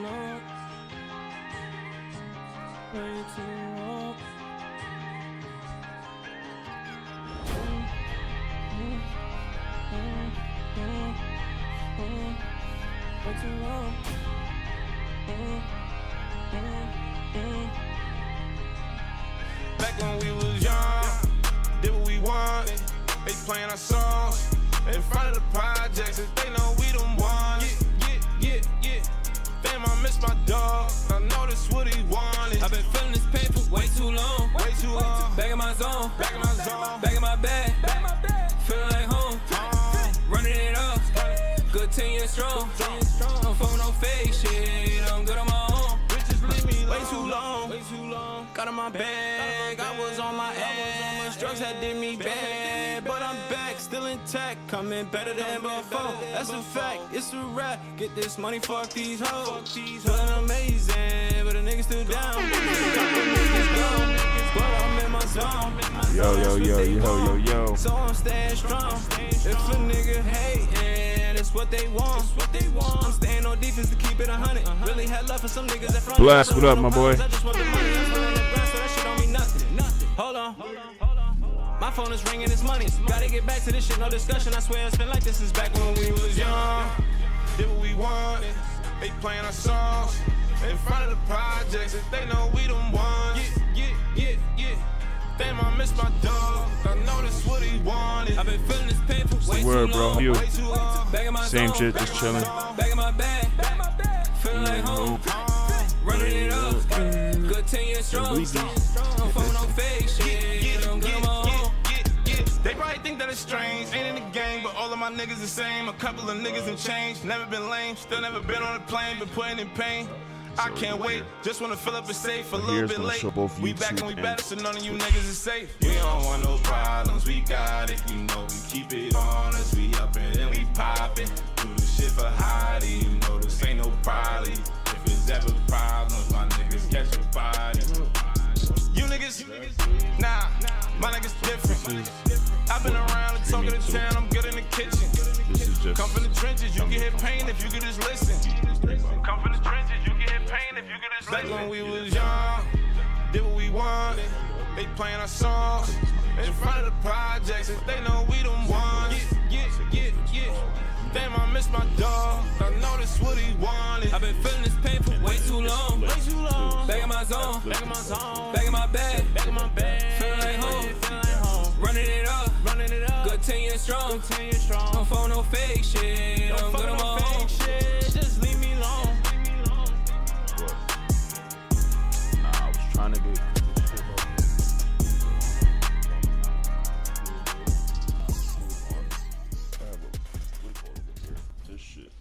long, way too long. Way too long. Back when we was young, did what we want. They playing our songs in front of the projects. If they know we them ones. Yeah. Damn, I miss my dog. I know that's what he wanted. I've been feeling this pain for way too long. Way too long. Back in my zone. Back in my zone. Back in my bag. Feeling like home. Running it up. Good 10 years strong. Don't phone no fake shit. I'm good on my own. Bitches leave me Way too long. Got in my bag. I was on my ass. Drugs had did me bad. But I'm back, still intact. Coming better than before. That's a fact. It's a rap. Get this money, fuck these hoes. Feeling amazing. But the niggas still down. But I'm in my zone. Yo. So I'm staying strong. If a nigga hatin', it's what they want. I'm staying on defense to keep it 100. Really had love for some niggas that front. Blast, what up, my boy? I just want the money. I'm still on the grind, so that shit don't mean nothing. Hold on. My phone is ringing, it's money. Gotta get back to this shit, no discussion. I swear it's been like this since back when we was young. Did what we want. They playing our songs in front of the projects. If they know we them ones. Yeah. Damn, I miss my dog. I know that's what he wanted. I've been feeling this pain for way Word, too bro. long. You. Way too long. Back in my Same zone. shit, just chilling. Back in my bag. Feeling like home. Running it up. Good 10 years strong. Don't phone no fake shit. I'm good on my own. Yeah. They probably think that it's strange. Ain't in the game, but all of my niggas the same. A couple of niggas have changed. Never been lame. Still never been on a plane. Been putting in pain. I can't wait. Just wanna fill up a safe a little bit late. We back and we better, so none of you niggas is safe. We don't want no problems. We got it. You know we keep it on us. We up and we poppin'. Do the shit for Heidi. You know this ain't no probably. If it's ever problems, my niggas catch a body. You niggas, nah, my niggas different. I've been around and talking to town, I'm good in the kitchen. This is just Come from the trenches, you can hit pain if you could just listen. Come from the trenches, you can hit pain if you could just listen. Back when we was young, did what we want. They playing our songs in front of the projects. If they know we them ones. Yeah. Damn, I miss my dog. I know that's what he wanted. I've been feeling this pain for way too long. Back in my zone. Back in my bag. Feeling like home. Running it up. Good 10 years strong. Don't phone no fake shit. I'm good on my own. Just leave me alone. Nah, I was trying to get this shit.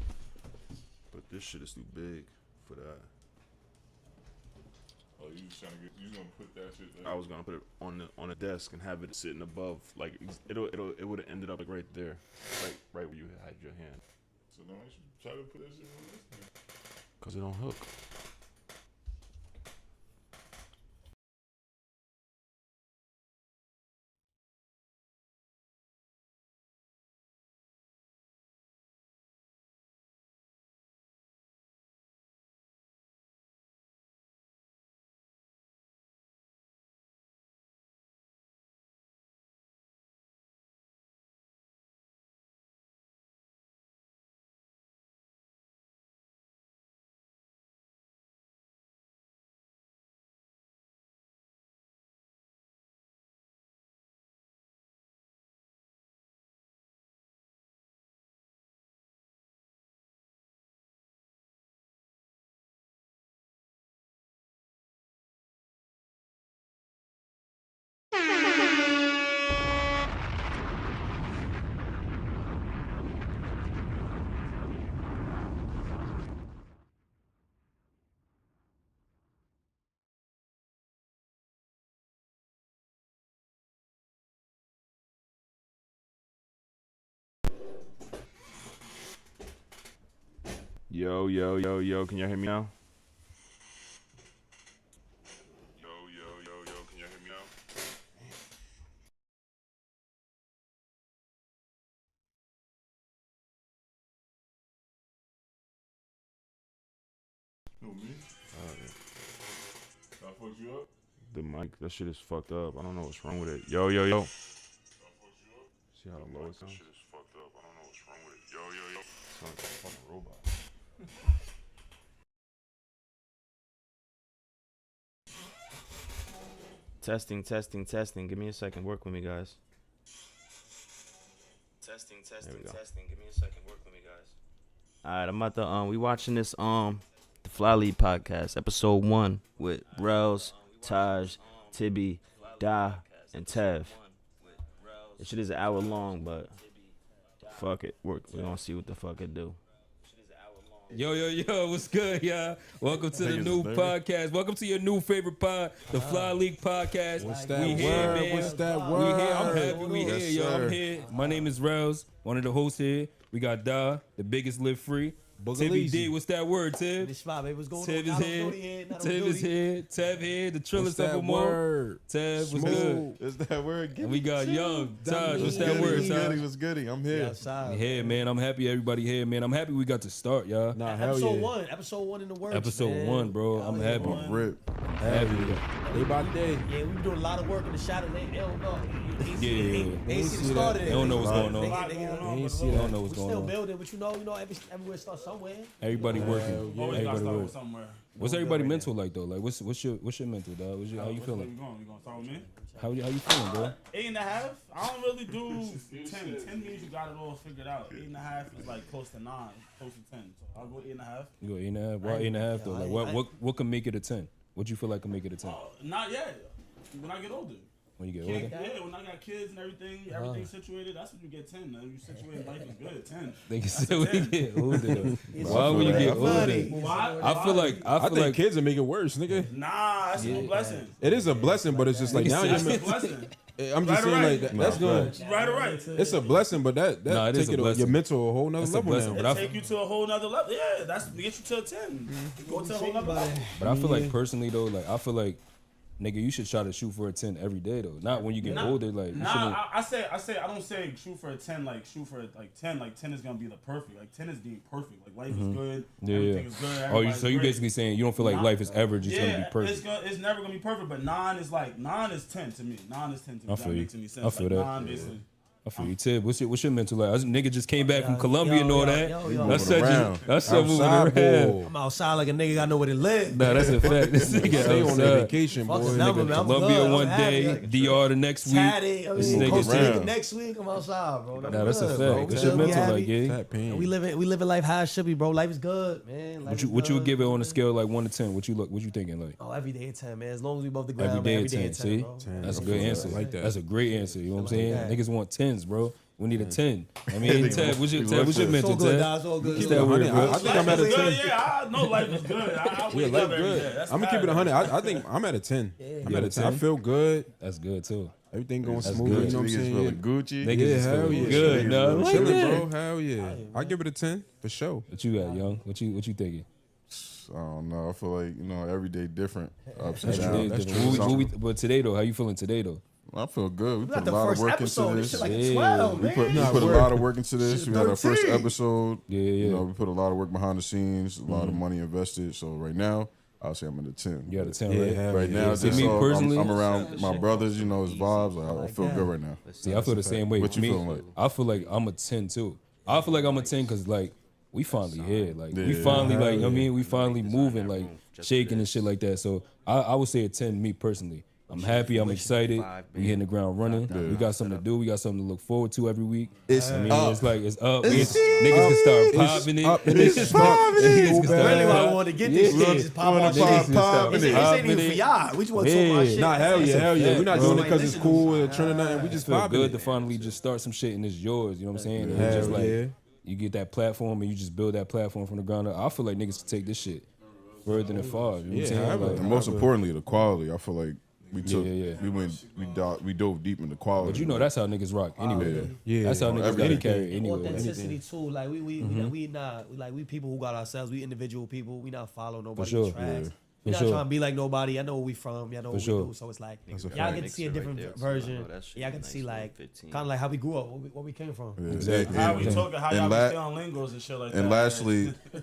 But this shit is too big for that. Oh, you just trying to get? You gonna put that shit there? I was gonna put it on the desk and have it sitting above, like it would have ended up like right there, right where you had your hand. So now you should try to put that shit on this thing. Cause it don't hook. Yo, can y'all hear me now? Yo, can y'all hear me now? Who, me? I fucked you up? The mic, that shit is fucked up. I don't know what's wrong with it. Yo, yo, yo. I fucked you up? See how low it sounds? Shit is fucked up. I don't know what's wrong with it. Yo, yo, yo. Sounds like a fucking robot. Testing, testing, testing. Give me a second. Work with me, guys. Testing, testing, testing. Give me a second. Work with me, guys. All right, I'm about to we watching this the Flyy podcast, episode 1 with Rels, Taj, Tibby, Da, and Tev. This shit is an hour long, but fuck it. We're gonna see what the fuck it do. Yo, yo, yo, what's good, y'all? Welcome to the new podcast. Welcome to your new favorite pod, the Flyy podcast. What's that we word? here, man. What's that We word? here. I'm happy we Yes, here, yo. I'm sir. here. My name is Rels, one of the hosts here. We got Da, the biggest live free. Tibby D, what's that word, Tib? This spot, baby. What's going Tib on? is Not on here. duty here, not on Tib is duty. here. Tev here. The trillest What's of that them all. word? Tev, what's Smooth. good? Is that word? And we got Young. Taj, what's that Goody, word, What's goody? Taj? What's goody? I'm We here. outside. Here, man. I'm happy everybody here, man. I'm happy we got to start, y'all. Nah, hell Episode yeah. 1. Episode 1 in the works. Episode man. 1, bro. I'm Hell happy. yeah. Rip. Happy. Day by day. Yeah, we been doing a lot of work in the shadows. They don't know. Yeah. They ain't see see the start that. of it. They don't know what's going on. They ain't see I that. don't know We what's going still on. building, but you know, everywhere starts somewhere. Everybody working. yeah. Always gotta Everybody start with working. somewhere. What's everybody mental like though? Like what's your mental, dog? How you Where feeling? we going? We gonna start with me? How you feeling, bro? 8.5. I don't really do 10. 10 means you got it all figured out. 8.5 is like close to 9, close to 10. So I'll go 8.5. You go 8.5. Why 8.5 though? Like what can make it a 10? What you feel like can make it a 10? Not yet. When I get older. When you get Kid, older? yeah, when I got kids and everything's situated, that's when you get 10. Then you situate life is good. 10. They can say when you get older though. It's Why when you that. get I feel older? that. Why? I feel like I think kids will make it worse, nigga. Nah, that's a blessing. It is a blessing, but it's just like now That's you're. a blessing. I'm just Right, saying right. like that's going. Right or right. It's a blessing, but that Nah, it is take a it blessing. your mental a whole nother It's a level blessing, now. but I Take you to a whole nother level. Yeah, that's to get you to a 10. Go to a whole nother level. But I feel like personally though, like I feel like nigga, you should try to shoot for a 10 every day though. Not when you get older, like you shouldn't. Nah, I don't say shoot for a 10, like shoot for like 10. Like 10 is gonna be the perfect. Like 10 is being perfect. Like life is good. Everything is good. Oh, everybody's so you great. basically saying you don't feel like life is ever just gonna be perfect? It's never gonna be perfect. But 9 is 10 to me. 9 is 10 to me. I If feel that you. makes any sense. I feel like that. 9 basically. I feel you, Tib. What's your mental like? Nigga just came back from Colombia and yo, all yo, that. yo, yo. That's such Around. that's so moving Outside around. boy. I'm outside like a nigga. I know where to live. Nah, that's a fact. This nigga Stay on that outside. vacation, Fuck boy. the number, Nigga. man. I'm Colombia good. one I'm day, happy. DR the next week. Tatty. I This mean, nigga Costa said- Rica next week. I'm outside, bro. Nah, that's a good, fact. bro. What's We your mental happy. like, yeah? That pain. We living life how it should be, bro. Life is good, man. Life What you would is give it good. on a scale like 1 to 10? What you thinking like? Oh, every day at 10, man. As long as we above the ground, Every day man, at 10. See, bro. that's a good answer. I like that. That's a great answer. You know what I'm saying? that. Niggas want 10s, bro. We need a 10. I mean, Ted, what's your mental, So good, Ted? dog. So good. What's So that good. word, 100. bro? I think I'm at a Life is 10. good, yeah, I know life is good. I Yeah, wake life up every good. day. That's I'm gonna keep it 100. I think I'm at a 10. I'm You at a 10. I feel good. That's good too. Everything going That's smooth. good. You know what I'm Niggas saying? feeling Gucci. Niggas Yeah, is hell feeling yeah. good, Niggas no? feeling Like Chilling, that. bro. Hell yeah. I give it a 10 for sure. What you got, young? What you thinking? I don't know. I feel like every day different. Ups and That's downs. That's true. true. But today though, how you feeling today though? I feel good. We We put got a the lot of first work episode. into This shit this. like Yeah. 12, We man. put a word. lot of work into this. We had our first 13. episode. Yeah. You know, we put a lot of work behind the scenes, a lot of money invested. So right now, I'll say I'm at a 10. You got a 10, Yeah, right? hell Right yeah. now, See, just me so personally- I'm around my brothers. His vibes. Like, I feel good right now. See, I feel the same way. What you Me, feeling like? I feel like I'm a 10 too. I feel like I'm a 10 because like we finally here. Like we Yeah. finally like I mean we finally moving like shaking and shit like that. So I would say a 10 me personally. I'm happy. I'm excited. We hitting the ground running. We got something to do. We got something to look forward to every week. It's I mean, up. it's like it's up. Niggas can start popping it. up and it's Niggas popping can it. start Really, why I pop- want to get this Yeah. shit. Just pop Wanna on pop, shit. pop This it. ain't even for y'all. We just want to talk Yeah. about shit. Nah, hell yeah, hell yeah. We're not doing it because it's Listen, cool and trending nothing. We just feel vibing good it. to finally just start some shit and it's yours. You know what I'm saying? And Hell it's just like yeah. you get that platform and you just build that platform from the ground up. I feel like niggas can take this shit further than far. You know what I'm Yeah, saying? however. Like, And most importantly, the quality. I feel like we took, Yeah. we dove deep into quality. but you know that's how niggas rock anyway. Yeah. That's how niggas gotta Everything. carry anyway. Authenticity too. Like we not we people who got ourselves. We individual people. We not follow nobody's sure. tracks. We're not sure. trying to be like nobody. I know where we from. Y'all know what sure. we do. So it's like That's a y'all fact. get to see a different version. Y'all get to see like kind of like how we grew up, where we came from. Exactly. How we talking, how y'all and be la- stay on lingos and shit like that. And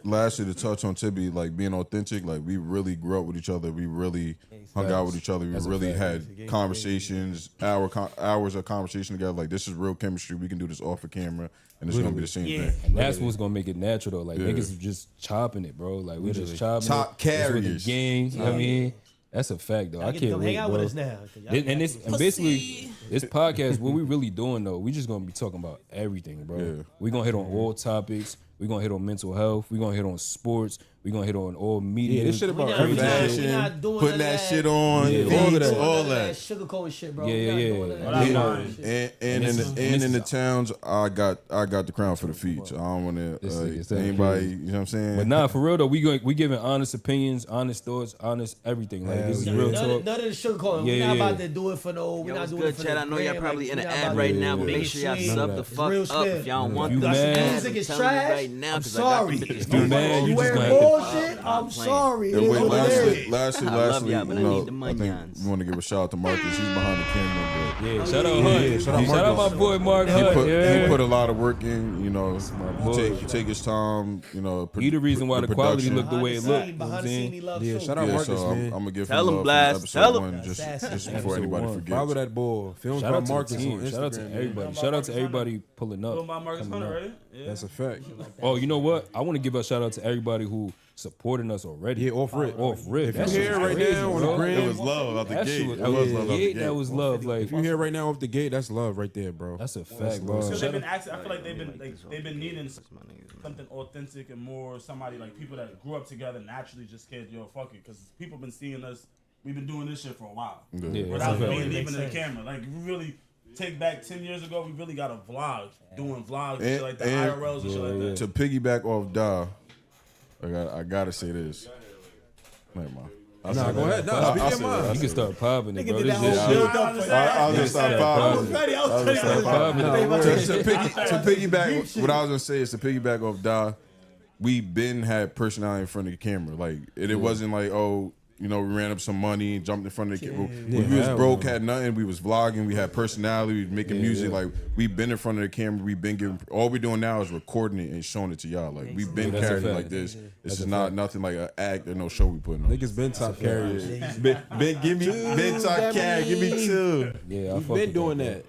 lastly, to touch on Tibby, like being authentic, like we really grew up with each other. We really hung out with each other. We really had conversations, hours of conversation together. Like this is real chemistry. We can do this off of camera, and it's gonna be the same thing. And that's what's gonna make it natural though. Like niggas is just chopping it, bro. Like we just chopping Top it. It's with carriers. the gang. You know what I mean? That's a fact though. Y'all I get to can't come wait, hang out bro. with us now. And basically this podcast, what we really doing though, we just gonna be talking about everything, bro. Yeah. We gonna hit on all topics. We gonna hit on mental health. We gonna hit on sports. We gonna hit on all media. Yeah, this shit about We not Fashion, doing putting none of that shit on, Yeah, all that. sugarcoat shit, bro. Yeah, We not yeah, doing yeah. none of Yeah. that shit. And in the towns, I got the crown for the feet. So I don't want This to nigga anybody. crazy. You know what I'm saying? But nah, for real though, we giving honest opinions, honest thoughts, honest everything. Like this is real talk. None of the sugarcoating. Yeah, We're not yeah. about to do it for no. We're Yo, not what's doing good, it for Chad? the I know y'all gram, probably like, in we an not ad about right to now, do but it. make sure y'all Sweet. sub the It's fuck real up shit. if y'all want You this mad? ad. Music I'm is telling you trash. right now, I'm 'cause I got sorry. them bitches You going mad? on. You just wearing gonna have to- bullshit. I'm playing. sorry. And It is wait, what it is. lastly, I love y'all, but I you know, need the money, think Jans. we want to give a shout out to Marcus. He's behind the camera, but Yeah, shout out Yeah, Hunt. shout out Shout out Marcus. my boy Mark he Hunt. put Yeah. he put a lot of work in. You know, boy. he take his time. You know, He the reason why the quality production. look the way it look. You know what I'm Behind the scene, saying? he loves Yeah, too. shout out Yeah, Marcus, so I'm man. gonna give Tell him him, love Blast. from Tell episode him. 1, just Episode before anybody one. forgets. Follow that boy. Films Shout by out to Marcus the on team. Instagram. Shout out to man. everybody. Shout out to everybody pulling up. Going by Marcus coming Hunter, up. right? Yeah. That's a fact. Oh, you know what? I want to give a shout out to everybody who supporting us already. Yeah, off rip. Off rip. If That you shit hear was right crazy, now on the bro. gram, It was love out the That gate. shit was, It was love out the yeah, gate. that was love. Like if you hear right now off the gate, that's love right there, bro. that's a fact, bro. Because they've Shout been out- asking, I feel like they've been needing something authentic and more somebody like people that grew up together naturally just scared, yo, fuck it. Because people been seeing us, we've been doing this shit for a while. Yeah, Without that's a knowing fact. even in the camera. Like, we really take back 10 years ago, we really got a vlog, doing vlogs and shit like that, And- IRLs and shit like that. To piggyback off Da, I gotta say this. Never mind. Nah, go ahead. Nah, I'll speak your say mind. You can start popping it, bro. did This that is whole shit. build up for that. I'll just stop I was popping. ready. I was ready. To piggyback, what I was gonna say is to piggyback off Da, we been had personality in front of the camera. Like it wasn't like, oh, you know, we ran up some money, jumped in front of the camera. When we was broke, had nothing. We was vlogging. We had personality. We was making music. Like we been in front of the camera. We been giving. All we doing now is recording it and showing it to y'all. Like we been that's a carrying it fact. like this. This is not nothing like an act or no show we putting on. Niggas been top carriers. Ben, give me Ben top carry. Give me 2. Yeah, I We've fuck been with doing bro. that.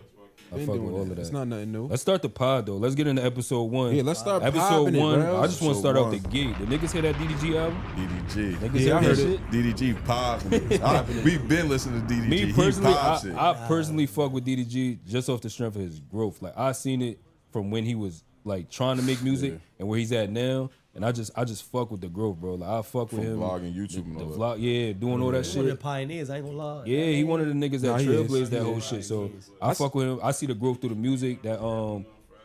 I Been fuck with doing all that. of It's that. not nothing new. Let's start the pod though. Let's get into episode 1. Yeah, let's start episode popping it, 1. bro. I just want to start Episode out the gate. The niggas hear that DDG album? DDG. Niggas Yeah, I hear heard that it. shit? DDG popping. We've been listening to DDG. Me He personally, pops it. I personally fuck with DDG just off the strength of his growth. Like I seen it from when he was like trying to make music and where he's at now, and I just fuck with the growth, bro. Like I fuck with From him. vlogging, YouTube and the all that. vlog, yeah, doing all that One of the shit. pioneers, I ain't gonna lie. Yeah, he one of the niggas that Nah, he is. trailblazed that whole shit. So I fuck with him. I see the growth through the music. That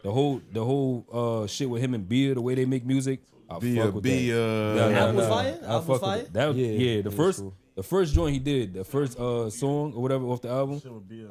the whole shit with him and Bia, the way they make music. I fuck with that. Album was fire? I Album fuck was with fire? it. That, Yeah, yeah, it was cool. the first joint he did, the first song or whatever off the album,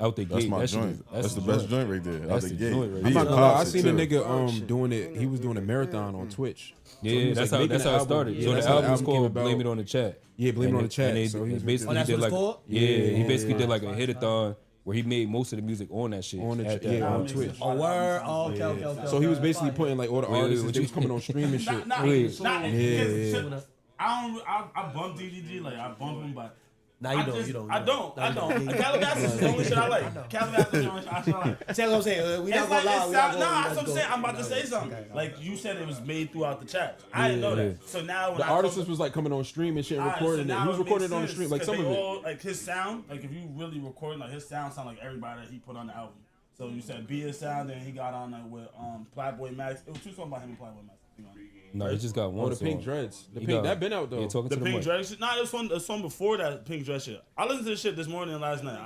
out the That's gate. my that shit joint. is- That's the best joint right there. Out That's the the gate. joint right Big there. I'm not gonna lie, I pops it seen a too. nigga doing it. He was doing a marathon on Twitch. Yeah, So he was, that's like, how making that's the how it album. started. Yeah, So the that's how the album was album came called about. "Blame It on the Chat." Yeah, Blame It on the Chat. And they, So he was basically that's did what like it's called? he basically did like a hit-a-thon where he made most of the music on that shit. On the at ch- yeah, that, on Twitch. Oh, word. Oh, okay. So he was basically putting like all the artists what that you- was coming on stream and shit. Not, Wait. not, Yeah. I bump DDG, like I bump him, but Nah, you don't. I don't. Calabasas is the only shit I like. Calabasas is the only shit I like. See what I'm saying? We It's not like, gonna lie. it We sound, not nah, gonna that's what I'm saying. I'm about to say something. Like you said, it was made throughout the chat. I didn't know that. So now when The I artist come- was like coming on stream and shit, and Alright, recording so it. now He was makes recording it on the sense, stream, like 'cause some they of it. all, like his sound, like if you really recording, like his sound sound like everybody that he put on the album. So you said Bia sound, and he got on like with Flyboy Max. It was 2 songs about him and Flyboy Max. No, he just got one. Oh, the song. Pink Dreads. The He Pink, got- that been out though. Yeah, talking The to the Pink mic. Dress shit. Nah, it was a song before that Pink Dress shit. I listened to this shit this morning and last night.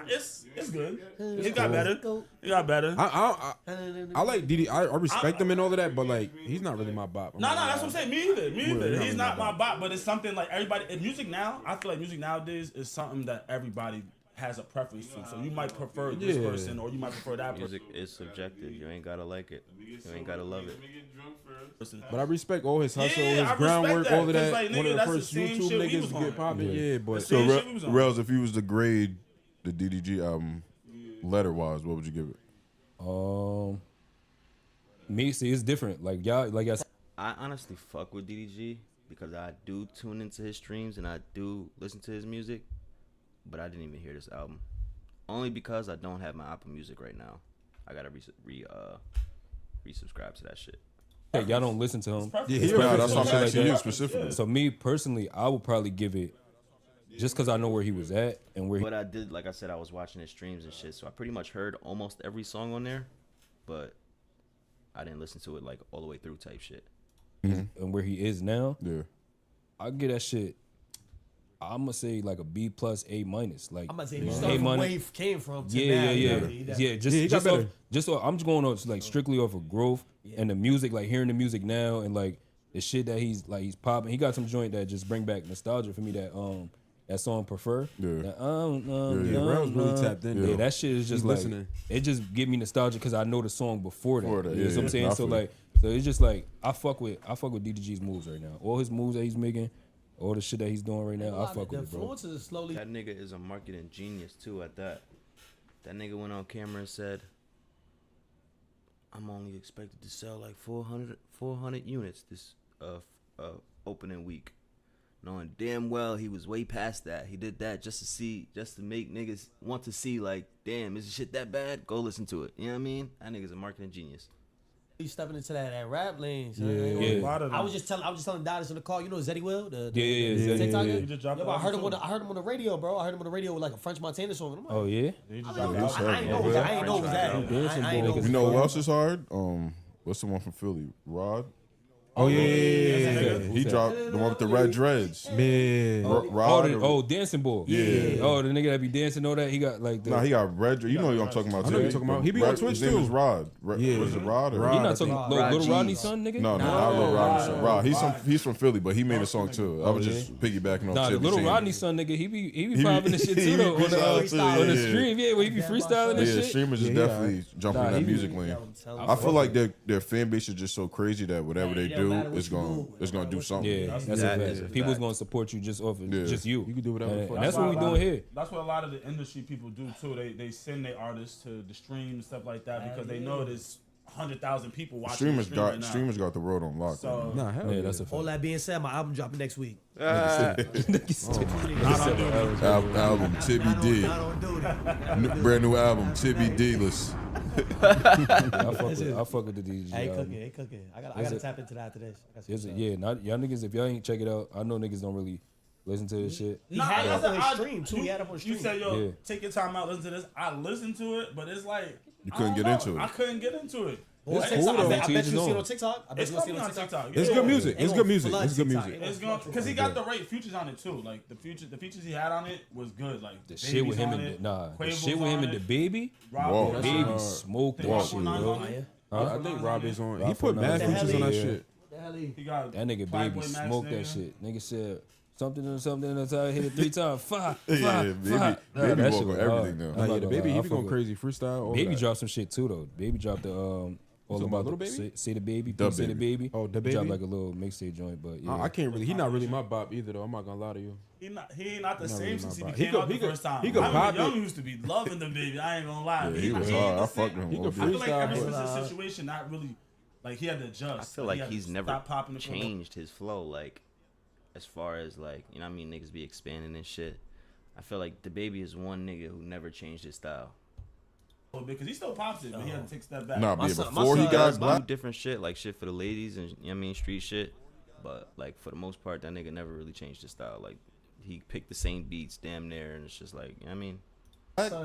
It's good. It got better. It got better. I like Didi. I respect him and all of that, but like he's not really my bop. No, that's what I'm saying. Me either. not He's not really my bot, but it's something like everybody. In music now, I feel like music nowadays is something that everybody has a preference to. So you might prefer this person or you might prefer that Music is subjective. You ain't gotta like it. You ain't gotta love it. person. But I respect all his hustle, Yeah, I his respect groundwork, that, all of 'cause, that. like, One nigga, of the that's first the same YouTube shit we niggas was to get on. popping. Yeah, but So, same shit we was on. Rels, if you was to grade the DDG album letter wise, what would you give it? Me, see, it's different. Like y'all, like I said, I honestly fuck with DDG because I do tune into his streams and I do listen to his music, but I didn't even hear this album. Only because I don't have my Apple Music right now. I gotta resubscribe to that shit. hey, y'all don't listen to him. Yeah, that's what I'm Like asking that. you specifically. So me personally, I would probably give it just because I know where he was at and where he. But I did, like I said, I was watching his streams and shit, so I pretty much heard almost every song on there, but I didn't listen to it like all the way through type shit. And where he is now, Yeah. I get that shit. I'm gonna say like a B plus, A minus. Like I'm about to say, you A start from minus. where he came from to Yeah, now. yeah. He Just he got just off, better. just off, I'm just going on like strictly off of growth and the music, like hearing the music now and like the shit that he's popping. He got some joint that just bring back nostalgia for me. That song Prefer. Yeah. That, Rels really tapped in. Yeah, that shit is just He's like listening. it just give me nostalgia because I know the song before that. Before that, You know what I'm yeah, saying? I So feel like, so it's just like I fuck with DDG's moves right now. All his moves that he's making, all the shit that he's doing right now, I fuck the with it, bro. influences is slowly. That nigga is a marketing genius too at that. That nigga went on camera and said, I'm only expected to sell like 400 units this opening week. Knowing damn well he was way past that. He did that just to make niggas want to see like, damn, is this shit that bad? Go listen to it. You know what I mean? That nigga's a marketing genius. You stepping into that rap lane. So Yeah. I was just telling Dottis in the car. You know Zeddy Will, the Yeah. TikToker? He just dropped Yo, the I heard him album, on the radio, bro. I heard him on the radio with like a French Montana song. And I'm like, Oh yeah. He just I dropped ain't the know album. I ain't know it was that. I ain't know it was You know who else is hard? What's the one from Philly? Rod. Oh yeah. He dropped the one with the red dreads. Man. Rod. Dancing Boy. Yeah. Oh, the nigga that be dancing, all that. He got like the. Nah, he got red. You know who I'm talking about. I know too. you're talking about. He be on Twitch His name too. is Rod. Yeah. Was it Rod? Or Rod. He I not think talking Rod little G. Rodney's son, nigga. No, not Lil Rodney's son. Rod. He's from Philly, but he made a song too. I was just piggybacking on. Nah, the Tippy little saying- Rodney son, nigga, he be popping this shit too though he on be freestyling on the too, yeah. stream, yeah, where he be freestyling this Yeah, shit. streamers is Yeah, definitely jumping in Nah, that he be- music lane. I feel like their fan base is just so crazy that whatever they it don't do matter what is you gonna do. it's gonna do something. Yeah, that's That a is a fact. People's fact. gonna support you just off of Yeah. just you. You can do whatever the And fuck. that's what we doing here. That's what a lot of the industry people do too. They send their artists to the stream and stuff like that because they know there's 100,000 people watching. Streamers the stream right got now. streamers got the world on lock. So Nah, hell Yeah, that's a All fact. that being said, my album dropping next week. Album Tibby D, I don't do that. brand new album Tibby D-less. I fuck with the DJ. Hey, album. cooking, hey, cooking. I Is gotta it- tap into that after this. I gotta see Is what's it, up. yeah, not y'all niggas. If y'all ain't check it out, I know niggas don't really listen to this shit. He had it up on his I- stream too. He had it up on his You stream. said, yo, Yeah. take your time out, listen to this. I listened to it, but it's like You I couldn't don't get know. into it. I couldn't get into it. Well, It's TikTok, cool, I though. bet To you each see his it on own. TikTok. I bet It's you gonna see it coming on on TikTok. TikTok. It's Yeah. good music. It's good music. Flood It's good TikTok. music. It's going because he got the right features on it too. Like the features he had on it was good. Like The shit with him and the shit with him and the baby. Whoa. Baby smoked that shit, bro. I think Rob is on. He Rob put mad 49. features on that Yeah. shit. He got That nigga Flyy baby Boy Max, smoked nigga. that shit. Nigga said something and that's how I hit it 3 times. Five. Yeah, baby Nah, baby that walk shit on was everything hard. now. I'm Nah, not yeah, the gonna baby, lie, he I be fuck going with- crazy freestyle. all Baby that. dropped some shit too though. Baby dropped the all talking about about the Lil Baby? say the baby, Da say the Baby. baby. Oh, Da He dropped Baby? like a little mixtape joint, but yeah. I can't really. He not really my bop either though. I'm not gonna lie to you. He ain't not the Not same really since he my vibe. became He out the could- first time. he could I pop remember it. Young used to be loving the baby. I ain't gonna lie. Yeah, he was ain't hard. I the fucked same. him. He all could day. I feel like ever freestyle, since but- his situation, not really, like he had to adjust. I feel Like, like he had he's to never stop popping the changed his flow. Like, as far as like, you know what I mean, niggas be expanding and shit. I feel like the baby is one nigga who never changed his style. because he still pops it, but he had to take a step back. Nah, My yeah, son- before my he son got does Do black, different shit, like shit for the ladies and, you know what I mean, street shit. But like for the most part, that nigga never really changed his style. Like he picked the same beats damn near, and it's just like, you know what I mean.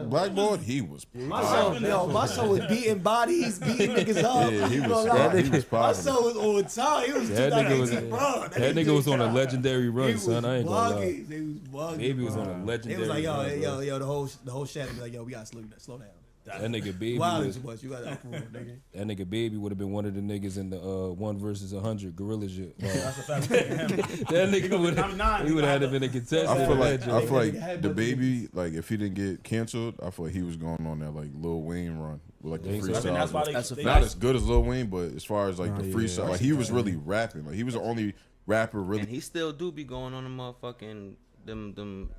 Blackboard, he was. My son was beating bodies, beating niggas up. Yeah, he You was. know, like, He was my popping. son was on time. He was That nigga was 2018, bro. that nigga was on a legendary run, He son. I ain't gonna lie. They was bugging. Baby was bro. on a They legendary was like, run, bro. yo, the whole chat was like, yo, we gotta slow down. That nigga Baby. Wild too much. You got that nigga. That nigga Baby would have been one of the niggas in the 1 versus 100 gorilla shit. That's a fact. That nigga would have been a contestant. I feel like the Baby, like if he didn't get canceled, I feel like he was going on that like Lil Wayne run with like the freestyle. Not as good as Lil Wayne, but as far as like the freestyle, like he was really rapping. Like he was the only rapper really. And he still do be going on the motherfucking them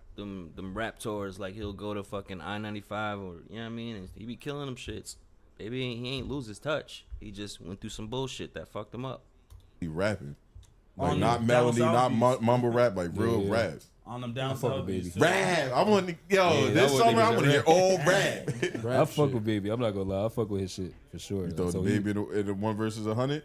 rap tours. Like he'll go to fucking I-95 or you know what I mean. And he be killing them shits. Baby, he ain't lose his touch. He just went through some bullshit that fucked him up. He rapping, like not melody, not mumble rap, like real rap. On them down south Baby. Rap. I want to this summer. I want to hear all rap. I fuck with Baby. I'm not gonna lie. I fuck with his shit for sure. You throw the Baby in the 1 versus 100.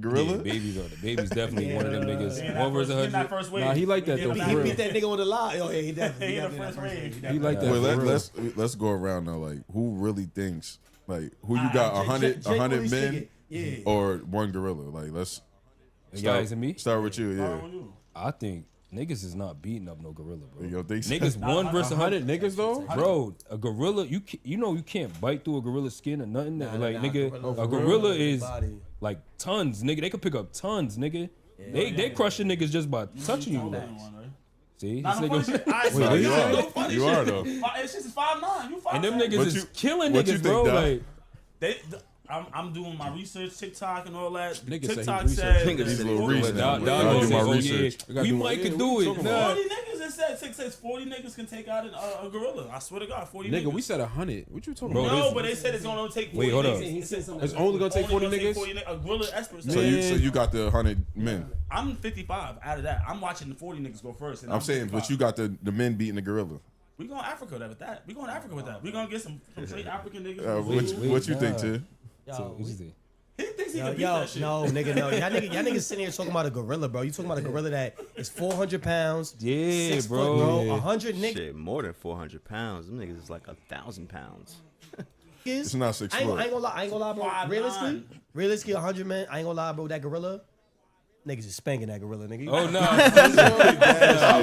Gorilla? Yeah, Baby's definitely one of them niggas. 1 versus 100. Nah, he like that though. He beat that nigga on the line. Oh yeah, he definitely. He in the first wave. He like that. Wait, let's go around now. Like, who really thinks? Like, who you got? 100 men or 1 gorilla? Like, let's guys and me. Start with you. Yeah. I think niggas is not beating up no gorilla, bro. You don't think so? Niggas 1 versus 100 niggas though, bro. A gorilla, you know you can't bite through a gorilla's skin or nothing. Nigga, a gorilla is like tons, nigga. They could pick up tons, nigga. They crushing niggas just by touching you. See, this nigga. You are though. It's just 5'9". You 5'9". And them niggas is killing niggas, bro. Like I'm doing my research, TikTok and all that. Niggas TikTok said these little reasons. Dog do my research. We might could do it. 40 niggas. It said 6 40 niggas can take out a gorilla. I swear to God, 40 niggas. Nigga, we said 100. What you talking Bro, about? No, but they said it's gonna take 40 Wait, hold up. niggas. It's only gonna take 40 niggas? A gorilla expert. So you got the 100 men. I'm 55 out of that. I'm watching the 40 niggas go first. And I'm saying, but you got the men beating the gorilla. We going Africa with that. We going Africa with that. We gonna get some straight African niggas. What you think, Tim? He thinks he can beat Yo, that shit. no, nigga, no. Y'all niggas sitting here talking about a gorilla, bro. You talking about a gorilla that is 400 pounds. Yeah, 6 bro. foot, bro. 100 niggas. Shit, more than 400 pounds. Them niggas is like 1,000 pounds. It's not 6 I ain't foot. gonna lie, bro. 5'9". Realistically, 100 men. I ain't gonna lie, bro. That gorilla, niggas is spanking that gorilla, nigga. Oh no,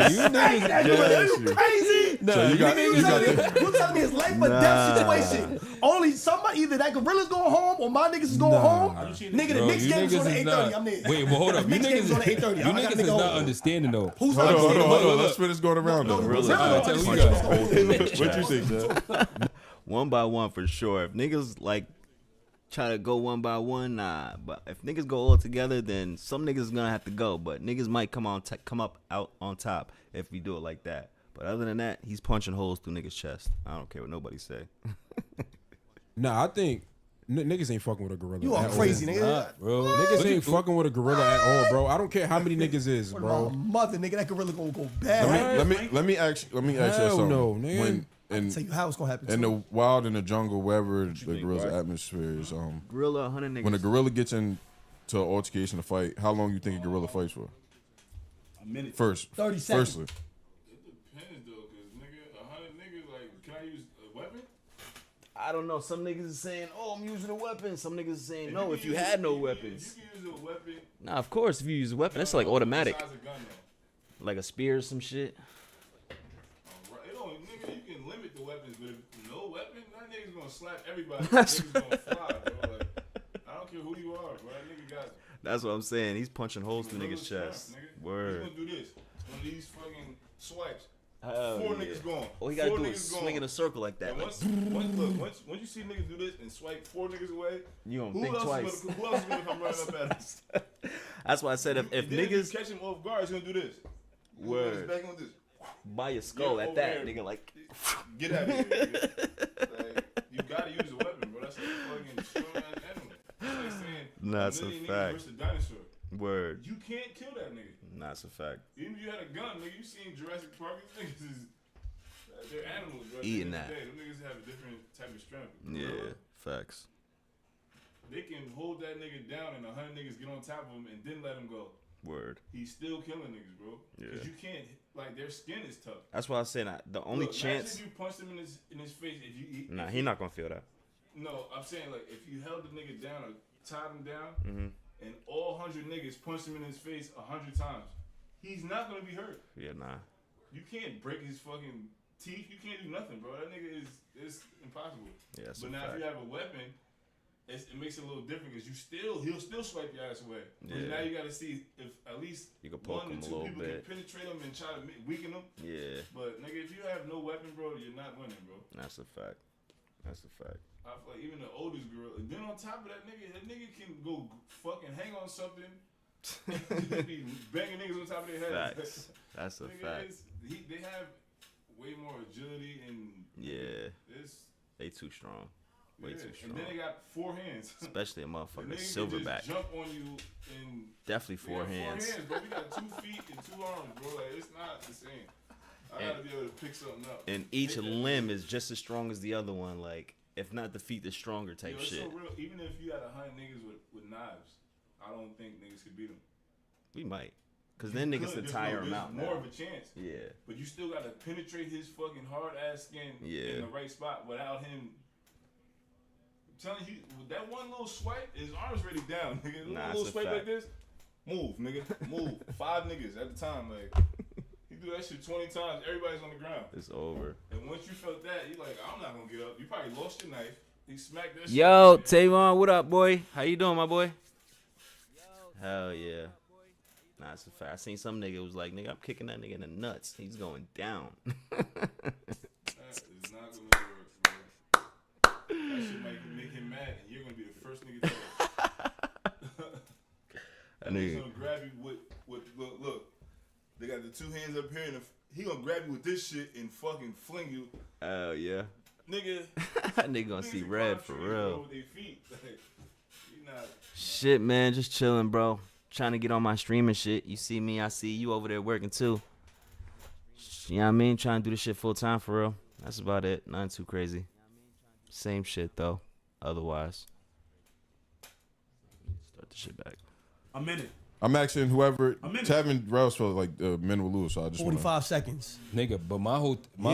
you niggas crazy. So you got You telling me it's life or death situation? Only somebody, either that gorilla's going home or my niggas is going home. Nigga, the Knicks game is on at 8:30. I'm there. Wait, well, hold up. You Knicks game's on at niggas, 8:30. you I got niggas a is nigga not home. understanding though. Who's Hold understanding? on. Let's finish going around though. Tell you guys. What you think, Jeff? 1 by 1 for sure. If niggas like try to go 1 by 1, nah. But if niggas go all together, then some niggas is gonna have to go. But niggas might come up out on top if we do it like that. But other than that, he's punching holes through niggas' chest. I don't care what nobody say. Nah, I think niggas ain't fucking with a gorilla. You are crazy, nigga. Bro, Niggas ain't fucking with a gorilla at all, bro. I don't care how many niggas is, bro. Mother, nigga, that gorilla gonna go bad. Let me ask you Hell something. no, nigga. When Tell you how it's gonna happen. in the wild, in the jungle, wherever the gorilla's atmosphere is, Gorilla, 100 niggas. when a gorilla gets into an altercation, a fight, how long you think a gorilla fights for? A minute. 30 seconds. Firstly. Depends though, cause nigga, 100 niggas, like, can I use a weapon? I don't know. Some niggas is saying, "Oh, I'm using a weapon." Some niggas is saying, "No, if you had no weapons." You can use a weapon. Nah, of course, if you use a weapon, that's like automatic, Besides a gun, though. like a spear or some shit. Right. It don't, nigga, you can limit the weapons, but if no weapon, that nigga's gonna slap everybody. That nigga's gonna fly, bro. Like, I don't care who you are, bro. That nigga got. That's what I'm saying. He's punching holes through niggas' chest. Nigga. Word. He's gonna do this. One of these fucking swipes. Hell 4 yeah. niggas gone. All he gotta 4 do is niggas swing in gone. a circle like that. And Like, once you see niggas do this and swipe 4 niggas away, you gonna who think else twice. who else is gonna come running up at us? That's why I said if Then niggas you catch him off guard, he's gonna do this. Word. Back on this. by your skull Yeah, at over that, there. nigga, like. Get out of here. Nigga. Like, you gotta use a weapon, bro. That's a fucking strong ass animal. It's like saying That's a million niggas fact. versus a dinosaur. Word. You can't kill that nigga. That's a fact. Even if you had a gun, nigga, you seen Jurassic Park, these niggas is they're animals, bro. Eating At the that. end of the day, them niggas have a different type of strength. Yeah, facts. They can hold that nigga down and 100 niggas get on top of him and then let him go. Word. He's still killing niggas, bro. Yeah. Cause you can't, like, their skin is tough. That's why I said the only Look, chance. imagine if you punched him in his face, if you Nah, he not gonna feel that. No, I'm saying like if you held the nigga down or tied him down, Mm-hmm. and all 100 niggas punched him in his face 100 times, he's not gonna be hurt. Yeah, nah. You can't break his fucking teeth, you can't do nothing, bro. That nigga it's impossible. Yeah, that's but a now fact. if you have a weapon, it makes it a little different because he'll still swipe your ass away. But Yeah. now you got to see if at least You can poke one him or a two little people bit. can penetrate him and try to weaken him. Yeah, But nigga, if you have no weapon, bro, you're not winning, bro. that's a fact. That's a fact. I feel like even the oldest gorilla. And then on top of that nigga can go fucking hang on something. Be banging niggas on top of their head. Facts. That's a fact. They have way more agility and Yeah, it's they too strong. Way too strong. And then they got 4 hands. Especially a The motherfucking nigga can silverback. just jump on you and Definitely we four got hands. 4 hands, bro. We got 2 feet and 2 arms, bro. Like it's not the same. I gotta be able to pick something up. And each Take that limb is just as strong as the other one. Like, if not the feet, the stronger type Yo, it's shit. so real. Even if you had 100 niggas with knives, I don't think niggas could beat them. We might. Because then niggas could tire him out more now. of a chance. Yeah. But you still gotta penetrate his fucking hard ass skin Yeah. in the right spot without him. I'm telling you, with that one little swipe, his arm's already down, nigga. Nah, Little it's a swipe fact. like this, move, nigga, move. 5 niggas at the time, like you do that shit 20 times, everybody's on the ground. It's over. And once you felt that, you like, I'm not gonna get up. You probably lost your knife. He smacked that shit. Yo, Tavon, what up, boy? How you doing, my boy? Hell yeah. Nah, it's a fact. I seen some nigga was like, nigga, I'm kicking that nigga in the nuts. He's going down. That is not gonna work, bro. That shit might make him mad, and you're gonna be the first nigga to that nigga's gonna grab you with look. They got the 2 hands up here, and he gonna grab you with this shit and fucking fling you, Hell yeah. nigga. That nigga gonna see red for real. With their feet. Like, you not. Shit, man, just chilling, bro. Trying to get on my streaming shit. You see me, I see you over there working too. You know what I mean? Trying to do this shit full time for real. That's about it. Nothing too crazy. Same shit though. Otherwise. Start the shit back. A minute. I'm asking whoever. A minute. Tavin Rouse felt like men will lose, so I just 45 seconds. Nigga, but my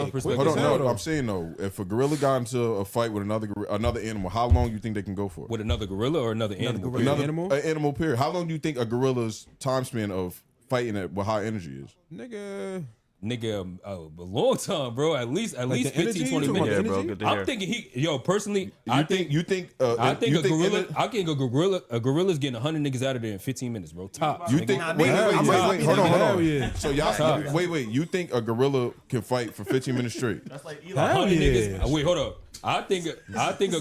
perspective. Hold on, is no, I'm saying though, if a gorilla got into a fight with another animal, how long do you think they can go for? With another gorilla or another animal? Another animal? An animal period. How long do you think a gorilla's time span of fighting at with high energy is? Nigga, a long time, bro. At least the 15, energy? 20 You talking about minutes. the energy? Good to I'm hear. thinking personally, I think a gorilla's getting 100 niggas out of there in 15 minutes, bro. Tops. You nigga. think? Nah, Wait, nigga, hold Hell on. yeah. So y'all, wait. You think a gorilla can fight for 15 minutes straight? That's like Eli. Hell 100 yeah. niggas. Wait, hold up. I think a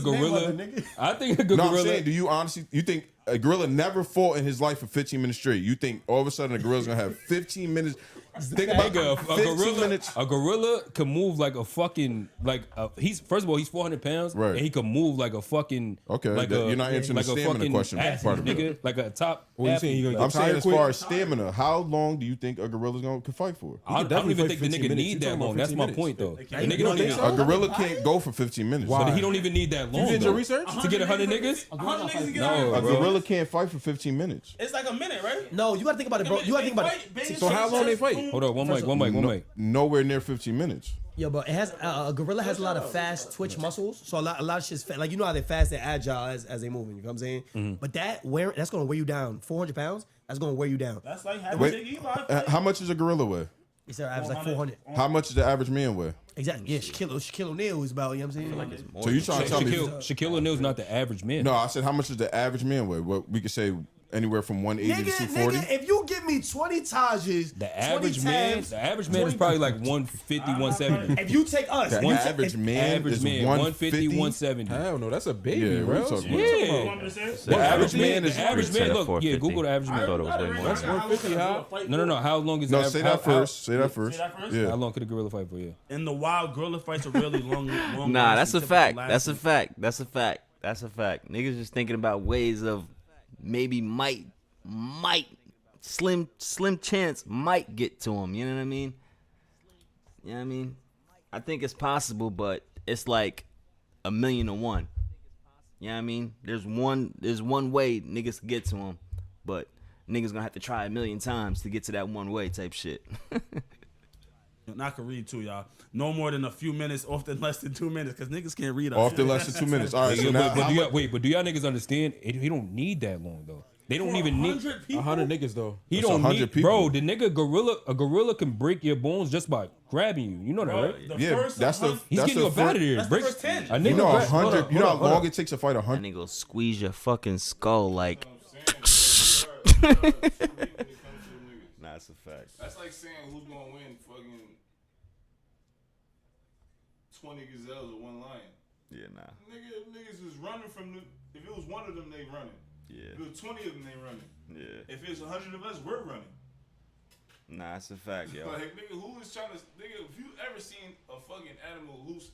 gorilla. nigga. I think a No, I'm gorilla. saying, do you honestly? You think a gorilla never fought in his life for 15 minutes straight? You think all of a sudden a gorilla's gonna have 15 minutes? Think about Nigga, a 15 minutes. gorilla can move like a fucking he's first of all he's 400 pounds Right. and he can move like a fucking Okay, like you're not answering like the a stamina fucking question athlete, part of it. nigga, like a top. What you saying? He athlete. gonna I'm get saying tired as quick? far as stamina, how long do you think a gorilla's gonna can fight for? I don't definitely even fight think the 15 nigga minutes. need You that talking long. about That's 15 my minutes. point though. They The can't- nigga you don't don't even. think A gorilla can't go for 15 minutes. Why? But he don't even need that long. You did your though. research? To get 100 niggas? 100 niggas to get No, out. A bro. gorilla can't fight for 15 minutes. It's like a minute, right? No, you gotta think about it, bro. You gotta think about it. So how long they fight? Hold on, one mic. Nowhere near 15 minutes. Yeah, but it has a gorilla has a lot of fast twitch muscles, so a lot of shit's fast. Like you know how they're fast and agile as they moving. You know what I'm saying? Mm-hmm. But that's gonna weigh you down. 400 pounds. That's gonna weigh you down. That's like having Wait, Big Eli fight. how much does a gorilla weigh? It's average like 400. How much does the average man weigh? Exactly. Yeah, Shaquille O'Neal is about. You know what I'm saying? Like it's more So you than trying to tell me? Shaquille O'Neal's not the average man. No, I said how much does the average man weigh? What we could say anywhere from 180 to 240. Nigga, if you give me 20 Tajes, The 20 average man, tabs, the average man is probably like 150, 170. If you take us, The if you take- average man Average is man, 150, 170. Hell no, that's a baby, Yeah, bro. we talking What about- you Yeah. Want me to say it? The average man The is. average man, look, yeah, Google the average I man. thought it was way more. That's 150, huh? No. How long is No, the say average? that first. Say that first. Say that first? How Yeah. long could a gorilla fight for you? In the wild, gorilla fights are really long. Nah, that's a lasting, fact. typical That's a lasting. fact. That's a fact. That's a fact. Niggas just thinking about ways of maybe might slim chance might get to him. You know what I mean? You know what I mean? I think it's possible, but it's like 1,000,000 to 1. You know what I mean? There's one way niggas can get to him, but niggas gonna have to try 1,000,000 times to get to that one way type shit. And I can read too, y'all. No more than a few minutes, often less than 2 minutes, because niggas can't read us. Often less than 2 minutes. All right. So now, But do y'all niggas understand? He don't need that long though. They don't even need 100 niggas though. He That's don't 100 need, people. bro. The nigga a gorilla can break your bones just by grabbing you. You know that, right? Yeah, that's the. He's that's getting you the up out of first- there. That's Break, the first 10. a nigga You know, grab- 100. You know how long it takes to fight That 100. nigga will squeeze your fucking skull like. Nah, it's a fact. That's like saying who's gonna win fucking 20 gazelles or one lion. Yeah, nah. Niggas is running from the. If it was one of them, they running. Yeah. If it was 20 of them, they running. Yeah. If it's 100 of us, we're running. Nah, it's a fact, yo. Like, nigga, who is trying to. Nigga, if you ever seen a fucking animal loose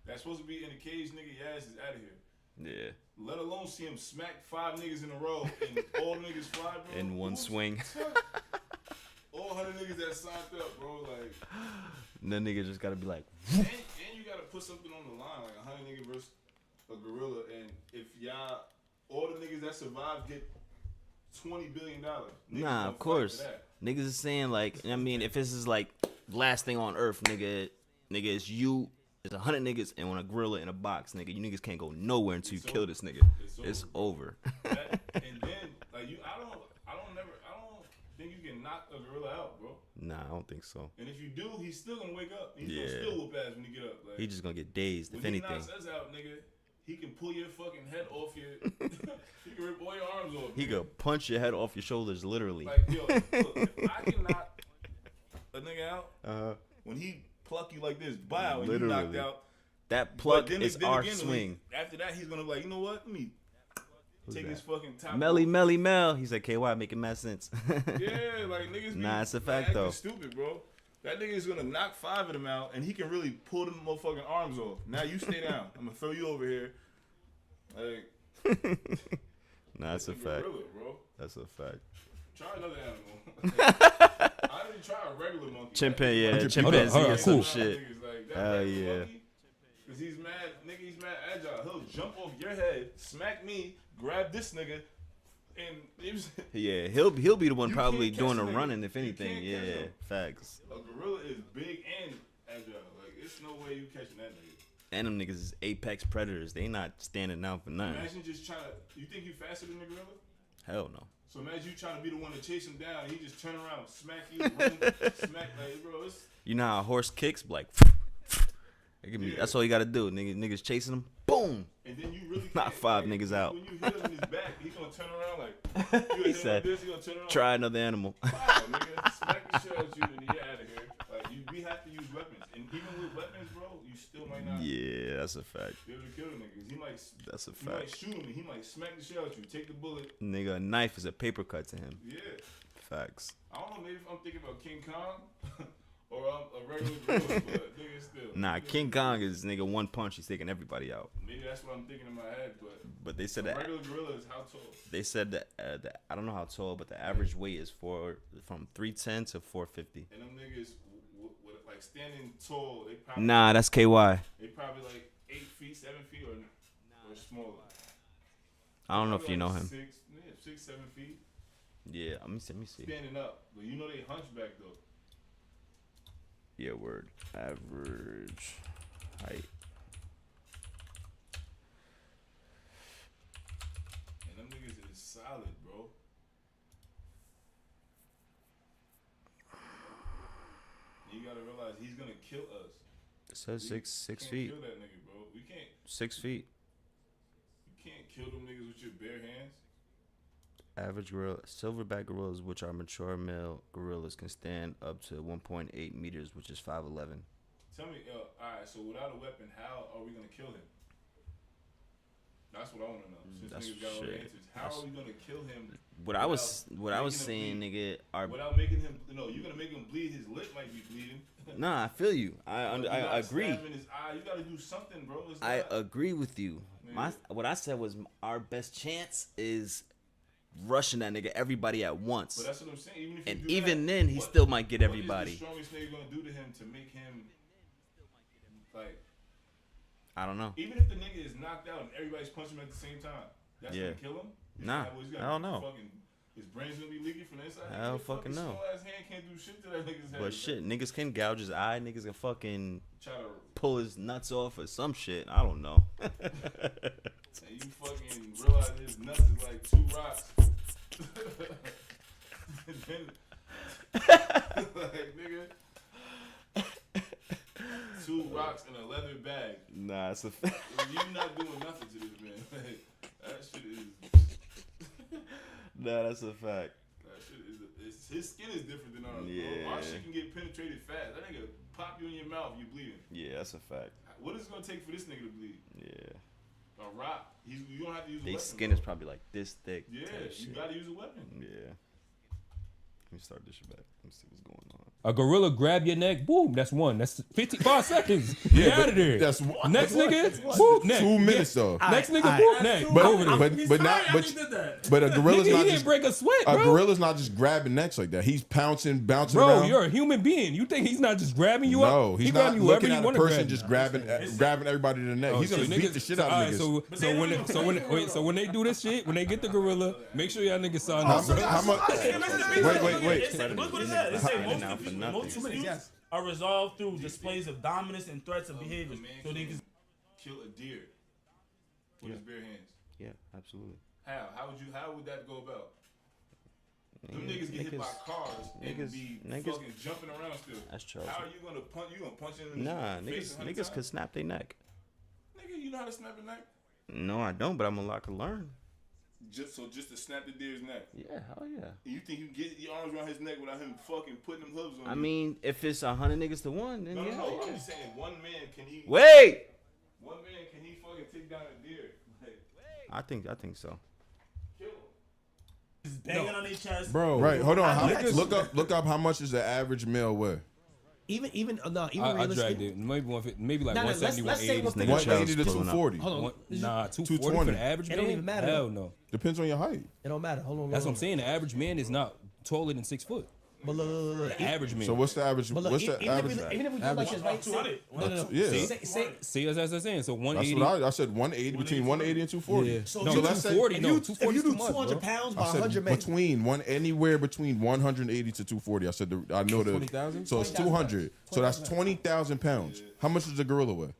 that's supposed to be in a cage, nigga, your ass is out of here. Yeah. Let alone see him smack 5 niggas in a row and all the niggas fly, bro. In one swing. All 100 niggas that signed up, bro. Like, That nigga just gotta be like, and you gotta put something on the line, like 100 niggas versus a gorilla. And if y'all, all the niggas that survive get $20 billion. nah, of course. Niggas is saying like, I mean, if this is like last thing on earth, nigga, it's you, it's 100 niggas and when a gorilla in a box, nigga, you niggas can't go nowhere until you kill this nigga. It's over. And then, like, I don't think you can knock a gorilla out, bro. Nah, I don't think so. And if you do, he's still gonna wake up. He's Yeah. gonna still whoop ass when he get up. Like, He just gonna get dazed, if when anything. he knocks us out, nigga, he can pull your fucking head off your. He can rip all your arms off. He nigga. could punch your head off your shoulders, literally. Like, yo, look, if I can knock a nigga out, when he pluck you like this, bow, and you knocked Literally. out. That But pluck then is then our again, swing. After that, he's gonna be like, you know what? Let me take his fucking top. Melly, off. Melly, Mel. He said, KY, making mad sense. Yeah, like niggas. Nah, it's a fact, acting though. Stupid, bro. That nigga is gonna knock 5 of them out, and he can really pull them motherfucking arms off. Now you stay down. I'm gonna throw you over here. Like, Nah, that's a fact. gorilla, bro. That's a fact. Try another animal. I didn't try a regular monkey. Chimpanzee, yeah, 100 chimpanzee people. or some Cool. shit. Like, that Hell regular yeah. monkey, Cause he's mad, nigga. He's mad agile. He'll jump off your head, smack me, grab this nigga, and it was, Yeah, he'll be the one You probably can't doing catch the a nigga. running, if You anything. can't catch Yeah, him. facts. a gorilla is big and agile. Like, it's no way you catching that nigga. And them niggas is apex predators. They not standing out for nothing. Imagine just trying to. You think you faster than the gorilla? Hell no. So imagine you trying to be the one to chase him down, and he just turn around, smack you, run, smack like, bro. It's You know how a horse kicks? Like, it can be, Yeah. that's all you gotta do. Niggas chasing him. Boom. and then you really Knock can't, 5 like, niggas out. When you hit him in his back, he's gonna turn around like you He hit him said, like this, he gonna turn around. Try another animal. Wow, nigga, smack the shit out you, and you're out of here. Like we have to use weapons, and even with weapons, bro, you still might not Yeah, that's a fact. be able to kill the niggas. He might. That's a He might fact. shoot him, and he might smack the shit out you. Take the bullet. Nigga, a knife is a paper cut to him. Yeah. Facts. I don't know. Maybe if I'm thinking about King Kong or a regular gorilla, but nigga still. Nah, King Kong is nigga one punch. He's taking everybody out. Maybe that's what I'm thinking in my head, But they said a that regular gorilla is how tall? they said that I don't know how tall, but the average weight is from 310 to 450. And them niggas, with like standing tall, they probably Nah, that's KY. they probably like 8 feet, 7 feet, or smaller. I don't know if Probably you know like him. 6, 7 feet, Yeah, let me see. standing up. But you know they hunchback though. Yeah, word. Average height. And them niggas is solid, bro. You gotta realize he's gonna kill us. It says We 6 can't feet. Kill that nigga, bro. We can't. 6 feet. You can't kill them niggas with your bare hands. Average gorilla, silverback gorillas, which are mature male gorillas, can stand up to 1.8 meters, which is 5'11". Tell me, all right. So without a weapon, how are we gonna kill him? That's what I want to know. Since That's niggas got all the shit. answers, how are we gonna kill him? What I was making him saying, bleed? nigga, are Without making him, you're gonna make him bleed. His lip might be bleeding. nah. I feel you. You I gotta agree. stab him in his eye. You gotta do something, bro. It's I not- agree with you. What I said was our best chance is rushing that nigga everybody at once. But that's what I'm saying. Even if you And do even that, then, he what- still might get What everybody. is the strongest nigga gonna do to him to make him like? I don't know. Even if the nigga is knocked out and everybody's punching him at the same time, that's Yeah. gonna kill him. Nah, I don't know. His brain's gonna be leaking from the inside. I don't His fucking know. Small ass hand can't do shit to that nigga's head. But shit, niggas can gouge his eye. Niggas can fucking Try to, pull his nuts off or some shit. I don't know. and you fucking realize his nuts is like 2 rocks. Like, nigga. 2 rocks in a leather bag. Nah, it's a. You're not doing nothing to this man. Like, that shit is. Nah, that's a fact. That shit is. His skin is different than ours. Yeah. Bro. Our shit can get penetrated fast. That nigga pop you in your mouth, you bleeding. Yeah, that's a fact. What is it gonna take for this nigga to bleed? Yeah. A rock. You don't have to use a Their weapon. skin bro. is probably like this thick. Yeah, type you shit. gotta use a weapon. Yeah. Let me start this shit back. Let me see what's going on. A gorilla grab your neck, boom, that's one. That's 55 seconds. Yeah, Get but out of there. that's Next nigga, boop, neck. 2 minutes though. Next nigga, boop, neck. Over there. But a gorilla's Nigga, not he didn't just break a sweat, a bro. gorilla's not just grabbing necks like that. He's bouncing Bro, around. you're a human being. You think he's not just grabbing you up? No, he's He not grabbing you wherever looking you at a want to person grab just you. grabbing everybody to the neck. Oh, He's gonna shit, beat niggas- the shit out of alright, niggas. So when they do this shit, when they get the gorilla, make sure y'all niggas sign up. How much? Wait. Look what it said. It said Now for nothing. most disputes are resolved through displays of dominance and threats of behaviors. So they can Kill a deer with his bare hands. Yeah, absolutely. How? How would that go about? Them niggas get hit by cars and be fucking jumping around still. That's Charles. How are you gonna punch? You gonna punch in the Nah, face 100 niggas times? could snap their neck. Nigga, you know how to snap a neck? No, I don't, but I'm a lot to learn. Just to snap the deer's neck. Yeah, hell yeah. And you think you can get your arms around his neck without him fucking putting them hooves on I you? mean, if it's 100 niggas to one, then No. yeah. I'm just saying, one man can he? Wait. One man can he fucking take down a deer? Like, I think so. kill him. banging on their chest. Bro. Right, hold on. Niggas- Look up how much is the average male weigh. Even I realistic. dragged it. Maybe 150, maybe like Nah, 170, let's say 180. Nigga, 180 to Charles pulling up. 240. Hold on. Nah, 240 for 220. the average It man? don't even matter. Hell no. Depends on your height. It don't matter. Hold on. That's what I'm saying. The average man is not taller than 6 foot. But look. The average man. So what's the average? But look, What's the average? even if we do like this, right? 200. No. Yeah. Say, See, as I'm saying, so That's 180. what I said. 180 between 180 and 240. Yeah. so No, you let's say- 240. if No, you 240 do is too much, 200 bro. pounds by I said 100 men. anywhere between 180 to 240. I said I know the 20,000? So it's 200. So that's 20,000 pounds. How much does a gorilla weigh?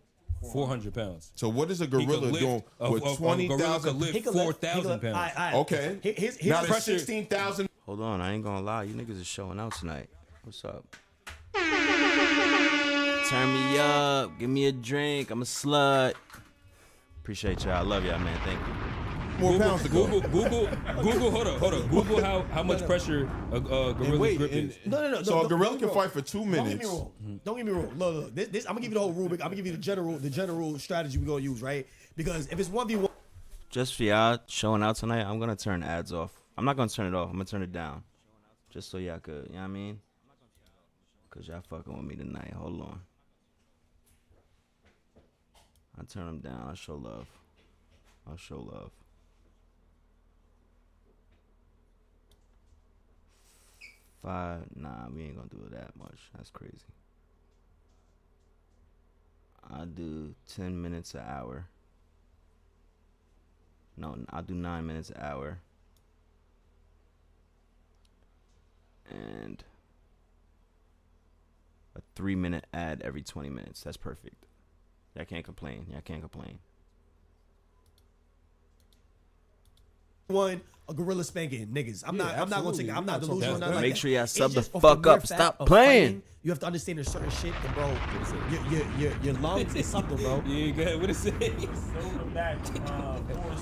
400 pounds. So what is a He could gorilla lift- doing with a gorilla could 20,000? lift He could lift- 4,000 pounds. Aight. Okay. Here's Now the there's pressure. 16,000. Hold on, I ain't gonna lie. You niggas is showing out tonight. What's up? Turn me up. Give me a drink. I'm a slut. Appreciate y'all. I love y'all, man. Thank you. More pounds to go. Google, hold up. Google how much pressure a gorilla's grip is. No. So a gorilla can wrong. fight for 2 Don't get me minutes. wrong. Don't get me wrong. Look. This I'm gonna give you the whole rubric. I'm gonna give you the general strategy we gonna use, right? Because if it's 1v1, Just for y'all showing out tonight, I'm gonna turn ads off. I'm not gonna turn it off. I'm gonna turn it down. Just so y'all could, you know what I mean? Cause y'all fucking with me tonight. Hold on. I turn them down. I show love. I'll show love. Nah, we ain't gonna do it that much. That's crazy. I do 10 minutes an hour. No, I'll do 9 minutes an hour. And a 3-minute ad every 20 minutes. That's perfect. Y'all can't complain. a gorilla spanking niggas. I'm not gonna take it. I'm not delusional. That's Nothing like Make that. sure y'all It's sub the just off fuck mere up. fact Stop of playing. fighting, you have to understand there's certain shit, and bro, your lungs is something, bro. Yeah, go ahead. What it say? Silver back,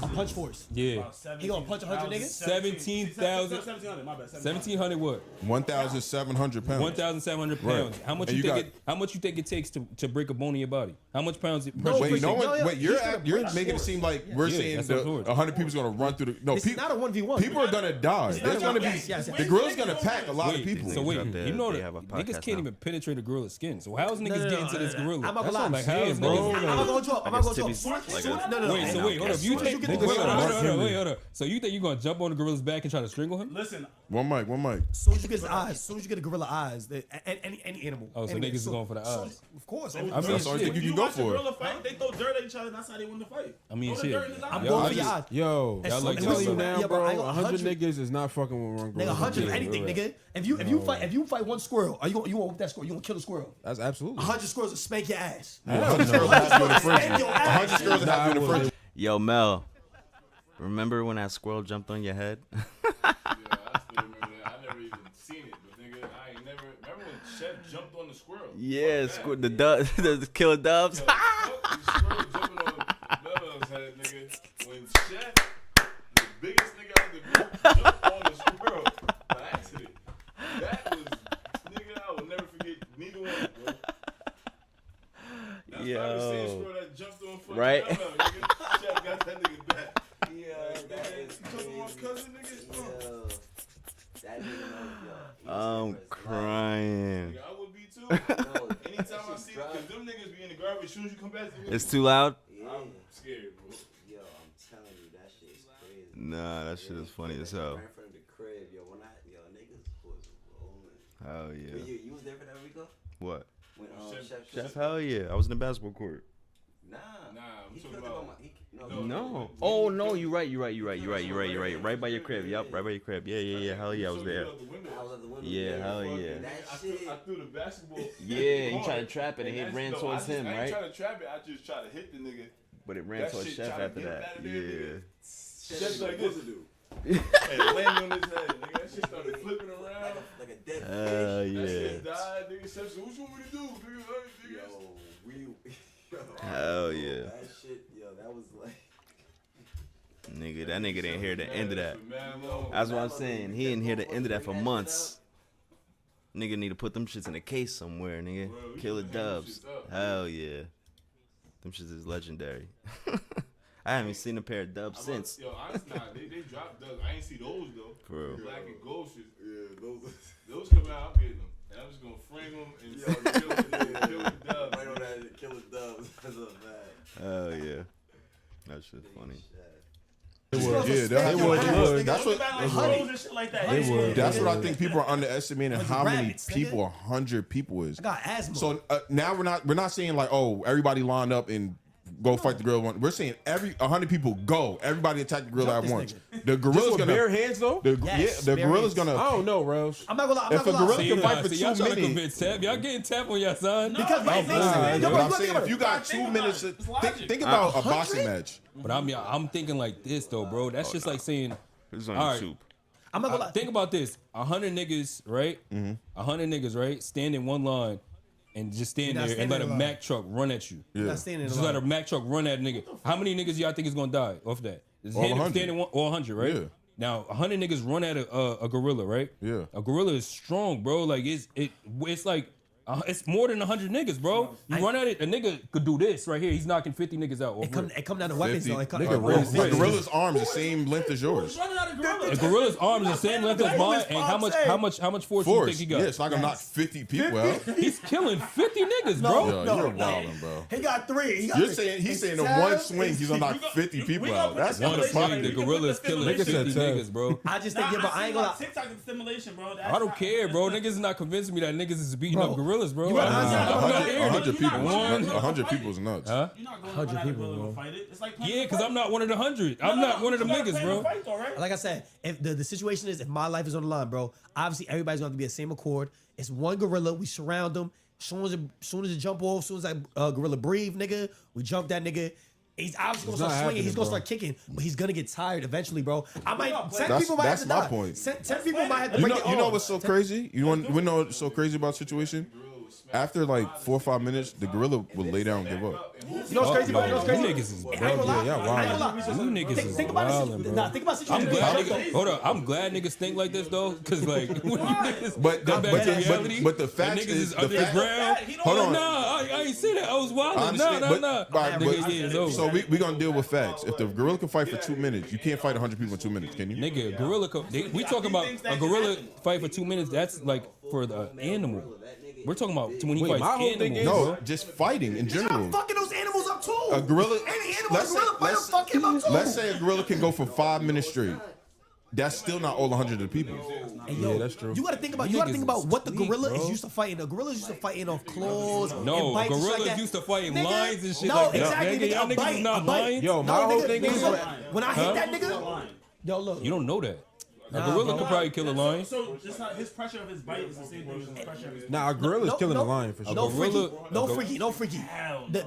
A punch force. Yeah. He gonna punch 100 niggas? 17,000. 1,700. My bad. 1,700 what? 1,700 pounds. 1,700 Right. pounds. How much And you you think? got- How much you think it takes to break a bone in your body? How much pounds? Wait, No, wait, you're break making it seem like we're Yeah, saying that's the what I'm 100 people's gonna run through the. No, This is not a 1v1. people are gonna die. There's gonna be yes. the gorilla's gonna pack a lot of people. So wait, Up there, you know they that have a niggas podcast can't now. even penetrate a gorilla's skin. So how's niggas no, getting to this gorilla? I'm not gonna That's lie. like how's bro. niggas? I'm not gonna drop. I'm not gonna drop. Timmy's like a- No. Wait, so wait, hold up. You Soon as think? you get Wait, the hold gorilla- up. So you think you're gonna jump on the gorilla's back and try to strangle him? Listen, One mic. As soon as you get his eyes, as soon as you get a gorilla eyes, any animal. Oh, so Anyway, niggas is going for the so- eyes. Of course. I mean, That's the only shit. thing you can go watch a for. gorilla fight, they throw dirt at each other. That's how they win the fight. I mean, Throw the shit. dirt in his eye. I'm Y'all going like for your this- eyes. Yo, As Y'all soon like as this tell you so- now, yeah, but bro. I ain't 100 niggas is not fucking with one Nigga, gorilla. 100 Yeah, anything, right. nigga. If you fight one squirrel, are you gonna whip that squirrel? You gonna kill the squirrel? That's absolutely. 100 squirrels will spank your ass. 100 girls have to be in the first. Spank your 100 ass. girls have to be in the first. Yo, Mel. Remember when that squirrel jumped on your head? Yeah, I still remember that. I never even seen it, but nigga, I ain't never. Remember when Chef jumped on the squirrel? Yeah, Fuck the the killer doves. Yo, fuck the squirrel jumping on Bella's head, nigga. When Chef, the biggest nigga out the group, jumped on the squirrel by accident. That was, nigga, I will never forget neither one, bro. That's probably the same squirrel that jumped on fucking Right. Bella, nigga. Chef got that nigga back. Yeah, that is Cousin, my cousin, nigga. Yo, that nigga knows, yo. I'm crying. Nigga, I would be too. Anytime I see, because them niggas be in the garbage as soon as you come back. It's too loud? Yeah. I'm scared, bro. Yo, I'm telling you, that shit is crazy. Nah, that shit is funny as hell. Right in front of the crib, yo. Yo, niggas was rolling. Hell yeah. You was there for that, Rico? What? When Chef, hell yeah. I was in the basketball court. Nah, I'm he talking cooked about. my. No. Oh no, you're right. Right by your crib. Yup, right by your crib. Yeah. Hell yeah, I was there. I was at the window. Yeah, hell yeah. That shit. I threw the basketball. Yeah, you tried to trap it and it ran towards him, I ain't right? trying to trap it. I just try to hit the nigga. But it ran That towards shit Chef tryna after get that. out of there, Yeah. nigga. Chef's like this. And land on his head, nigga. That shit started flipping around. Like a dead fish. That Yeah. shit died, nigga. Chef said, "What you want me to do, nigga?" Hell yeah. That shit, yo, that was like. Nigga, that nigga didn't hear the end of that. That's what I'm saying. He didn't hear the end of that for months. Nigga need to put them shits in a case somewhere, nigga. Killer dubs. Hell yeah. Them shits is legendary. I haven't seen a pair of dubs since. Yo, honestly, nah, they dropped dubs. I ain't see those though. For real. The black and gold shit. Yeah, those come out. I'm getting them. And I'm just gonna frame them and kill the dubs. Right on that, kill the dubs. That's a bad. Hell yeah. That shit funny. It was, yeah, that's what. That's what I think people are underestimating how many people 100 people is. I got asthma. So now we're not saying like, oh, everybody line up and go fight the gorilla. We're saying 100 people go. Everybody attack the gorilla at once. The gorilla's gonna bare hands though. The gorilla's gonna. I don't know, Rose. I'm not gonna lie. If a gorilla See, can fight for y'all 2 trying to minutes. convince Tab. Y'all getting Tab on your son. Because But I'm saying if you got 2 minutes, think about a boxing match. But I'm thinking like this though, bro. That's just like saying, This on all right, YouTube. I'm not gonna lie. think about this: 100 niggas, right? 100 niggas, right? Stand in one line and just stand You're not there and let standing a in line. Mack truck run at you. Yeah. Not standing in Just line. let a Mack truck run at a nigga. How many niggas y'all think is gonna die off that? Just All 100. Standing one, all 100, right? Yeah. Now 100 niggas run at a gorilla, right? Yeah. A gorilla is strong, bro. Like it's like. It's more than 100 niggas, bro. You run at it, a nigga could do this right here. He's knocking 50 niggas out. It come down to weapons 50. though. It come, A gorilla's arms the same length as yours. A gorilla's arms the same length as mine, and how much force you think he got? Yeah, it's not gonna knock 50 people out. He's killing 50 niggas, bro. Yo, you're wildin', bro. He got 3. He's saying in one swing he's gonna knock 50 people out. That's One not swing, the gorilla's killing Nigga 50 said niggas, bro. I just think, yeah, but I ain't gonna lie. TikTok is stimulation, bro. I don't care, bro. Niggas is not convincing me that niggas is beating up gorillas, bro. You I'm not hearing 100 it. people. One. 100 people's nuts. Huh? You're not going 100 people, to bro. fight it. It's like Yeah, because I'm not one of the 100. I'm not one of the niggas, bro. Like I said, if the situation is if my life is on the line, bro, obviously everybody's gonna have to be the same accord. It's one gorilla. We surround them. Soon as it jump off, soon as that gorilla breathe, nigga, we jump that nigga. He's obviously gonna start swinging. He's gonna start kicking, but he's gonna get tired eventually, bro. I might. 10 people might have That's to my die. point. 10 people might have to You break know, it you know off. what's so crazy? You know what's so crazy about the situation? After like 4 or 5 minutes, the gorilla will lay down and give up. You know what's crazy about it? You know what's crazy? You niggas is I ain't gonna lie. yeah, I ain't gonna lie. You niggas is Think about wildin', this. bro. Nah, think about the I'm situation. glad niggas, hold up. I'm glad niggas think like this though, cause like when you niggas come back to reality, but the and fact niggas is, is underground. hold on. Nah, I ain't say that. I was I wildin'. understand, Nah. but Nigga, yeah, it's over. so we gonna deal with facts. If the gorilla can fight for 2 minutes, you can't fight 100 people in 2 minutes, can you? Nigga, gorilla. We talking about a gorilla fight for 2 minutes. That's like for the animal. We're talking about when he fights my whole thing animals. No, just fighting in general. Fucking those animals up too. A gorilla. Any animal, gorilla fight them, fuck him up too. Let's say a gorilla can go for 5 minutes straight. That's still not all 100 of the people. Yo, that's true. You gotta think about. You You gotta niggas think about is what the weak, gorilla bro. is used to fighting. The gorilla is used to fighting off claws. No, and bites and shit gorillas like that. used to fight in Nigga, lions and shit no, like that. exactly. Nigga, y'all Nigga, a niggas bite, is not a bite. lions. Yo, my No, whole nigga, thing is when I hit that nigga, yo, look. You don't know that. A gorilla could probably kill a lion. So it's not his pressure of his bite is the same thing as his pressure of his. Nah, a gorilla's killing a lion for sure. No freaky, no go- freaky, no freaky. The Yeah,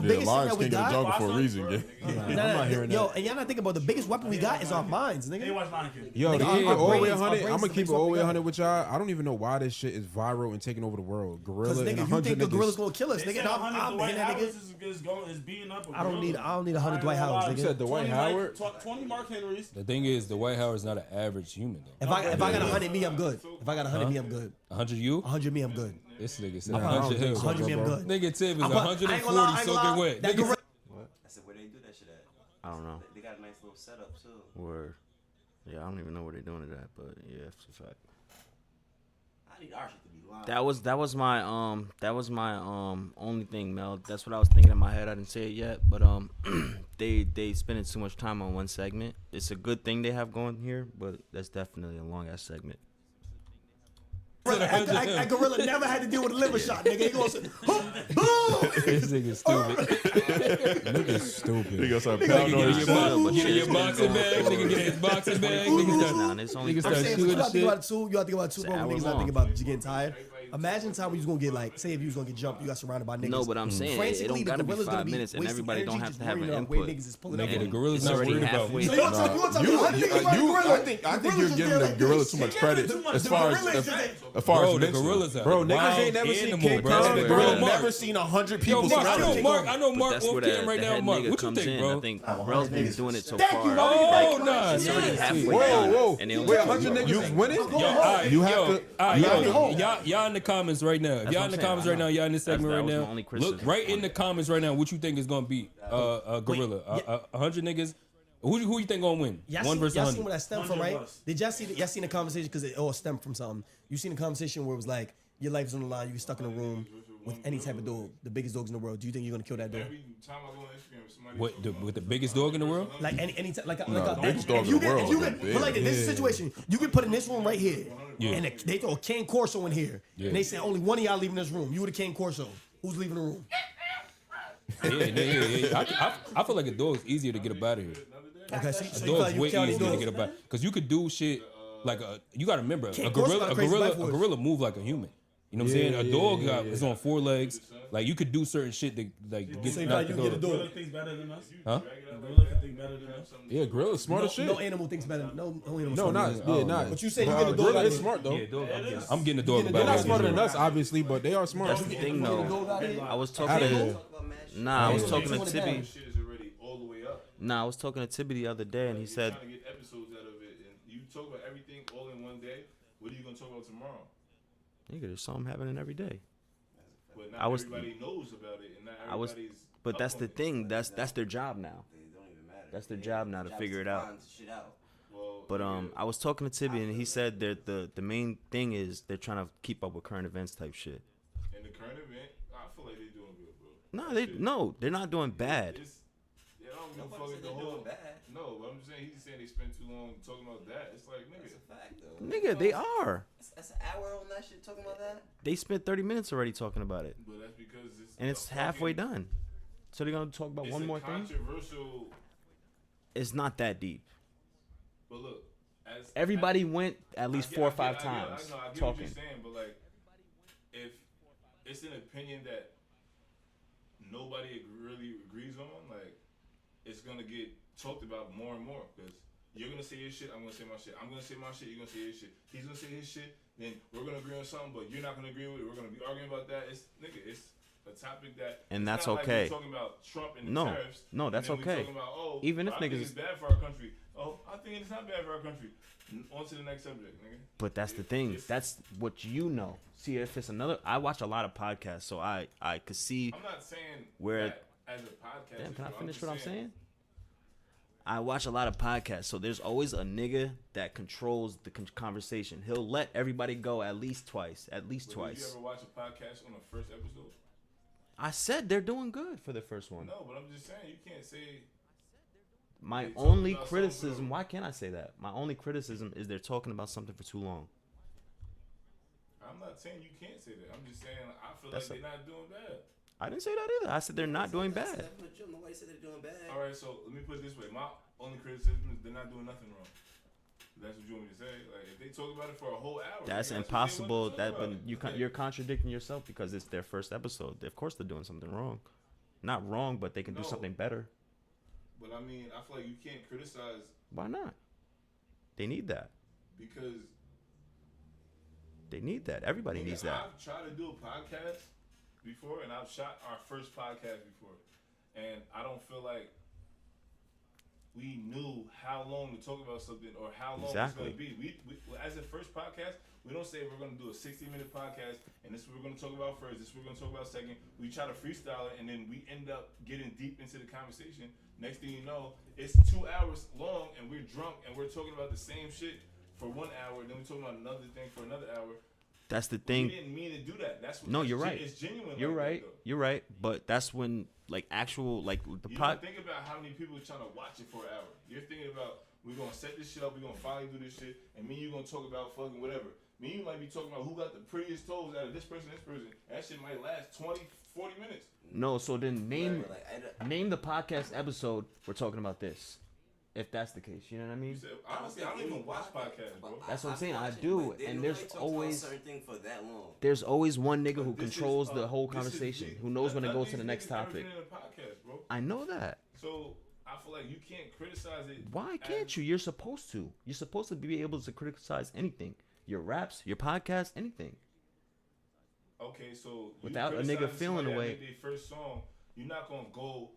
biggest thing lions that we king of the got. jungle for a reason. Yeah. I'm not hearing Yo, that. and y'all not thinking about the biggest weapon we got is our minds, They nigga. watch Lion King. Yo, Nigga, to keep it our all the way brains- our 100, brains I'm gonna is keep it the all the way biggest 100 with y'all. I don't even know why this shit is viral and taking over the world. Because Gorilla and nigga, you 100 think the gorilla's niggas. gonna kill us, They nigga? said No, 100 I'm Dwight hitting that Howard nigga. is beating up. I don't need 100 Dwight Howards, You nigga. said Dwight 20 Howard? 20 Mark Henrys. The thing is, the White Howard's not an average human though. If I got 100 me, I'm good. If I got 100 me, I'm good. 100 you? 100 me, I'm good. This nigga said Nah, I don't 100 think him. so, 100 me, I'm bro. good. Nigga Tim is I ain't gonna lie, 140 I ain't gonna soaking lie. wet. That Nigga, gorilla- I said, where they do that shit at? I don't know. They got a nice little setup too. Word. Yeah, I don't even know where they're doing it at, but yeah, it's a fact. I need our shit to be live. That was my only thing, Mel. That's what I was thinking in my head. I didn't say it yet, but they spending too much time on one segment. It's a good thing they have going here, but that's definitely a long ass segment. That gorilla never had to deal with a liver shot, nigga. He goes, boom. this nigga stupid. Niggas stupid. Nigga start Nigga pounding on get his in shit. your, get in your boxing bag. Nigga get in his boxing bag. Nigga Now, start, and it's only nigga I'm start saying, but you shooting gotta think shit. about it too. You gotta think about it too, It's bro. an When hour niggas not long. thinking about getting tired. Imagine the time when you was gonna get like, say if you was gonna get jumped, you got surrounded by niggas. No, but I'm saying it Frantically, don't the gotta be gorilla's gonna 5 minutes, and wasting everybody don't energy have just to have an worrying about where input. niggas is pulling up Nigga, on. the gorilla's It's not already worried about halfway you. So you want to talk You, about I think you're giving the gorilla too much credit as far as Bro, the mental. gorillas are Bro, a niggas wild ain't never seen animal, King bro. Kong. The The gorilla gorilla Mark. never seen 100 Yo, people Mark, I surrounding know him. Mark That's on where cam right the now. head Mark, nigga what you comes think, in. bro? I think Rel's been doing it so Thank far. you, bro. Oh, nah. It's already halfway Whoa, done, whoa. and they only Wait, took 100 you niggas winning? Yo, alright, You have yo, to- alright, you yo, have to- y'all in the comments right now. If That's y'all what in the I'm saying, comments I right know. now, y'all in this segment That right was my now. only Look criticism right on in the it. comments right now. What you think is gonna beat a gorilla? 100 niggas. Who you think gonna win? One versus Y'all seen 100. where that stem from, right? Did y'all see? Y'all seen the conversation because it all stemmed from something. You seen the conversation where it was like your life is on the line. You get stuck in a room with any type of dog, the biggest dogs in the world. Do you think you're gonna kill that dog? Every time I go on Instagram, somebody What with the biggest dog in the world? Like any time, like the biggest if dog in you the get, world if you is get, big. but like in this situation, you get put in this room right here, Yeah. and they throw a Cane Corso in here, Yeah. and they say only one of y'all leaving this room. You with a Cane Corso. Who's leaving the room? Yeah. I feel like a dog's easier to get up out of here. Okay, so A you feel dog's like you way kill these easier to dogs? get up out because you could do shit like you gotta remember Can't course about crazy life a force. gorilla move like a human. You know what I'm saying? A dog is on 4 legs. Like you could do certain shit to like get So you knocked like the you get a dog. dog. Gorilla thinks better than us. Huh? Gorilla can think better than us. Yeah, gorilla's smart as shit. No animal thinks better. No animal. No, not yeah, not. But you say you get a dog gorilla out is here. smart though. Yeah, dog. I'm getting a dog They're about not it. smarter than us, obviously, but they are smart. That's the thing, though. I was talking Outta to here. Nah, I was talking to Yeah. Tibby. shit is already all the way up. Nah, I was talking to Tibby the other day, and he said, Trying to get episodes out of it, and you talk about everything all in one day. What are you gonna talk about tomorrow? "Nigga, there's something happening every day." But not I was- everybody knows about it, and not I was, everybody's. but up that's on the it. thing. That's their job now. It don't even matter. That's their job now to figure it out. Find shit out. Well, But I was talking to Tibby, and he said that the main thing is they're trying to keep up with current events type shit. in the current event, I feel like they're doing good, bro. They're not doing bad. It's, they don't give a Nobody fuck said if the they're whole. doing bad. No, but I'm just saying he's just saying they spent too long talking about that. It's like That's nigga. a fact, though. Nigga, they are. That's an hour on that shit talking about that. They spent 30 minutes already talking about it, But that's because it's and it's a halfway fucking- done. So they're gonna talk about It's one a more thing. controversial. It's not that deep. But look, as Everybody went at least 4 or 5 I times know, I get what talking. you're saying, but like, if it's an opinion that nobody really agrees on, like, it's gonna get talked about more and more because you're gonna say your shit, I'm gonna say my shit, I'm gonna say my shit, you're gonna say your shit, he's gonna say his shit, then we're gonna agree on something, but you're not gonna agree with it. We're gonna be arguing about that. It's nigga, it's a topic that And it's that's not okay. Like we're talking about Trump and the No. tariffs. No, and that's then we okay. talking about, oh, Even if I think niggas- it's bad for our country. Oh, I think it's not bad for our country. On to the next subject, nigga. But that's the thing. That's what you know. See, if it's another, I watch a lot of podcasts, so I could see. I'm not saying Where- that as a podcast. Damn, can I but finish just what I'm saying? I watch a lot of podcasts, so there's always a nigga that controls the conversation. He'll let everybody go at least twice. At least But twice. Did you ever watch a podcast on the first episode? I said they're doing good for the first one. No, but I'm just saying you can't say. My They talking only about criticism, something. why can't I say that? My only criticism is they're talking about something for too long. I'm not saying you can't say that. I'm just saying I feel That's like they're not doing bad. I didn't say that either. I said they're not doing bad. Nobody said they're doing bad. All right, so let me put it this way: my only criticism is they're not doing nothing wrong. That's what you want me to say. Like if they talk about it for a whole hour, That's nigga, impossible. what they That wanna when talk about. you're contradicting yourself because it's their first episode. Of course they're doing something wrong. Not wrong, but they can do No. something better. But I mean, I feel like you can't criticize Why not? They need that. because They need that. Everybody needs that. I've tried to do a podcast before, and I've shot our first podcast before, and I don't feel like we knew how long to talk about something or how long Exactly. it's going to be. We as a first podcast, we don't say we're going to do a 60-minute podcast, and this is what we're going to talk about first, this is what we're going to talk about second. We try to freestyle it, and then we end up getting deep into the conversation. Next thing you know, it's 2 hours long, and we're drunk, and we're talking about the same shit for 1 hour, then we're talking about another thing for another hour. That's the We thing. didn't mean to do that. That's what, No, you're right. It's genuine. You're like right. That, though. You're right. But that's when like actual like the You pod. don't think about how many people are trying to watch it for an hour. You're thinking about we're gonna set this shit up, we're gonna finally do this shit, and me and you gonna talk about fucking whatever. Me and you might be talking about who got the prettiest toes out of this person, and that shit might last 20, 40 minutes. No, so then name Whatever, like, name the podcast episode we're talking about this. If that's the case, you know what I You mean? said, honestly, I don't even watch podcasts, bro. That's what I'm saying. I watch it, do, but they and don't there's really talk always- about a certain thing for that long. There's always one nigga who But this is, controls the whole this is conversation, deep. who knows when to None go of to the these next niggas ever topic. been in a podcast, bro. I know that. So I feel like you can't criticize it. Why can't you? You're supposed to. You're supposed to be able to criticize anything. Your raps, your podcast, anything. Okay, so you Without a nigga criticizing feeling somebody away- that made their first song, you're not gonna go.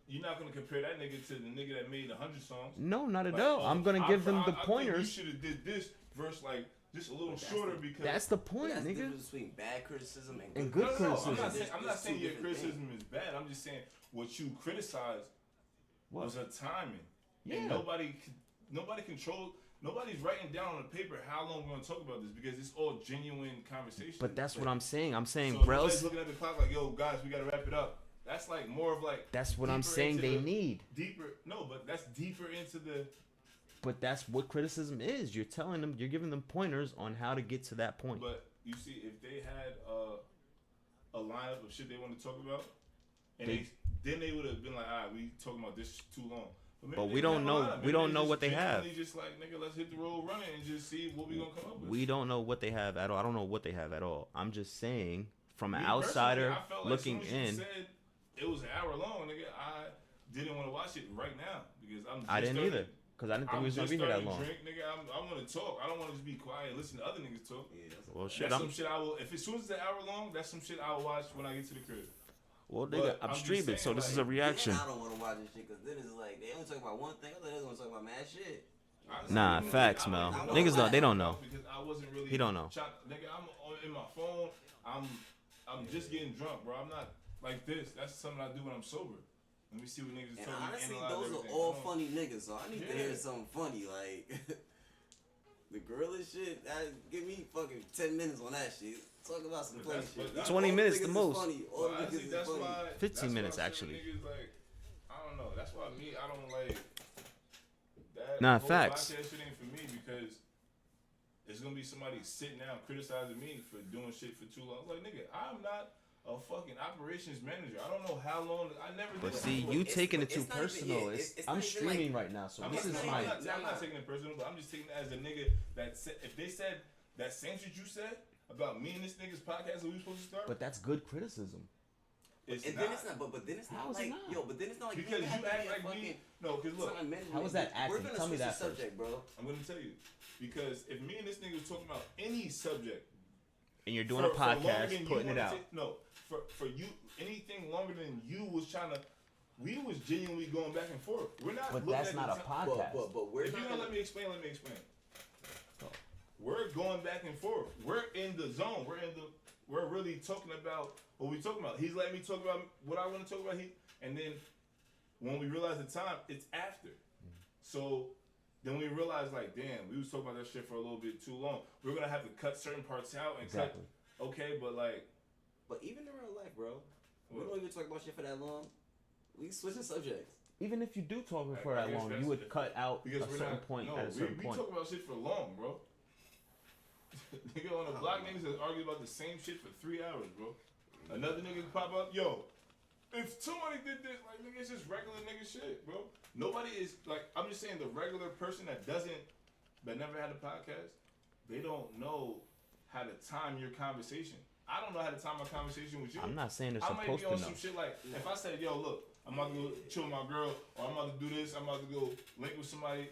You're not gonna compare that nigga to the nigga that made 100 songs. No, not at Like, all. oh, I'm gonna give them the I pointers. think you should have did this verse like just a little That's shorter the- because That's the But point, that's the nigga. difference between bad criticism and And good good No, criticism. I'm not saying your different criticism things. is bad. I'm just saying what you criticized What? was a timing. Yeah. And nobody controls. Nobody's writing down on the paper how long we're gonna talk about this because it's all genuine conversation. But that's what I'm saying. I'm saying, So nobody's Brels. looking at the clock like, yo, guys, we gotta wrap it up. That's like more of like. That's what I'm deeper saying into they the- need. Deeper, no, but that's deeper into the. But that's what criticism is. You're telling them, you're giving them pointers on how to get to that point. But you see, if they had a lineup of shit they want to talk about, and then they would have been like, all right, we talking about this too long. maybe But they we don't have a know- lineup. we Maybe don't they know just what they have. genuinely Just like nigga, let's hit the road running and just see what we gonna come up with. We don't know what they have at all. I don't know what they have at all. I'm just saying, from an Me outsider personally, I felt like looking as soon as you in, said it was an hour long, nigga. I didn't want to watch it right now because I'm. I just didn't starting- either. Because I didn't think I'm we was going just to be here that starting long. to drink, nigga. I want to talk. I don't want to just be quiet and listen to other niggas talk. Yeah, Well, shit, That's I'm. some shit I will. If as soon as it's an hour long, that's some shit I will watch when I get to the crib. Well, nigga, But I'm I'm just streaming, so saying, this is like, a reaction. I don't want to watch this shit because then it's like they only talk about one thing. I thought they was gonna talk about mad shit. Honestly, Nah, you know, facts, I Mel. don't Niggas know don't- they don't know. because I wasn't really. He don't know. Nigga, I'm in my phone. I'm just getting drunk, bro. I'm not like this. That's something I do when I'm sober. Let me see what niggas And talking. honestly, analyze those everything. are all I don't- funny niggas, so I need to Yeah. hear something funny. Like the gorilla shit, give me fucking 10 minutes on that shit. Talk about some But funny that's- shit. but 20 All minutes niggas the is most. Funny. All Well, niggas honestly, is that's funny. why. 15 that's why minutes, I'm saying actually. Niggas like, I don't know. That's why I don't like that. Nah, whole facts. Podcast shit ain't for me because it's gonna be somebody sitting down criticizing me for doing shit for too long. Like, nigga, I'm not a fucking operations manager. I don't know how long. I never. But did that see, before. you It's- taking it it's too not even- personal. yeah, It's, it's I'm not even streaming like- right now, so I'm this not, is saying- my. I'm not taking it personal, but I'm just taking it as a nigga that said, if they said that same shit you said about me and this nigga's podcast that we were supposed to start, But that's good criticism. it's And not. then it's not, but then it's How not is it like, not? yo, but then it's not like Because have you to act be a like fucking, me. No, because look, it's not a How is that We're acting? gonna Tell me switch the that first. subject, bro. I'm gonna tell you. Because if me and this nigga was talking about any subject, And you're doing for a longer than podcast, you putting it wanna out. take- no, for you, anything longer than you was trying to, we was genuinely going back and forth. We're not. But looking that's at not a the time. podcast. But we're If not you're gonna gonna let me explain, Oh. We're going back and forth. We're in the zone. We're really talking about what we talking about. He's letting me talk about what I want to talk about. And then when we realize the time, it's after. So then we realize like, damn, we was talking about that shit for a little bit too long. We're gonna have to cut certain parts out and Exactly. cut. Okay, but like, But even in real life, bro, we What? don't even talk about shit for that long. We switching subjects. Even if you do talk for I that guess long, that's you would it. cut out because a we're certain not. point No, at a certain we point. talk about shit for long, bro. Nigga on the block, niggas that argue about the same shit for 3 hours, bro. Another nigga pop up, yo. If somebody did this, like nigga, it's just regular nigga shit, bro. Nobody is like. I'm just saying the regular person that doesn't that never had a podcast, they don't know how to time your conversation. I don't know how to time my conversation with you. I'm not saying they're I might supposed be on to know. some shit like, if I said, yo, look, I'm about to go chill with my girl, or I'm about to do this, I'm about to go link with somebody,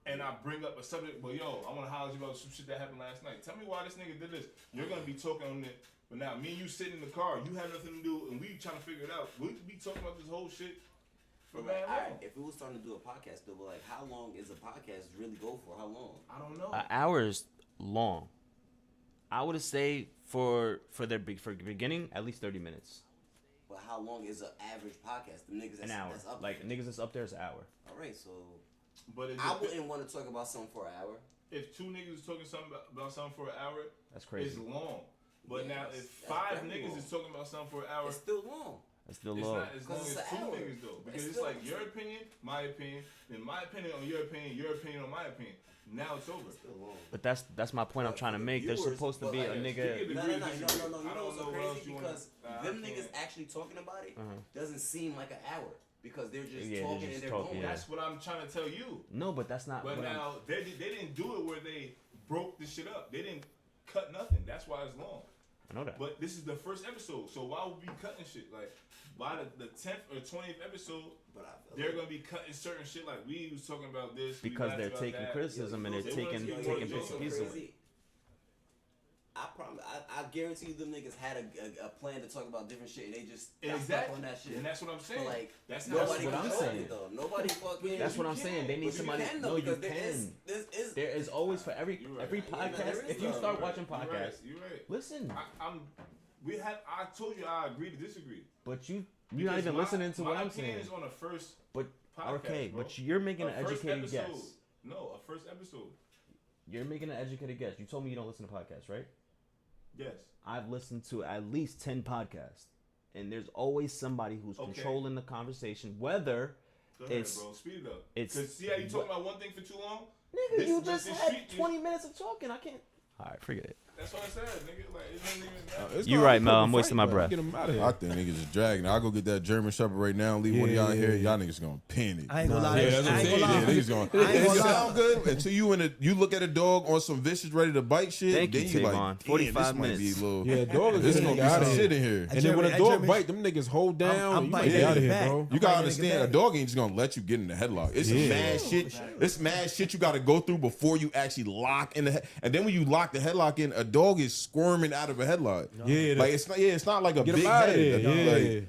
and I bring up a subject, but yo, I want to holler at you about some shit that happened last night. Tell me why this nigga did this. You're going to be talking on it, but now me and you sitting in the car, you have nothing to do, and we trying to figure it out. We be talking about this whole shit for But man like, long. if we was starting to do a podcast, though, but like, how long is a podcast really go for? How long? I don't know. An hour is long. I would say for the beginning, at least 30 minutes. But how long is an average podcast? The niggas that's, An hour. that's up Like there. niggas that's up there is an hour. All right, so But it I dep- wouldn't want to talk about something for an hour. if two niggas is talking about something for an hour, That's crazy. it's long. But Yeah, now that's- if that's five very niggas long. is talking about something for an hour, It's still long. That's still it's low. not as long as Because it's two an hour. niggas though. Because It's it's still- like your opinion, my opinion, then my opinion on your opinion on my opinion. Now it's over. Still long. But that's my point I'm trying to make. There's Viewers, supposed to but be like, a speaking nigga. of- No. Agree You to know disagree. what's I so don't know what else crazy? you wanna- Because I them can't. niggas actually talking about it Uh-huh. doesn't seem like an hour because they're just Yeah, they're talking just and they're talking, going. yeah. That's what I'm trying to tell you. No, but that's not. But what I'm- now they didn't do it where they broke the shit up. They didn't cut nothing. That's why it's long. I know that. But this is the first episode, so why would we be cutting shit? Like by the 10th or 20th episode, But I feel they're like gonna be cutting certain shit. Like we was talking about this we Because laughed they're about taking that. criticism and they're They taking wanna see taking more bits and jokes. pieces away. crazy. I promise. I guarantee you, them niggas had a plan to talk about different shit. And they just got stuck Exactly. on that shit. And that's what I'm saying. But like, That's nobody what I'm controls saying. it though. Nobody fucking. That's what I'm can, saying. They need But you somebody. can, No, though, you because there can. is There is always for every You're right. every Yeah, podcast. there is, If you though. start You're watching right. podcasts, You're right. listen. I told you I agree to disagree. But you're not Because even listening to what my I'm opinion saying. is on a first But podcast, okay, bro. but you're making A an first educated episode. guess. No, a first episode. You're making an educated guess. You told me you don't listen to podcasts, right? Yes. I've listened to at least 10 podcasts, and there's always somebody who's Okay. controlling the conversation. Whether Go ahead, It's- bro. Speed it up. it's- Cause see how you talking about one thing for too long? nigga, This- you this- just this had shit is- 20 minutes of talking. I can't. All right, forget it. That's what I said, nigga. Like it doesn't even matter. You right, Mel. I'm wasting my breath. Get him out of here. I think niggas is dragging. I'll go get that German Shepherd right now and leave one of y'all in here. Y'all niggas gonna panic. I ain't gonna lie. Yeah, that's what I I'm ain't gonna saying. lie. Yeah, niggas gonna. I ain't It gonna lie. sound good until you look at a dog on some vicious ready to bite shit. Thank then you, you like, Tavon. damn, 45 this might be a minutes. little. Yeah, dog is This getting gonna be out some of shit here. in here. And then when a German- dog German- bite, them niggas hold down. I'm you biting might be out of it here, back. bro. You I'm gotta biting it understand, a back. dog ain't just gonna let you get in the headlock. It's some mad shit. It's mad shit you gotta go through before you actually lock in the head. And then when you lock the headlock in, a dog is squirming out of a headlock. Yeah, like it's not like a get big him out of head. there. Like, Yeah.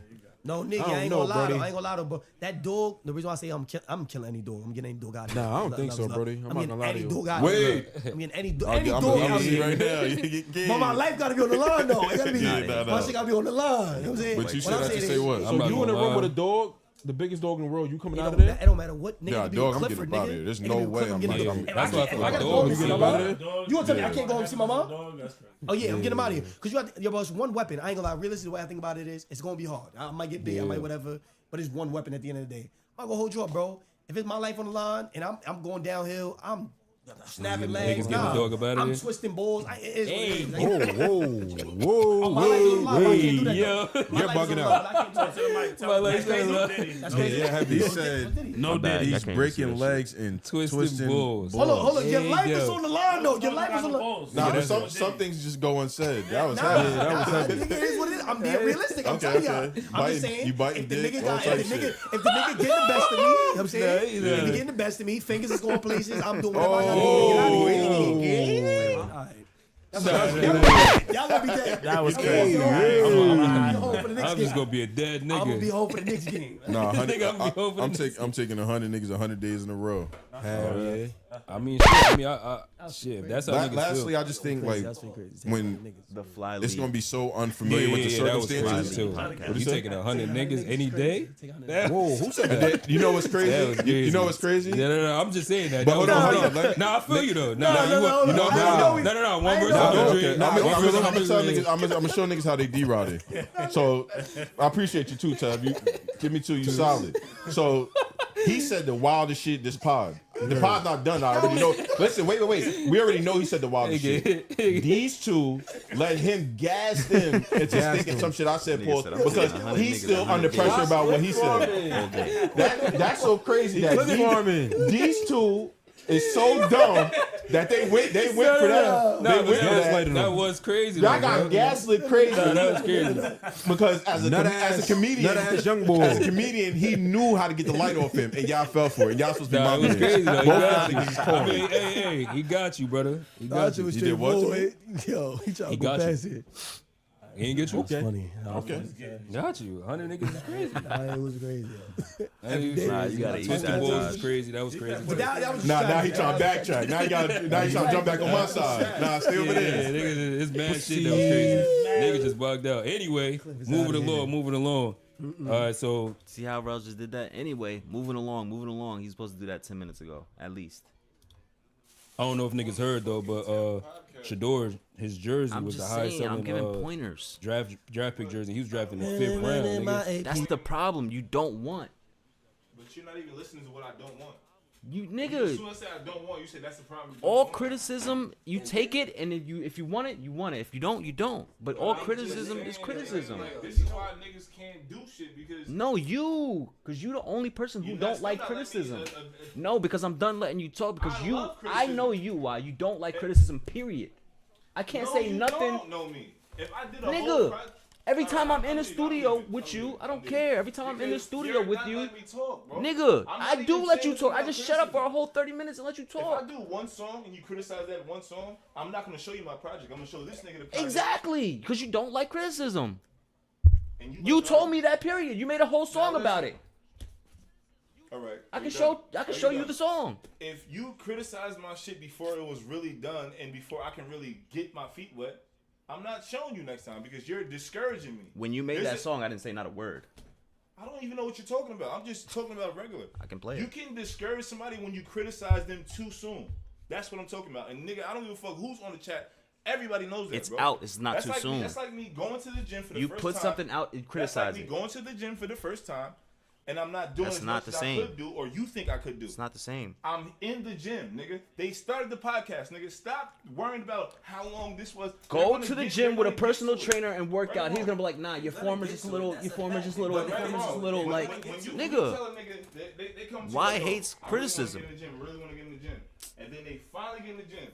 No, nigga, I don't I ain't know, gonna lie. Brody. Though. I ain't gonna lie, though, bro. That dog. The reason why I say I'm killing any dog. I'm getting any dog out of here. Nah, I don't think so, Brody. I'm not getting gonna lie to any you. dog out Wait. of here. I'm getting any dog. Any I'm dog gonna out see here. right now. You get kids. But my life gotta be on the line, though. It gotta be. Yeah, nah, My nah. shit gotta be on the line. You know what I'm saying? But you What said I'm that to saying say is- what? So I'm not you in a gonna room lie. with a dog, the biggest dog in the world, you coming It out of don't, there? it don't matter what nigga. Nah, it could be dog, I'm Clifford, getting up out of nigga. here. There's It could no be way Clifford, I'm getting getting- it. I'm- If That's I why I can't- feel if I like gotta dog go is see my getting mom. up out of You gonna tell me I can't go and see my mom? That's crazy. Oh yeah, I'm getting out of here. Cause you boss, one weapon. I ain't gonna lie. Realistically, the way I think about it is, it's gonna be hard. I might get big, I might whatever, but it's one weapon at the end of the day. I'm gonna hold you up, bro. If it's my life on the line and I'm going downhill, I'm snapping legs. Niggas getting the dog up outta I'm there? twisting balls. It is what it is. Whoa, My life on the line, I can't do that. Yo. though. My You're life is on bugging the out. line, I can't do that. To the mic. My legs That's got crazy. That's No crazy. He What said did he? No bad. daddy. I he's can't breaking see that legs and Twisting balls. Hold on. Your Hey, life is yo. on the line, though. Your life is on the line. Nah, Yeah, but that's some things just go unsaid. That was Nah, heavy. nigga, it is what it is. I'm being realistic. I'm Okay, telling y'all. okay. I'm just saying. You biting if the dick, nigga all got, type if the of nigga, shit. if the nigga getting the best of me, you know what I'm saying? Nah, If he getting the best of me, fingers is going places. I'm doing whatever I gotta do to get out of here. All right. Y'all gonna be dead. That was I'm crazy. gonna be home for the next I'm just game. gonna be a dead I'm gonna be nigga. home for the next game. Nah, Nigga, I'm be over I'm the taking 100 niggas 100 days in a row. Hell yeah. I mean, shit. Shit. If that's how niggas Lastly, feel. I just think like That's pretty crazy. when The Fly it's League. gonna be so unfamiliar with the that was circumstances. crazy too. What'd You you say? taking 100 niggas any day? Whoa, who said that? You know what's That was crazy? crazy. You know what's crazy? No. I'm just saying that. But That hold was- on, no, hold on. Let me- Nah, I feel you though. No, Nah, no, no, you know, I know he's- no. One verse I on know. the Okay, dream. I'm One gonna verse tell on the niggas. dream. I'm gonna show niggas how they D-rotted. So I appreciate you too, Tab. You give me two. You solid. So he said the wildest shit. This pod. The pod's not done. I already know. Listen, wait. We already know he said the wildest shit. These two let him gas them into thinking some shit I said, Nigga Paul, said, I'm because taking 100 he's niggas, still 100 under pressure days. about what he said. That's so crazy that these two is so dumb that they went for that. Nah, They went for that. that was crazy. Y'all though, got bro. gaslit crazy. Nah, that was crazy. Because as a comedian, young boy. as a comedian, he knew how to get the light off him, and y'all fell for it. Y'all supposed to be Nah, my it was man. crazy though. He Both got y'all you. niggas is I corny. mean, hey, he got you, brother. He got you. You did what to me? Yo, he tried He to go got you. past it. He ain't get you. That's funny. Okay. Got you. 100 niggas is crazy. Nah, it was crazy. Nah, you gotta eat Twisted that, balls Josh. was crazy. That was crazy. But that was Now he trying to backtrack. Now he trying to jump back on my side. Nah, stay over Yeah, there. niggas, it's mad shit that was crazy. Niggas just bugged out. Anyway, moving along. All right, so See how Rel just did that? Anyway, moving along. He's supposed to do that 10 minutes ago, at least. I don't know if niggas heard though, but Shador, his jersey I'm was the just highest saying, I'm selling giving pointers. draft pick jersey. He was drafted in the 5th round. Nigga. That's the problem. You don't want. But you're not even listening to what I don't want. You As nigga. soon as I say I don't want, you say that's the problem. You don't All want. criticism, you take it, and if you want it, you want it. If you don't, you don't. But all I'm just criticism saying is that, criticism. like, this is why niggas can't do shit because No, because you the only person who You're don't not- like still not letting me, criticism. No, because I'm done letting you talk. Because I you, love I know criticism. you why you don't like criticism. Period. I can't say you nothing, Don't know me. If I did a whole nigga. project, Every time I'm in I'm the leaving, studio I'm with leaving, you, I don't I'm care. Every time I'm in the because studio you're with not you, letting me talk, bro. nigga, I'm I not do even let saying you talk. I anything just about shut up for a criticism. whole 30 minutes and let you If I talk. do one song and you criticize that one song, I'm not gonna show you my project. I'm gonna show this nigga the project. Exactly, because you don't like criticism. And You look told at- me that. Period. You made a whole song Now about it. listen. All right. I we can done. show We you done. the song. If you criticize my shit before it was really done and before I can really get my feet wet, I'm not showing you next time because you're discouraging me. When you made There's that a- song, I didn't say not a word. I don't even know what you're talking about. I'm just talking about regular. I can play You it. can discourage somebody when you criticize them too soon. That's what I'm talking about. And nigga, I don't give a fuck who's on the chat. Everybody knows that, It's bro. out. It's not That's too like soon. That's like me going to the gym for the You first put time. something out and criticize That's like it. me going to the gym for the first time, and I'm not doing That's as not much the as same. I could do, or you think I could do. It's not the same. I'm in the gym, nigga. They started the podcast, nigga. Stop worrying about how long this was. They're Go gonna to the get- gym they're with a gonna get personal to it. trainer and work Right out. He's wrong. gonna be like, nah, your form is just a little, your form is just a little, your Right form is just a wrong. little, When like, you tell nigga. a nigga they come to Why you, hates I criticism? Really want to get in the gym, and then they finally get in the gym.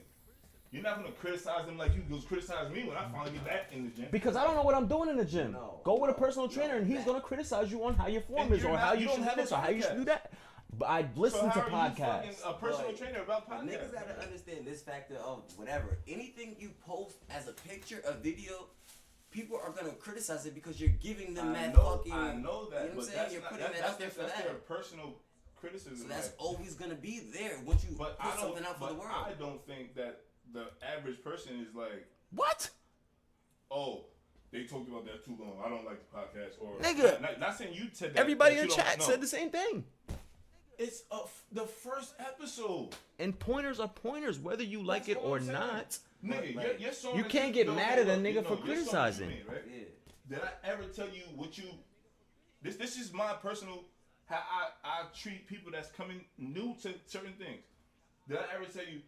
You're not gonna criticize them like you was criticize me when I finally get back in the gym. Because I don't know what I'm doing in the gym. No. Go with a personal trainer and he's gonna criticize you on how your form And is you're or not- how you you don't should have do a this or how you should do podcast. that. But I listen to how are you fucking podcasts. a personal But trainer about podcasts? Niggas gotta understand this factor of whatever. Anything you post as a picture, a video, people are gonna criticize it because you're giving them that fucking. I know that, You know what I'm but saying? that's You're not, putting that out there for that's that. their personal criticism. So that's like, always gonna be there once you but put I don't, something out for the but world. I don't think that the average person is like, What? oh, they talked about that too long. I don't like the podcast. Or Nigga. not saying you said that. Everybody that in you the don't chat know. said the same thing. It's the first episode. And pointers are pointers, whether you like That's it all or I'm saying. not. Nigga, Like, your song You that can't get no, mad at a look, nigga you for know, your song criticizing. you made, right? Yeah. Did I ever tell you what you? This is my personal how I treat people that's coming new to certain things. Did I ever tell you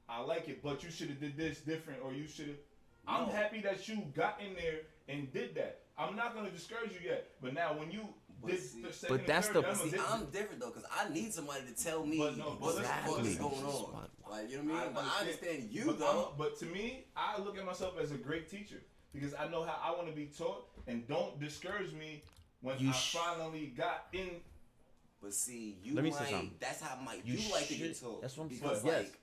I like it, but you should have did this different, or you should have? I'm happy that you got in there and did that. I'm not gonna discourage you yet, but now when you But did see- the second But that's and third, the- I'm a See, different- I'm different though, cause I need somebody to tell me But no, what the exactly. fuck is going on. Like, you know what I mean? But I understand you but though. But to me, I look at myself as a great teacher because I know how I want to be taught, and don't discourage me when You I finally got in. But see, you Let me say might. something. That's how You you like to get should- told. that's what I'm because saying. like Yes.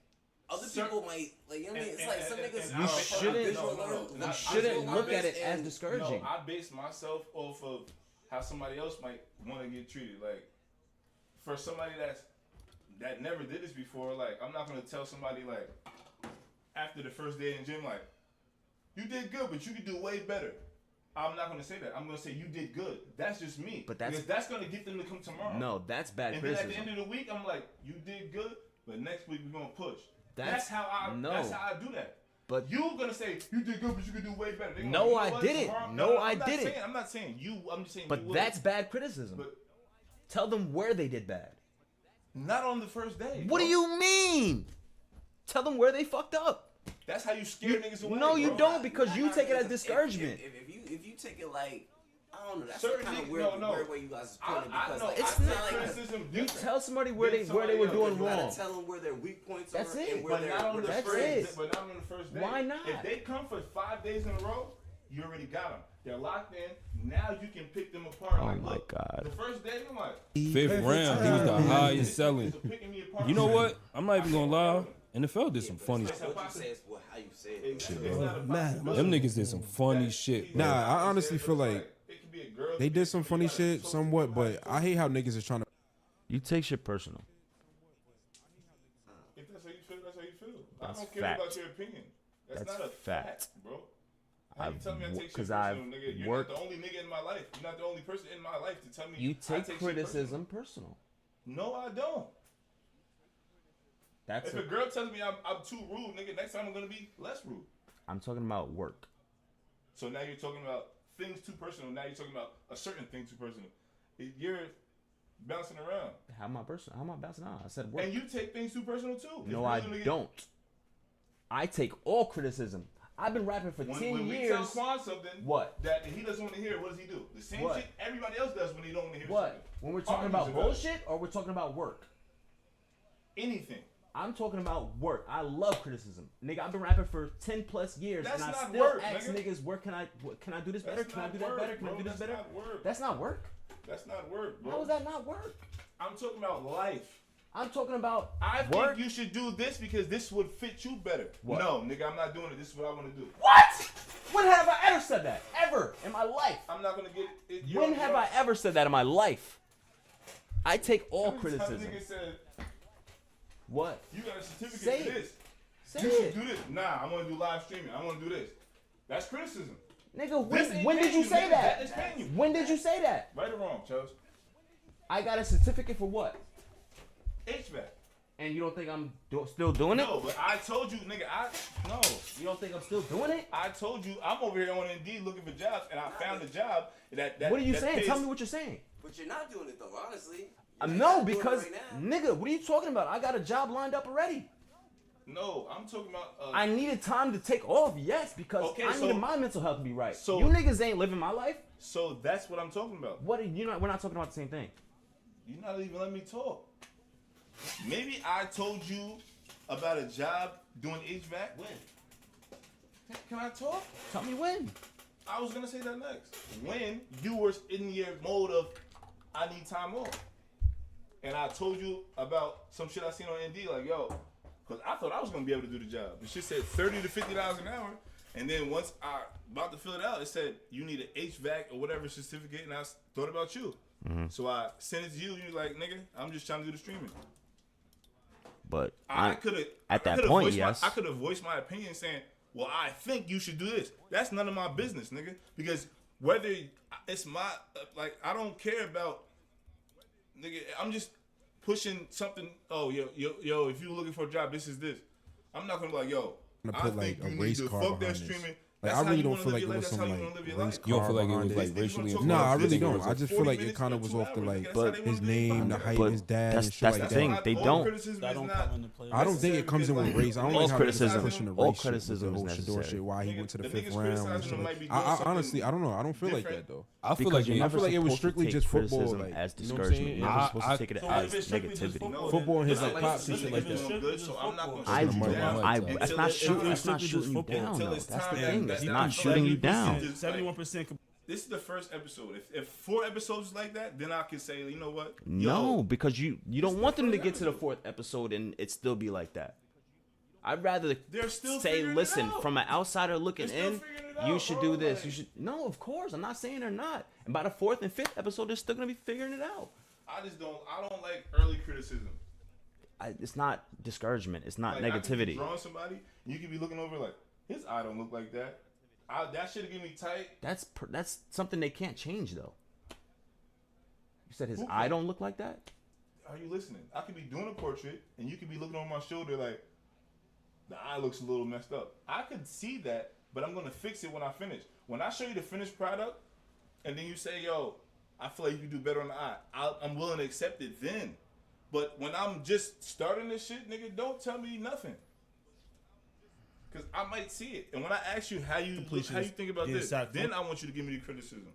other Sir- people might like. You know what I mean? It's like some niggas. and You I- shouldn't- visual no, learn- no, You I- shouldn't I look base- at it as and- discouraging. No, I base myself off of how somebody else might want to get treated. Like for somebody that never did this before, like I'm not gonna tell somebody like after the first day in the gym, like you did good, but you could do way better. I'm not gonna say that. I'm gonna say you did good. That's just me. But that's- because that's gonna get them to come tomorrow. No, that's bad And then at the criticism. end of the week, I'm like, you did good, but next week we're gonna push. That's- That's how I. no. That's how I do that. But You gonna say you did good, but you could do way better. They gonna, No, you know I what? didn't. Tomorrow- No, I I'm not didn't. saying- I'm not saying you. I'm just saying. but you will. that's bad criticism. But Tell them where they did bad. not on the first day. What do bro. you mean? Tell them where they fucked up. That's how you scare niggas away. No, you bro. don't, because you Not take it as because discouragement. If you take it like I don't know. That's Certain kind of niggas- weird, no. weird way you guys is putting it because know. like, It's I not feel like criticism You different. tell somebody where Then they somebody were else, doing you gotta wrong. tell them where their weak points That's are it. and where But their not on the That's first. it. But not on the first day. Why not? If they come for 5 days in a row, you already got them. They're locked in. Now you can pick them apart. Oh like, my look, God. The first day, I'm like, Fifth round, he was the highest selling. so picking me apart. You know what? I'm not even gonna lie. NFL did some funny What shit. you say is how you say it. It's not a Man, possibility. Them niggas did some funny shit, bro. Nah, I honestly feel like It could be a girl. they did some funny shit somewhat, but I hate how niggas is trying to. You take shit personal. If that's how you feel, that's how you feel. That's I don't care fact. about your opinion. That's not a fact. fact, bro. How you tell me I take shit 'cause personal, I've nigga? You're worked- not the only nigga in my life. You're not the only person in my life to tell me You I take shit criticism personal. personal. No, I don't. That's If a girl tells me I'm too rude, nigga, next time I'm gonna be less rude. I'm talking about work. So now you're talking about things too personal. Now you're talking about a certain thing too personal. You're bouncing around, How am I personal? How am I bouncing out? I said work. and you take things too personal too. If No, you're I literally- don't. I take all criticism. I've been rapping for 10 When we tell years. Quan something What? that he doesn't want to hear, what does he do? The same What? shit everybody else does when he don't want to hear What? something. When we're talking about Argues about bullshit or we're talking about work? anything. I'm talking about work. I love criticism. Nigga, I've been rapping for 10 plus years That's and I not still work, ask nigga. niggas, can I do this better? That's Can I not do that work, better? Can I bro. do this That's better? not work. That's not work. That's not work, bro. How is that not work? I'm talking about life. I'm talking about I work. think you should do this because this would fit you better. What? No, nigga, I'm not doing it. This is what I want to do. What? When have I ever said that? Ever in my life? I'm not gonna get it. When have I ever said that in my life? I take all criticism. Nigga said, What? you got a certificate Say for it. this. Say You it. should do this. Nah, I want to do live streaming. I want to do this. That's criticism. Nigga, This ain't when did paying you say nigga. that? That is paying you. When did you say that? Right or wrong, Charles? I got a certificate for what? HVAC. And you don't think I'm still doing it? No, but I told you, nigga, no. You don't think I'm still doing it? I told you I'm over here on Indeed looking for jobs, and I found a job that What are you that saying? pays- Tell me what you're saying. But you're not doing it though, honestly. You're No, not doing it because right now. nigga, what are you talking about? I got a job lined up already. No, I'm talking about. I needed time to take off, yes, because Okay, I so- needed my mental health to be right. so- you niggas ain't living my life. So that's what I'm talking about. What are you not? We're not talking about the same thing. You're not even letting me talk. Maybe I told you about a job doing HVAC. When? Can I talk? Tell me when. I was gonna say that next. When you were in your mode of, I need time off, and I told you about some shit I seen on Indeed, like yo, because I thought I was gonna be able to do the job. The shit said $30 to $50 an hour, and then once I about to fill it out, it said you need an HVAC or whatever certificate, and I thought about you. So I sent it to you. You like, nigga, I'm just trying to do the streaming. But I could have at that point, yes. I could have voiced my opinion saying, "Well, I think you should do this." That's none of my business, nigga. Because whether it's my like, I don't care about, nigga. I'm just pushing something. Oh, yo, if you're looking for a job, this is this. I'm not gonna be like, yo. To I put think like you a need race to car fuck that behind this. streaming. Like, That's I how really you don't wanna feel live like your it life. was That's some how like you wanna live your race life. car You don't feel like it behind was it. like racially influenced? No, I really Nigga don't. was I just feel 40 like it minutes kind of or was 2 off the hours. like That's how they his wanna live name, the their height, But his dad, that's and shit the like thing. that. They All don't. criticism That is don't not come into play. I don't think it comes in with race. I don't All like how they criticism- pushing the all race shit with criticism the is whole Shador necessary. shit. Why he Nigga, went to the the fifth niggas round. And criticizing shit him like, might be doing honestly, something I don't know. I don't feel like different. that though. I feel Because like you're it, never feel like it was supposed to strictly take just football, criticism like, as you know what I'm discouragement. saying? You're never supposed to take it So as if it's strictly just negativity. football, Football and his then like it's pops and shit like it's that. strictly Good, just so I'm not football. gonna I, That's my I, point. that's not shooting. That's not Strictly shooting you just football. down. Until Though. it's That's the time thing. that- It's that not I feel shooting like you you down. just- 71%. This is the first episode. If 4 episodes like that, then I can say, you know what? No, Yo, because you It's don't the want them to first get to the episode. 4th episode and it still be like that. I'd rather They're still say, figuring it listen, out. from an outsider looking They're still in, figuring it you out, should bro. do this. Like- You should. No, of course. I'm not saying they're not. And by the 4th and 5th episode, they're still gonna be figuring it out. I don't like early criticism. It's not discouragement. It's not Like, I could be negativity. drawing somebody, you could be looking over like, his eye don't look like that. That shit give me tight. That's something they can't change though. You said his Who eye can- don't look like that. Are you listening? I could be doing a portrait, and you could be looking over my shoulder like, the eye looks a little messed up. I could see that, but I'm gonna fix it when I finish. When I show you the finished product, and then you say, yo, I feel like you can do better on the eye, I'm willing to accept it then. But when I'm just starting this shit, nigga, don't tell me nothing. Cause I might see it. And when I ask you how you Completion think about is the this, exact then look. I want you to give me the criticism.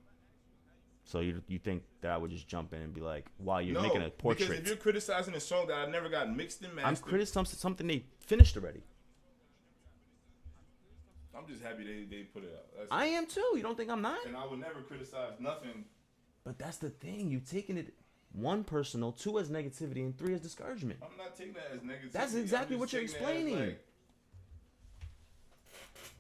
So you think that I would just jump in and be like, while you're making a portrait? Because if you're criticizing a song that I never got mixed and mastered, I'm criticizing something they finished already. I'm just happy they put it out. I am too. You don't think I'm not? And I would never criticize nothing. But that's the thing. You've taken it 1 personal, 2 as negativity, and 3 as discouragement. I'm not taking that as negativity. That's exactly what you're explaining.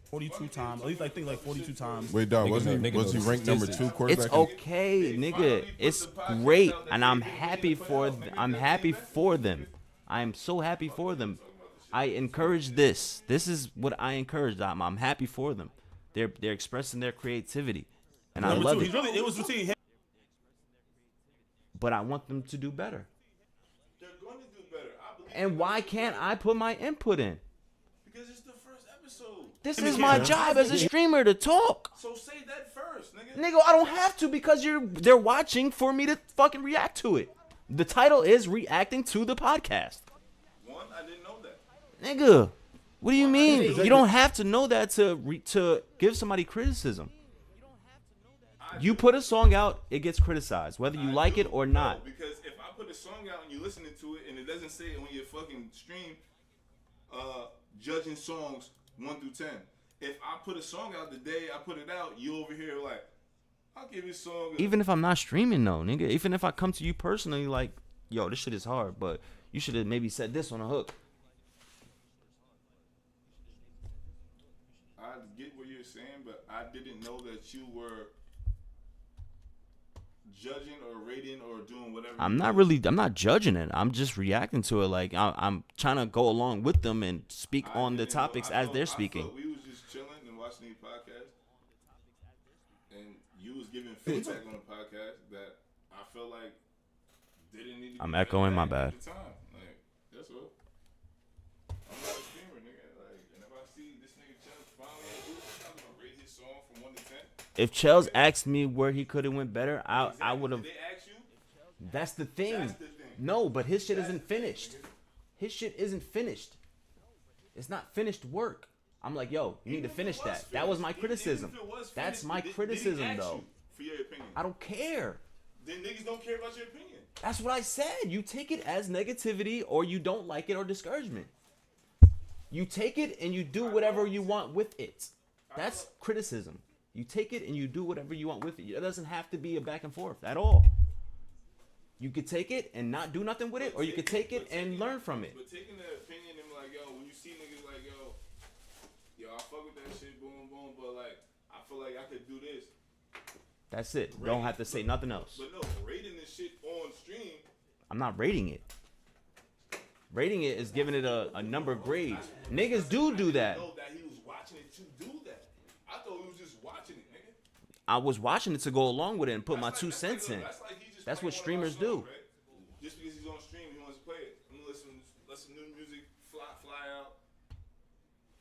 42 times. At least I think like 42 times. Wait, dog, was he ranked number 2 quarterback? It's okay, nigga. It's great, and I'm happy for them. I am so happy for them. I encourage this. This is what I encourage. I'm happy for them. They're expressing their creativity, and I love it. It was between him. But I want them to do better. They're going to do better. And why can't I put my input in? Because it's the first episode. This is my job as a streamer to talk. So say that first, nigga. Nigga, I don't have to because they're watching for me to fucking react to it. The title is reacting to the podcast. One, I didn't know that. Nigga, what do you mean? You don't have to know that to give somebody criticism. You put a song out, it gets criticized, whether you like it or not. No, because if I put a song out and you're listening to it and it doesn't say it on your fucking stream, judging songs 1 through 10. If I put a song out the day I put it out, you over here like, I'll give you a song. Even if I'm not streaming though, nigga. Even if I come to you personally like, yo, this shit is hard, but you should have maybe said this on a hook. I get what you're saying, but I didn't know that you were judging or rating or doing whatever. I'm not judging it. I'm just reacting to it. Like I'm trying to go along with them and speak on the topics as they're speaking. We was just chilling and watching these podcasts, and you was giving feedback on the podcast that I felt like didn't need to. I'm echoing, my bad. At the time. Like, that's all. I'm not a streamer, nigga. Like, and if I see this nigga Chels finally, I'm gonna rate his song from 1 to 10. If Chels asked me where he could have went better, I would have. Did they ask you? That's the thing. That's the thing. No, but his shit isn't finished. His shit isn't finished. It's not finished work. I'm like, yo, you need to finish that. That was my criticism. That's my criticism, though. For your opinion. I don't care. Then niggas don't care about your opinion. That's what I said. You take it as negativity or you don't like it or discouragement. You take it and you do whatever you want with it. That's criticism. You take it and you do whatever you want with it. It doesn't have to be a back and forth at all. You could take it and not do nothing with it, or you could take it and learn from it. But taking the opinion and like, yo, when you see niggas like, yo, I fuck with that shit, boom, boom, but like, I feel like I could do this. That's it. Don't have to say nothing else. But no, rating this shit on stream. I'm not rating it. Rating it is giving it a number of grades. Niggas do that. I know that he was watching it to do that. I thought he was just watching it, nigga. I was watching it to go along with it and put my 2 cents in. That's what streamers do. Right? Just because he's on stream, he wants to play it. I'm gonna let some new music fly out.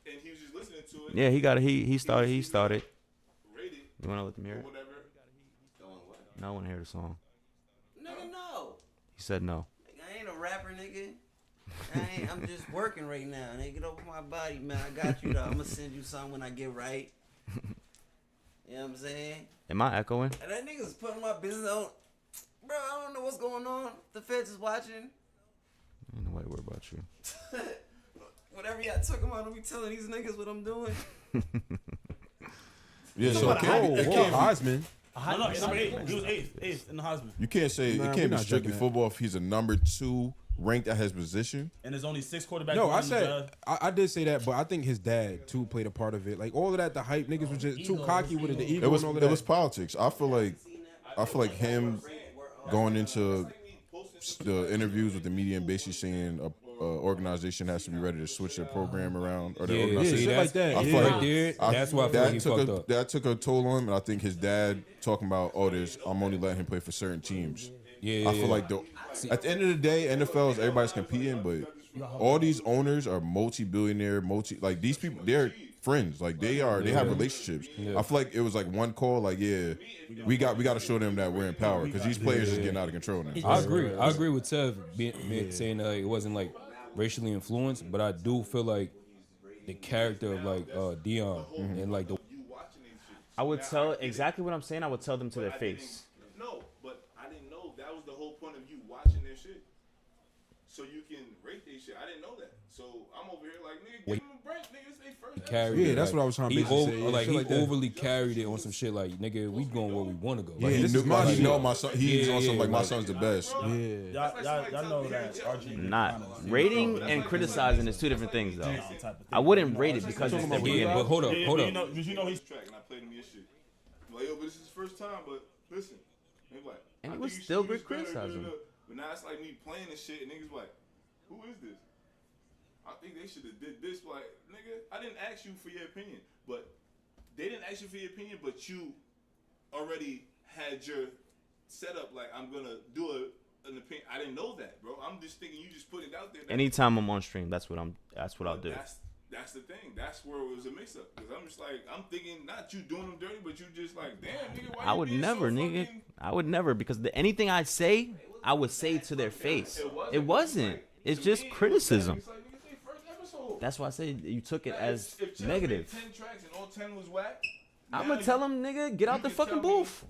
And he was just listening to it. Yeah, he got it. He started. Rate it. You wanna let them hear it? Whatever. No, I wanna hear the song. Nigga, no. He said no. I ain't a rapper, nigga. I'm just working right now. Nigga, get over my body, man. I got you, though. I'm gonna send you something when I get right. You know what I'm saying? Am I echoing? And that nigga's putting my business on. Bro, I don't know what's going on. The feds is watching. Ain't nobody worry about you. Whatever y'all talking about, don't be telling these niggas what I'm doing. Yeah, so Heisman. No, number 8. He was eighth in the Heisman. You can't say it can't be strictly football if he's a number 2 ranked at his position. And there's only 6 quarterbacks. No, I said I did say that, but I think his dad too played a part of it. Like all of that, the hype niggas was just too cocky with it. The ego and all of that. It was politics. I feel like him going into the interviews with the media and basically saying a organization has to be ready to switch their program around or their organization like that. I feel like that's why I feel like he fucked up. That took a toll on him, and I think his dad talking about I'm only letting him play for certain teams. I feel like at the end of the day, NFL is everybody's competing, but all these owners are multi-billionaire, like these people, they're friends. Like they have relationships. I feel like it was like one call, like we got to show them that we're in power because these players is getting out of control now. I agree with Tev saying it wasn't like racially influenced, but I do feel like the character of like Dion and like the. I would tell exactly what I'm saying. I would tell them to their face. No, so you can rate their shit. I didn't know that. So I'm over here like, nigga, give them a break, nigga. It's their first Carried Yeah, it, that's like, what I was trying to he basically say. like Shit he like that. overly carried it on some shit like, nigga, we going where we want to go. Yeah, Like, this is my he shit. know my son. He's Yeah, on something like my like- son's the best. Yeah. Y'all know that RG. Not rating and criticizing is two different things, though. I wouldn't rate it because it's the yeah, beginning. but hold up, hold up. You know he's track and I played him your shit. I'm like, yo, but this is his first time, but listen. Nigga like, And I it was think you still should good use better, criticism. But now it's like me playing this shit and niggas like, who is this? I think they should have did this. Like, nigga, I didn't ask you for your opinion, but they didn't ask you for your opinion, but you already had your setup. Like, I'm gonna do an opinion. I didn't know that, bro. I'm just thinking you just put it out there. Anytime I'm on stream, that's what I'll do. That's the thing. That's where it was a mix up. Because I'm just like, I'm thinking not you doing them dirty, but you just like, damn, nigga, why I you would being never, so nigga. fucking... I would never, because anything I say, I would say to their face. It wasn't. It's just criticism. It's like, nigga, it's their first episode. That's why I say you took it Now, as if Chuck negative. made 10 tracks and all 10 was whack, I'm now gonna tell him, nigga, get out the can fucking tell me- booth.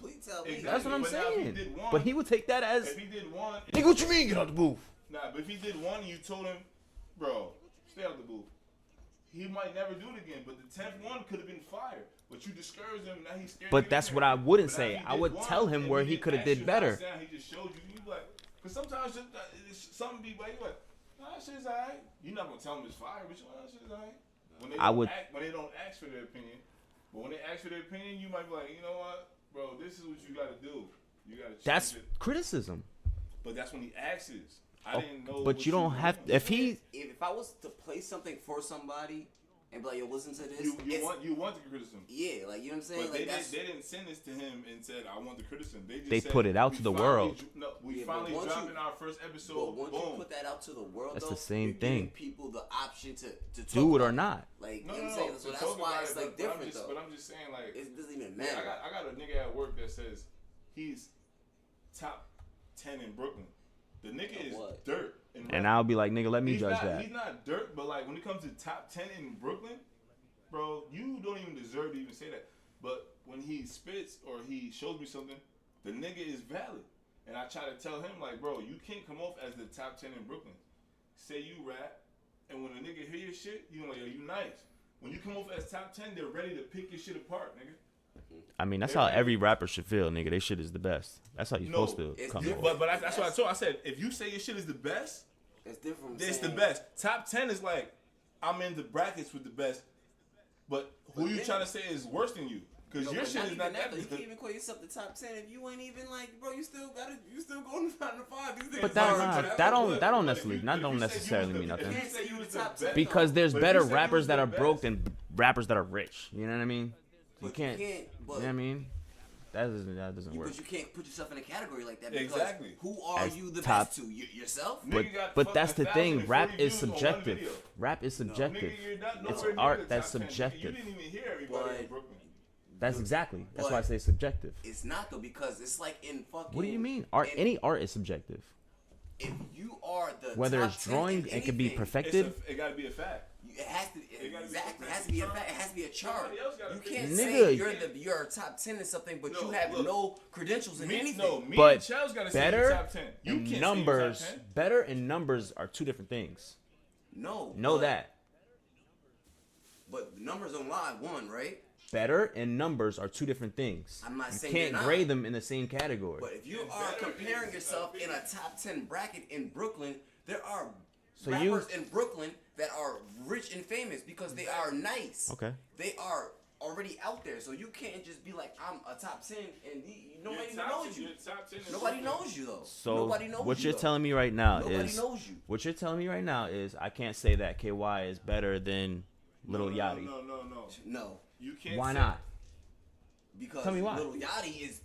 Please tell me. Exactly. That's what I'm But now if he saying. did one- But he would take that as, If he did one, nigga, what you mean get out the booth? nah, but if he did one and you told him, bro, stay out the booth, he might never do it again. But the 10th one could have been fire. But you discouraged him, now he's scared. But to that's get what there. I wouldn't But now say. he I did would one tell him and where he didn't could have ask did you how better. it sound, he just showed you. You like, because sometimes some be like, nah, that shit's alright. You're not gonna tell them it's fire, but you know, that shit's alright. When they don't ask for their opinion, but when they ask for their opinion, you might be like, you know what, bro, this is what you gotta do. You gotta change That's it. criticism. But that's when he asks. I didn't know. But what you don't have. doing. If I was to play something for somebody and be like, yo, listen to this. You want the criticism. Yeah, like, you know what I'm saying? But Like, they didn't send this to him and said, I want the criticism. They just They said, put it out "We to the finally world." We Yeah, but finally once dropping you- our first episode. But once Boom. you put that out to the world, That's though, the same you're giving thing. people the option to talk Do it or about not. Like, No, you know no, what I'm saying? no. So to that's talk why about it's it, like different, though. But I'm just saying, like, It doesn't even yeah, matter. I got a nigga at work that says he's top 10 in Brooklyn. The nigga is what? dirt. And I'll be like, nigga, let me He's judge not, that. He's not dirt, but like when it comes to top 10 in Brooklyn, bro, you don't even deserve to even say that. But when he spits or he shows me something, the nigga is valid. And I try to tell him, like, bro, you can't come off as the top 10 in Brooklyn. Say you rap, and when a nigga hear your shit, you like, yo, you nice. When you come off as top 10, they're ready to pick your shit apart, nigga. I mean, that's how every rapper should feel, nigga. They shit is the best. That's how you're supposed to come off. But that's what I told. I said, if you say your shit is the best, It's different. it's the best. Top 10 is like, I'm in the brackets with the best. But who you trying to say is worse than you? Because your shit is not that You good. can't even call yourself the top 10 if you ain't even like, bro. You still going to 5. These But niggas that hard. don't necessarily mean nothing. You say you the top 10 Because there's But if better you say you rappers was that the are broke best- than rappers that are rich. You know what I mean? You But can't. You know what I mean? That doesn't work. But you can't put yourself in a category like that. Because Exactly. Who are As you the top- best to? Yourself? Nigga got But that's the fucking thing. 1,040 Rap is views on one subjective. video. Rap is subjective. Nigga, you're not It's nowhere near art the that's top 10. subjective. You didn't even hear everybody But- in Brooklyn. That's exactly. That's why I But- say subjective. It's not, though, because it's like in fucking. What do you mean? Art. Any art is subjective. If you are the Whether top it's 10 drawing, in it can be anything, perfected. It gotta be a fact. It has to. It gotta be Exactly. It a has to be a chart. fact. It has to be a chart. Somebody else gotta You pick can't it. say Nigga. you're top 10 in something, but No, you have look. no credentials in anything. No, me But and Chell's gotta say better you're top 10. You and can't say numbers, you're top 10. better and numbers are two different things. No. Know but- that. But the numbers don't lie. One, right? Better and numbers are two different things. I'm not You saying can't they're not. grade them in the same category. But if you are comparing yourself in a top 10 bracket in Brooklyn, there are So rappers in Brooklyn that are rich and famous because they are nice. Okay. They are already out there, so you can't just be like, I'm a top 10 and nobody You're even top knows 10, you. you're top 10 in Nobody Brooklyn. knows you though. So Nobody knows what you, you're though. telling me right now Nobody is knows you. what you're telling me right now is I can't say that KY is better than Lil Yachty. No. No, You can't. Why say- not? because Tell me why. Lil Yachty is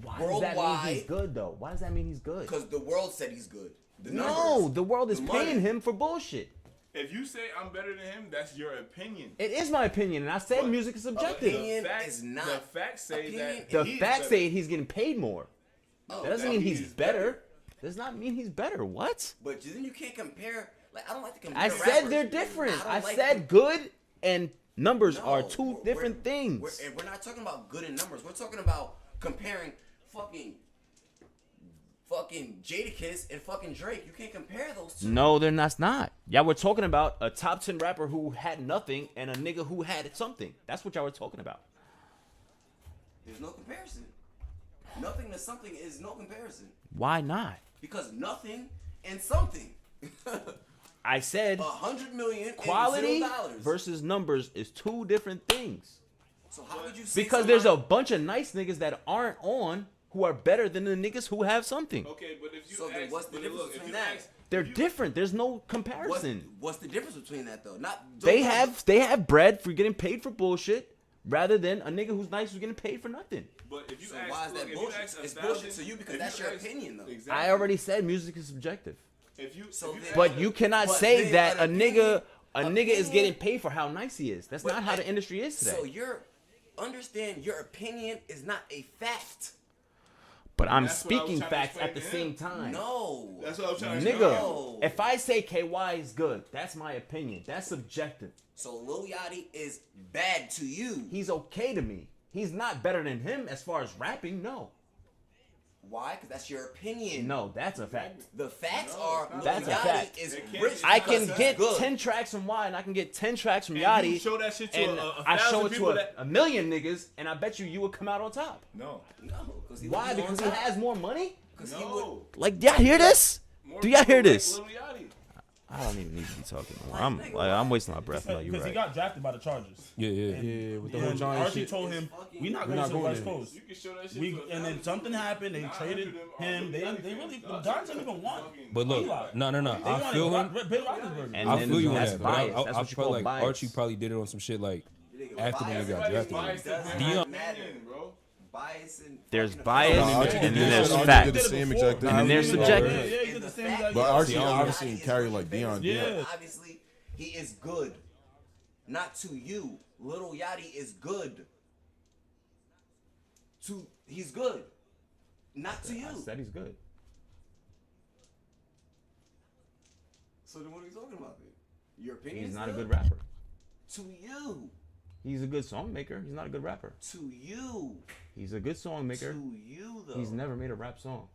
Why does that mean worldwide. he's good though? Why does that mean he's good? because the world said he's good. The No, numbers. the world is the money. paying him for bullshit. If you say I'm better than him, that's your opinion. It is my opinion, and I said But- music is subjective. Opinion facts, is not- The facts say opinion that The he's facts better. say he's getting paid more. Oh, That doesn't that mean means he's he's better. Does not mean he's better. What? But then you can't compare. Like I don't like to compare. I said rappers. they're different. don't I like said good and numbers are No, two we're- different things. We're not talking about good in numbers. We're talking about comparing fucking fucking Jadakiss and fucking Drake. You can't compare those two. No, they're not. Y'all were talking about a top 10 rapper who had nothing and a nigga who had something. That's what y'all were talking about. There's no comparison. Nothing to something is no comparison. Why not? Because nothing and something. I said 100 million quality and $0 versus numbers is two different things. So how could you say Because there's a bunch of nice niggas that aren't on who are better than the niggas who have something. Okay, but if you So then what's the difference between that? They're different. There's no comparison. What's the difference between that though? They have bread for getting paid for bullshit rather than a nigga who's nice who's getting paid for nothing. But if you So ask, why is that if you bullshit? ask It's 1,000 bullshit to you because if that's you your ask- opinion though. Exactly. I already said music is subjective. If you, So if you then- ask- But you cannot But say then that a an nigga opinion- is getting paid for how nice he is. That's But not how the industry is today. So understand your opinion is not a fact. But I'm That's what I was speaking trying to facts at the explain same to him. time. No. That's what I'm trying to Nigga, No. if I say KY is good, that's my opinion. That's subjective. So Lil Yachty is bad to you. He's okay to me. He's not better than him as far as rapping, no. Why? Because that's your opinion. No, that's a fact. The facts are Lil That's a Yachty fact. is It can't rich. be I because can he's get good. 10 tracks from Y and I can get 10 tracks from And Yachty. you show that shit to and a I show 1,000 it to people that a million niggas, and I bet you would come out on top. no, No, because he Why? would be Because on he top. has more money? Because he would. no. Like, y'all hear this? More Do y'all hear people this? like Lil Yachty. I don't even need to be talking. I'm wasting my breath. No, you're Because he right. got drafted by the Chargers. Yeah, yeah. Yeah, with the And whole Giant Archie shit. told him, "We're not We're going not to the going West there. Coast." You can show that shit We, to a and then 1,000 something people. happened. They 900 traded of them him. They fucking really the Dodgers Giants didn't even want. But look, Eli. no. They I wanted feel him. Ben Roethlisberger. And I then feel you on that's that. But bias. I That's what you feel call like bias. Archie probably did it on some shit like after the nigga got Everybody's drafted. biased to Doesn't their Deion- matter. opinion, bro. Bias and There's fucking bias, opinion. Archie and did then there's that. Archie fact. did the same exact thing. And then there's Yeah, subjective. Yeah, he And did the the same fact exact But is, Archie Lil obviously Yachty didn't is carry really like famous Deion. Yeah. because obviously, he is good. Not to you. Little Yachty is good. He's good. Not to you. I said he's good. So then what are we talking about then? Your opinion He's is not a good? good rapper. To you. He's a good song maker. He's not a good rapper. To you. He's a good song maker. To you, though. He's never made a rap song.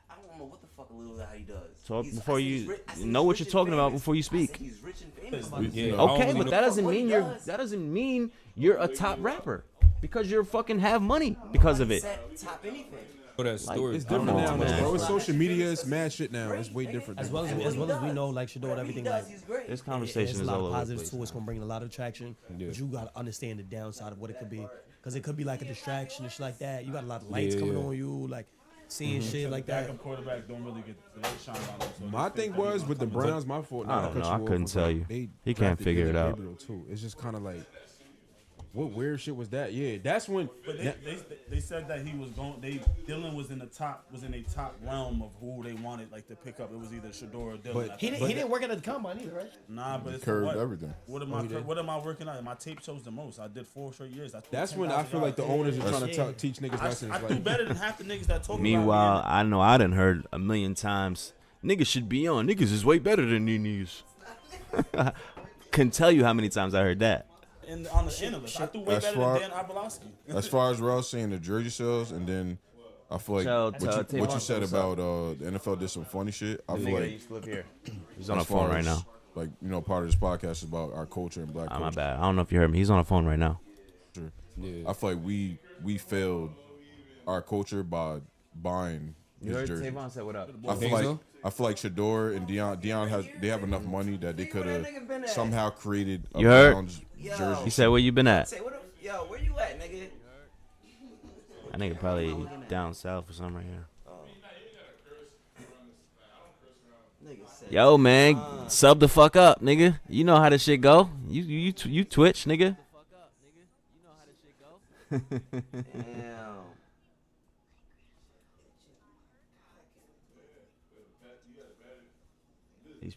I don't know what the fuck Lil Yachty does. Talk He's- before I said you he's ri- I said know he's what rich you're and talking about famous. before you I said speak. he's rich and famous. Yeah, I Okay, don't but really that know. doesn't What mean he you're does. that doesn't mean you're a top rapper because you're fucking have money because of it. Said top anything. For that story. It's I don't different know, now, man. bro. It's social media. It's mad shit now. It's way Great, different. nigga. As well as we know, like Shador and everything, Whatever like he does, he's great. This there's conversation a is lot all of over the positives place. to it. It's gonna bring a lot of traction, but you gotta understand the downside of what it could be, because it could be like a distraction and shit like that. You got a lot of lights Yeah, coming yeah. on you, like seeing shit like that. Backup quarterback don't really get the light shine on him. So My they thing think that was he's with the gonna come Browns, my fault. I not to don't cut know. you I off, couldn't but tell you. they He can't drafted figure it Dylan out. Gabriel, too. It's just kind of like, what weird shit was that? Yeah, that's when. But they said that he was going. Dylan was in a top realm of who they wanted like to pick up. It was either Shador or Dylan. But I He think. didn't work at the combine either, right? Nah, but it's Curved what? everything. What am I working on? My tape shows the most. I did 4 straight years. That's when I feel like the owners are trying to teach niggas lessons. I do Like, better than half the niggas that talk Meanwhile, about I know I done heard a million times, niggas should be on. Niggas is way better than these niggas. Couldn't tell you how many times I heard that. on the analyst. I do way As better far- than Dan Abalowski. As far as Rel saying the jersey sales, and then I feel like Tell what you Tavon said what's about the NFL did some funny shit. I feel Nigga that like used to live here. He's on as the phone far right as, now. Like, you know, part of this podcast is about our culture and black My culture. bad. I don't know if you heard me. He's on the phone right now. Yeah. I feel like we failed our culture by buying his jersey. said what up. I feel like Shador and Deion they have enough money that they could have nigga been at? somehow created a You heard? Browns Yo. jersey. He said, where you been at? Say, yo, where you at, nigga? That nigga probably down south or something right here. Nigga said, Yo, man, sub the fuck up, nigga. You know how this shit go. You Twitch, nigga. damn.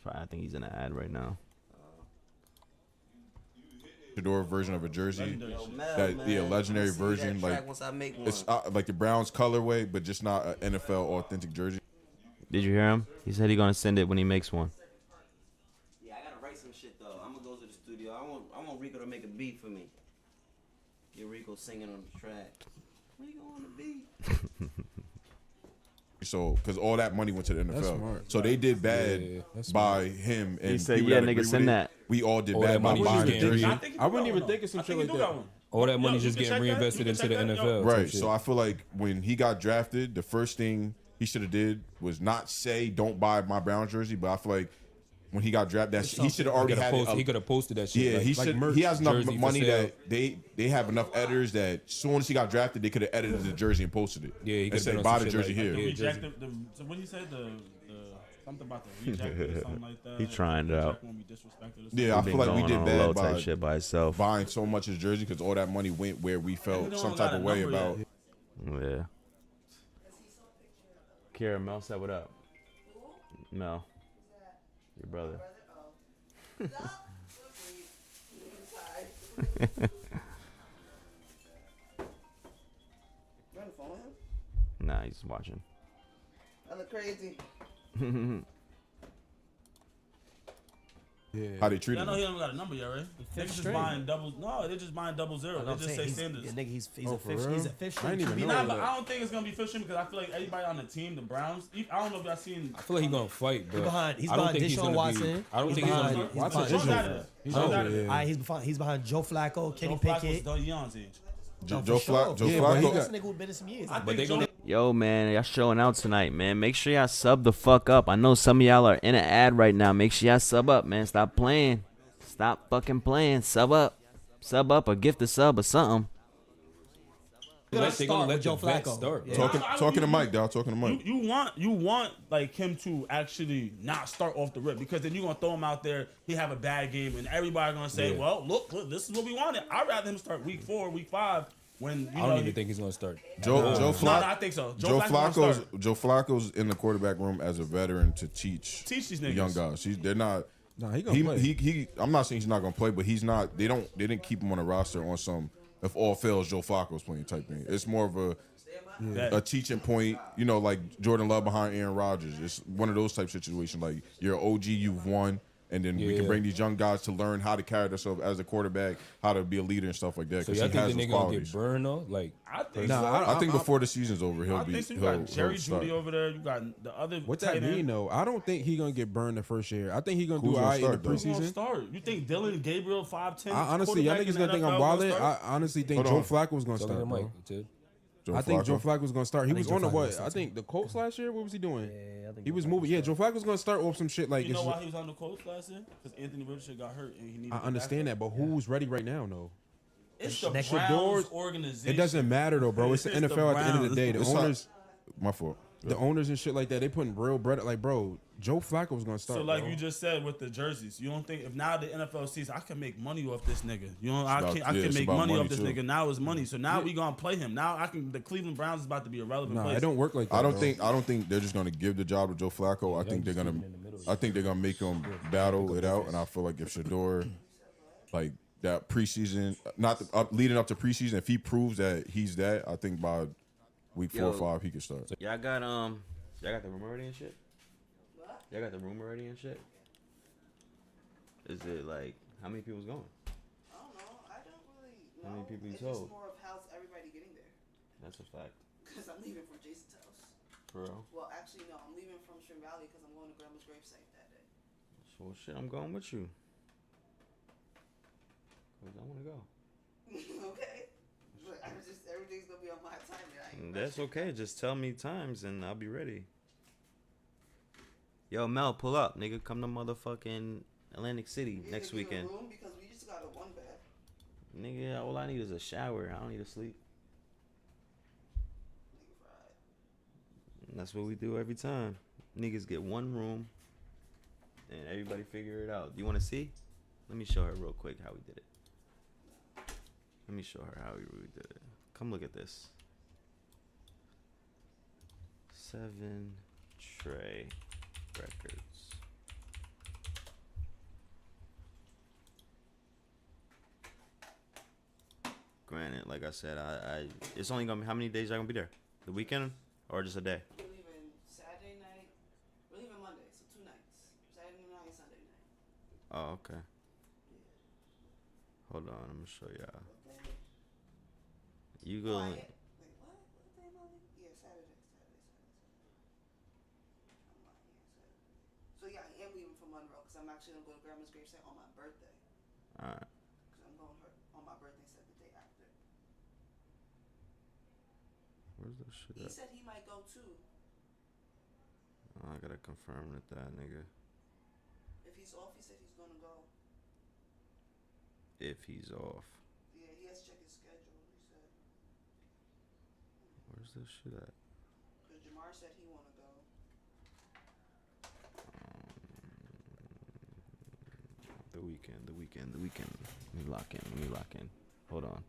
I think he's in an ad right now. Shador version of a jersey. Yo, Mel, That man. yeah, legendary Let me see that version. track Like once I make one. it's like the Browns colorway, but just not an NFL authentic jersey. Did you hear him? He said he gonna send it when he makes one. Yeah, I gotta write some shit though. I'm gonna go to the studio. I want Rico to make a beat for me. Get Rico singing on the track. Rico on the beat. So, because all that money went to the NFL. That's smart. So they did bad Yeah, that's by him. And He said, people "Yeah, that agree nigga, with send it, that." We all did All bad that by money buying the just jersey. getting- I wouldn't even think of some shit like that. All that money's Yo, just you can getting check that? reinvested You into can the check that? NFL. Yo. Right. type shit. So I feel like when he got drafted, the first thing he should have did was not say, "Don't buy my Brown jersey," but I feel like when he got drafted, that he should have already had it. He could have posted that shit. Yeah, like, he like should. merch, He has enough jersey for money sale. that they have enough editors that as soon as he got drafted, they could have edited the jersey and posted it. Yeah, he and could've said, been on "Buy some the shit jersey like- here." yeah, Reject so what he said, the something about the reject or something like that. He trying it out. When we disrespected us. Yeah, I He feel been like we going did on bad low by type shit by himself. buying so much of his jersey because all that money went where we We felt don't some got type a of way number about. yet. Yeah. Kara, Mel said what up? Mel. Your brother. Nah, he's watching. I look crazy. Yeah. How they treat Yeah, I him. know he don't got a number yet, right? Niggas just string. buying double. No, they just buying 00. They just say Sanders. Yeah, nigga, he's Oh, a for fifth. real? He's a fifth I string. didn't even QB. know Nah, that. but I don't think it's gonna be fishing because I feel like everybody on the team, the Browns. I don't know if y'all seen. I feel like he's gonna fight, but He's I don't behind think he's Deshaun gonna Watson. be. I don't He's think he's behind- gonna be. Watson Joe is got over. it. He's Joe over, got it. yeah. He's behind Joe Flacco, Kenny Joe Flacco's Pickett. Dion's age. Joe for sure. Joe Yeah, but he Flacco. This nigga who been in some years. I But think they Joe. gonna. Yo, man, y'all showing out tonight, man. Make sure y'all sub the fuck up. I know some of y'all are in an ad right now. Make sure y'all sub up, man. Stop playing. Stop fucking playing. Sub up. Sub up or gift a sub or something. They gonna start let with Joe the vet Flacco. start. Yeah. bro. Talking to Mike, dog. Talking to Mike. You want like him to actually not start off the rip because then you're gonna throw him out there. He have a bad game and everybody gonna say, Yeah. "Well, look, this is what we wanted." I'd rather him start week 4, week 5 when you I know. don't even think he's gonna start. Joe No, Flacco. I think so. Joe Flacco's gonna start. Joe Flacco's in the quarterback room as a veteran to teach Teach these the niggas. young guys. They're not. Nah, he gonna play. He. I'm not saying he's not gonna play, but he's not. They didn't keep him on the roster on some. If all fails, Joe Flacco's playing type thing. It's more of a teaching point. You know, like Jordan Love behind Aaron Rodgers. It's one of those type situations. Like you're an OG, you've won. And then we can Yeah. bring these young guys to learn how to carry themselves as a quarterback, how to be a leader and stuff like that. So Because y'all he think has the those nigga gonna qualities. get burned though? Like, I think Nah, so. I think before the season's over, he'll I be. think so. You he'll got Jerry start. Jeudy over there. You got the other. What that tight end. mean though? I don't think he gonna get burned the first year. I think he gonna Who's do gonna alright in the start, though? Who's gonna preseason. start? You think Dylan Gabriel 5'10"? I honestly, y'all niggas gonna think I'm wilding. I honestly think Joe Hold on. Flacco was gonna talking start, to bro. Mike, Ted. Joe I think Flacco. Joe Flacco was gonna start. He was Joe on the Flacco what? was I starting. think the Colts last year. What was he doing? Yeah, I think He was moving. Yeah, Joe Flacco was gonna start off some shit like. You know it's- why he was on the Colts last year? Because Anthony Richardson got hurt and he needed. I understand that, but who's ready right now? No, It's the Next Browns doors- organization. it doesn't matter though, bro. It's the It's the NFL at the end of the day. The It's not- owners, My fault. the owners and shit like that, they putting real bread. Like, bro, Joe Flacco was gonna start. So like bro. you just said with the jerseys, you don't think if now the NFL sees I can make money off this nigga, you know I about- can yeah, it's make about money off money, this too. nigga. Now it's money, so now we gonna play him. Now the Cleveland Browns is about to be a relevant Nah, place. it don't work like that. I don't bro. think they're just gonna give the job to Joe Flacco. I think they're gonna make him battle it out. And I feel like if Shador, like that preseason, not the, leading up to preseason, if he proves that he's that, I think by week 4 or 5 he can start. Y'all got the room already and shit? Y'all got the room already and shit? Is it like how many people's going? I don't know. I don't really know. How many people you It's told? just more of how's everybody getting there. That's a fact. Because I'm leaving from Jason's house. For real? Well, actually, no. I'm leaving from Stream Valley because I'm going to Grandma's gravesite that day. So shit, I'm going with you. Cause I wanna go. Okay. Look, I'm just everything's gonna be on my time. That's okay. Just tell me times and I'll be ready. Yo, Mel, pull up, nigga. Come to motherfucking Atlantic City next weekend. Room because we just got a 1-bed. Nigga, all I need is a shower. I don't need to sleep. And that's what we do every time. Niggas get one room and everybody figure it out. You want to see? Let me show her real quick how we did it. Let me show her how we really did it. Come look at this. 7 Trey Records. Granted, like I said, I it's only gonna be how many days y'all gonna be there? The weekend or just a day? We're leaving Saturday night. We're leaving Monday, so 2 nights. Saturday night and Sunday night. Oh, okay. Hold on, I'm gonna show y'all. You go. Wait, what? What day Monday? Yeah, Saturday. Because I'm actually going to go to Grandma's gravesite on my birthday. Alright. Because I'm going her on my birthday instead of the day after. Where's that shit He at? said he might go too. Oh, I gotta confirm with that nigga. If he's off, he said he's going to go. If he's off. Yeah, he has to check his schedule, he said. Where's this shit at? Because Jamar said he want to go. The weekend. Let me lock in. Hold on.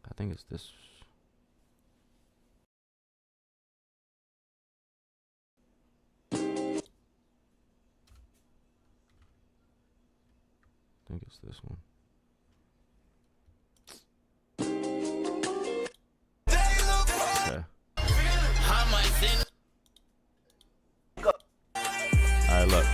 I think it's this. I think it's this one. Okay. Alright, look.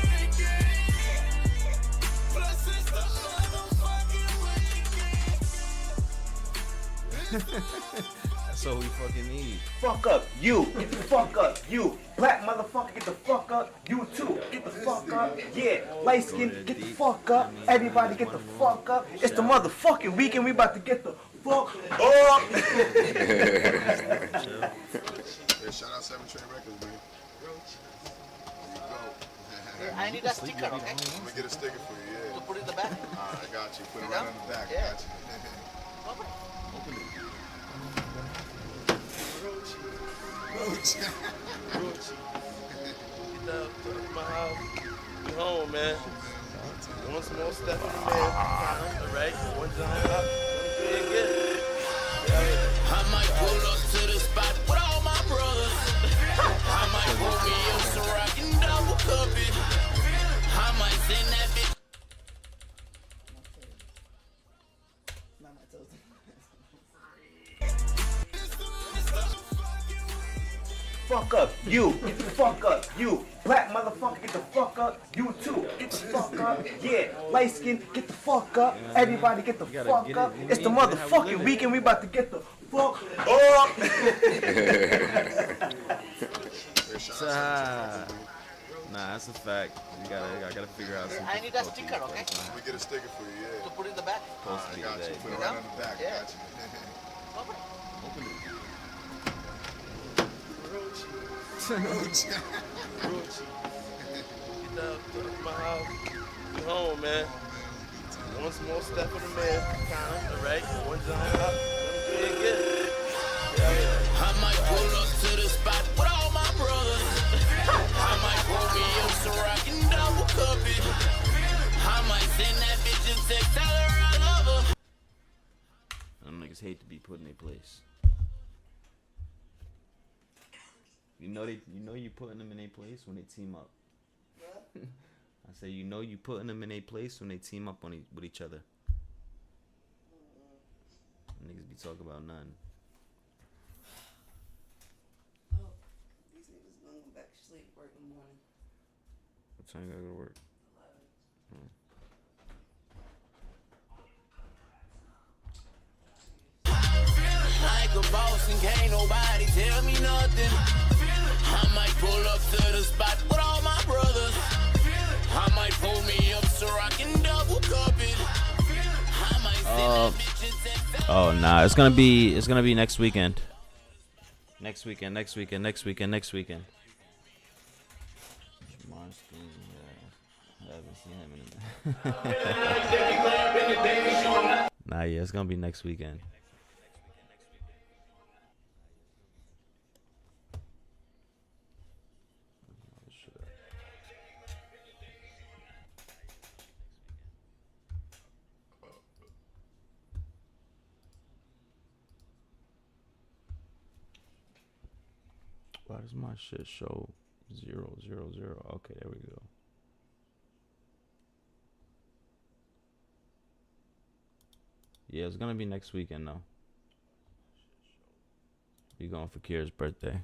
That's all we fucking need. Fuck up, you. Get the fuck up, you. Black motherfucker, get the fuck up. You too, get the fuck up. Yeah, light skin, get the fuck up. Everybody get the fuck up. It's the motherfucking weekend. We about to get the fuck up. Yeah, shout out 7 Train Records, man. There you go. I need that sticker, okay? I'm gonna get a sticker for you, yeah. To put it in the back? Alright, I got you. Put it right on the back. Yeah. Got you. Open it. Get up to my house. We home, man. You want some more stuff in the man? Alright, one time up. Good. I might pull up to the spot with all my brothers. I might pull me up so I can double cup it. I might send that bitch. Fuck up, you. Get the fuck up, you. Black motherfucker, get the fuck up. You too, get the fuck up. Yeah, light skin, get the fuck up. Everybody get the fuck up. It's the motherfucking weekend. We about to get the fuck up. Nah, that's a fact. I gotta figure out something. I need that sticker, okay? Let me get a sticker for you, yeah. To put it in the back? Supposed to be I got today. you. Put it right on the back. Yeah. Got you. Open it. Open it. Get up to my house. We home, man. You want some more stuff in the man? Alright, one time up. Good. I might pull up to the spot with all my brothers. I might pull me up so I can double cup it. I might send that bitch a text, tell her I love her. Them niggas hate to be put in their place. You know you putting them in their place when they team up. What? I say you know you putting them in their place when they team up with each other. Niggas be talking about nothing. Oh, these niggas gonna go back to sleep, work in the morning. What time you gotta go to work? 11. Like a boss and can't nobody tell me nothing. I might pull up to the spot with all my brothers. I might pull me up so I can double cup it. I might send that bitch a text. Oh nah, it's gonna be next weekend. Next weekend. I haven't seen him in a minute. Nah, yeah, it's gonna be next weekend. Why does my shit show 000? Okay, there we go. Yeah, it's gonna be next weekend though. We going for Kira's birthday.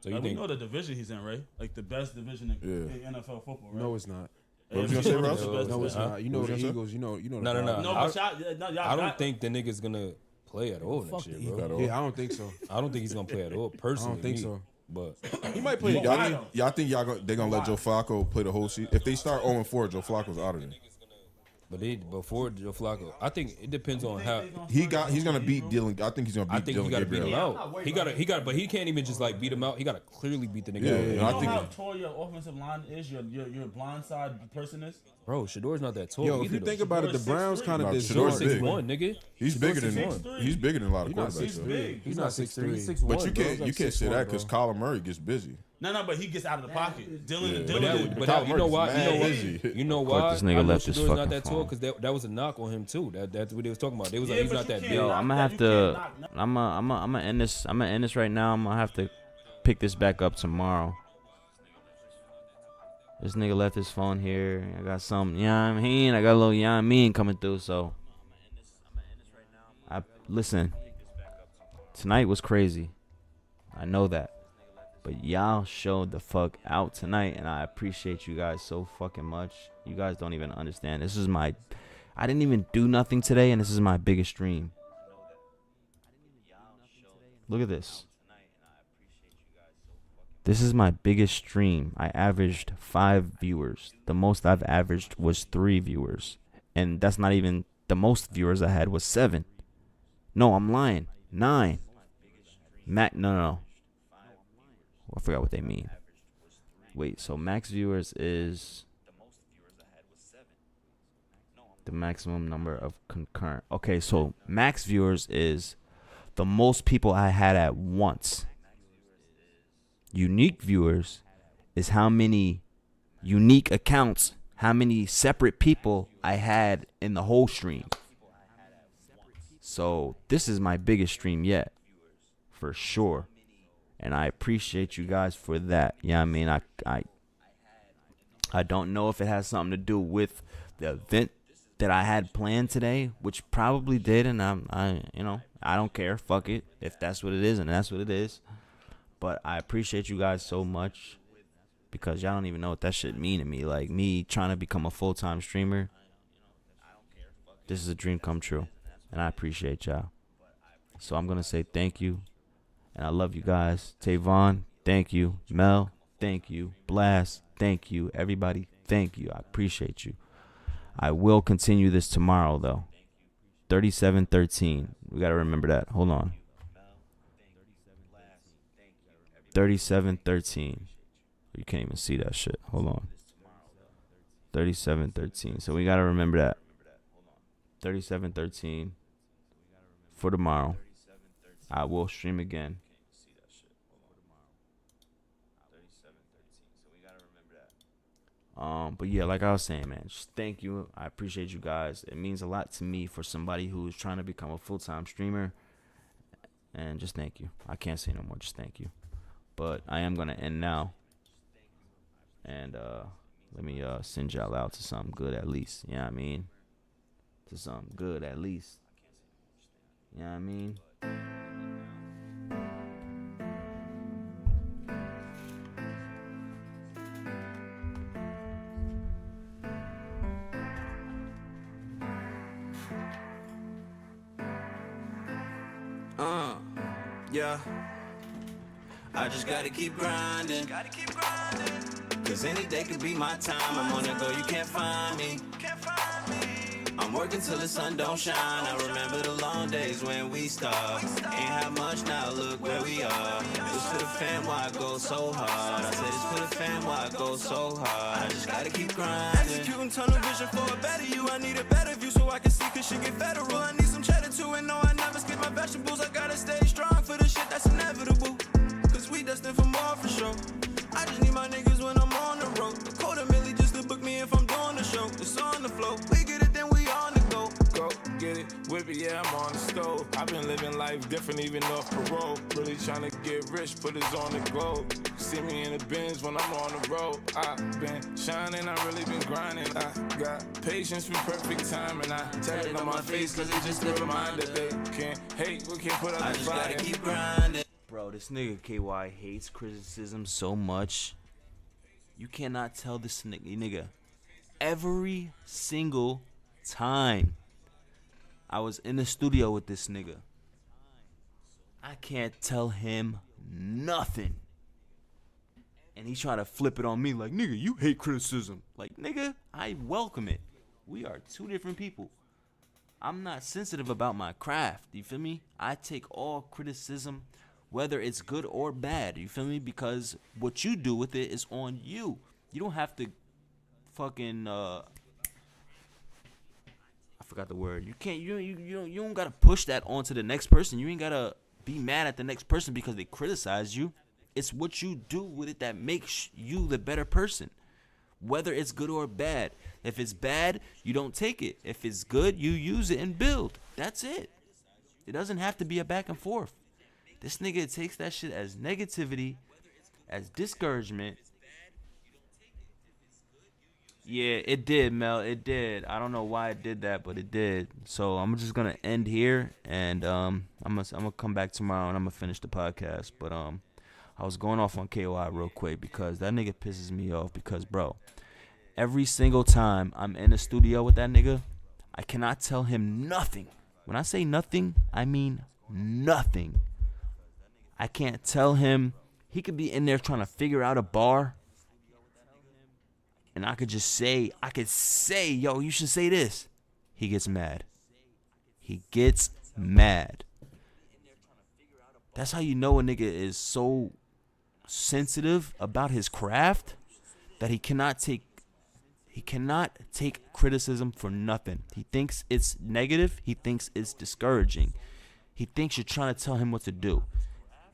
So you We think? know the division he's in, right? Like the best division in NFL football, right? No, it's not. What was you gonna say, Russ? No, it's not. You know What the was you Eagles. You know. No. No, but y'all I don't think the nigga's gonna play at all next year, bro. Yeah, I don't think so. I don't think he's gonna play at all. Personally, I don't think me. so. But He might play. Y'all think they're gonna let Joe Flacco play the whole season? If they start 0-4, Joe Flacco's out of there. But before Joe Flacco, I think it depends on how he's gonna beat Dylan. I think he's gonna beat. I think Dylan he got to beat him Gabriel. out. He got, but he can't even just like beat him out. He got to clearly beat the nigga out. Yeah, You I know think how tall your offensive line is, your blindside person is? Bro, Shador's not that tall. Yo, if you think about it, the Browns kind of Shador's deserve. big. 6'1", nigga. He's bigger than a lot of He's not quarterbacks. 6'3". He's not 6'3". He's 6'1". But you can't say that because because Kyler Murray gets busy. No, but he gets out of the pocket. Dylan, But you know why? You know why? This nigga I know left his Shador's fucking not that tall phone. because that was a knock on him too. That's what they was talking about. They was like Yeah, he's but not you that can't big. Yo, knock I'm gonna that. have You to. can't knock- I'm gonna end this. I'm gonna end this right now. I'm gonna have to pick this back up tomorrow. This nigga left his phone here. I got some, I got a little mean coming through. So, listen. Tonight was crazy. I know that. But y'all showed the fuck out tonight, and I appreciate you guys so fucking much. You guys don't even understand. I didn't even do nothing today, and this is my biggest stream. Look at this. This is my biggest stream. I averaged 5 viewers. The most I've averaged was 3 viewers. And that's not even the most viewers I had was 7. No, I'm lying. 9. No. I forgot what they mean. Wait, so max viewers is the maximum number of concurrent. Okay, so max viewers is the most people I had at once. Unique viewers is how many unique accounts, how many separate people I had in the whole stream. So this is my biggest stream yet, for sure. And I appreciate you guys for that. Yeah, I mean, I don't know if it has something to do with the event that I had planned today, which probably did, and I don't care. Fuck it. If that's what it is, and that's what it is. But I appreciate you guys so much because y'all don't even know what that shit mean to me. Like me trying to become a full-time streamer. This is a dream come true, and I appreciate y'all. So I'm gonna say thank you. And I love you guys. Tavon, thank you. Mel, thank you. Blast, thank you. Everybody, thank you. I appreciate you. I will continue this tomorrow, though. 3713. We got to remember that. Hold on. 3713. You can't even see that shit. Hold on. 3713. So we got to remember that. 3713 for tomorrow. I will stream again. But yeah, like I was saying, man, just thank you. I appreciate you guys. It means a lot to me for somebody who's trying to become a full-time streamer. And just thank you. I can't say no more. Just thank you. But I am gonna end now. And let me send y'all out to something good at least. You know what I mean? To something good at least. You know what I mean? Yeah. I just gotta keep grinding. Cause any day could be my time. I'm on the go, you can't find me. I'm working till the sun don't shine. I remember the long days when we started. Ain't have much now, look where we are. This for the fam, why I go so hard. I said this for the fam, why I go so hard. I just gotta keep grinding. Executing tunnel vision for a better you. I need a better view so I can see cause shit get federal. I need some cheddar too and no, I never skip my vegetables. I gotta stay strong for the shit that's inevitable. Cause we destined for more for sure. I just need my niggas when I'm on the road. A $250,000 just to book me if I'm doing the show. It's on the flow. We get it, then we on the go. Go get it, whip it, yeah, I'm on the stove. I've been living life different, even off parole. Really trying to get rich, put us on the globe. See me in the bins when I'm on the road. I've been shining, I really been grinding. I got patience for perfect time, and I tell it on my face, cause it's just a reminder they can't hate, we can't put out the fire. I just gotta keep grinding. Bro, this nigga KY hates criticism so much. You cannot tell this nigga every single time I was in the studio with this nigga, I can't tell him nothing. And he trying to flip it on me like, nigga, you hate criticism. Like, nigga, I welcome it. We are two different people. I'm not sensitive about my craft. You feel me? I take all criticism, whether it's good or bad. You feel me? Because what you do with it is on you. You don't have to fucking I forgot the word. You can't. You don't gotta push that onto the next person. You ain't gotta be mad at the next person because they criticize you. It's what you do with it that makes you the better person, whether it's good or bad. If it's bad, you don't take it. If it's good, you use it and build. That's it. It doesn't have to be a back and forth. This nigga takes that shit as negativity, as discouragement. Yeah, it did, Mel. It did. I don't know why it did that, but it did. So I'm just gonna end here, and I'm gonna come back tomorrow, and I'm gonna finish the podcast. But I was going off on KOI real quick because that nigga pisses me off. Because, bro, every single time I'm in the studio with that nigga, I cannot tell him nothing. When I say nothing, I mean nothing. I can't tell him. He could be in there trying to figure out a bar, and I could say, yo, you should say this. He gets mad. He gets mad. That's how you know a nigga is so sensitive about his craft that he cannot take criticism for nothing. He thinks it's negative. He thinks it's discouraging. He thinks you're trying to tell him what to do.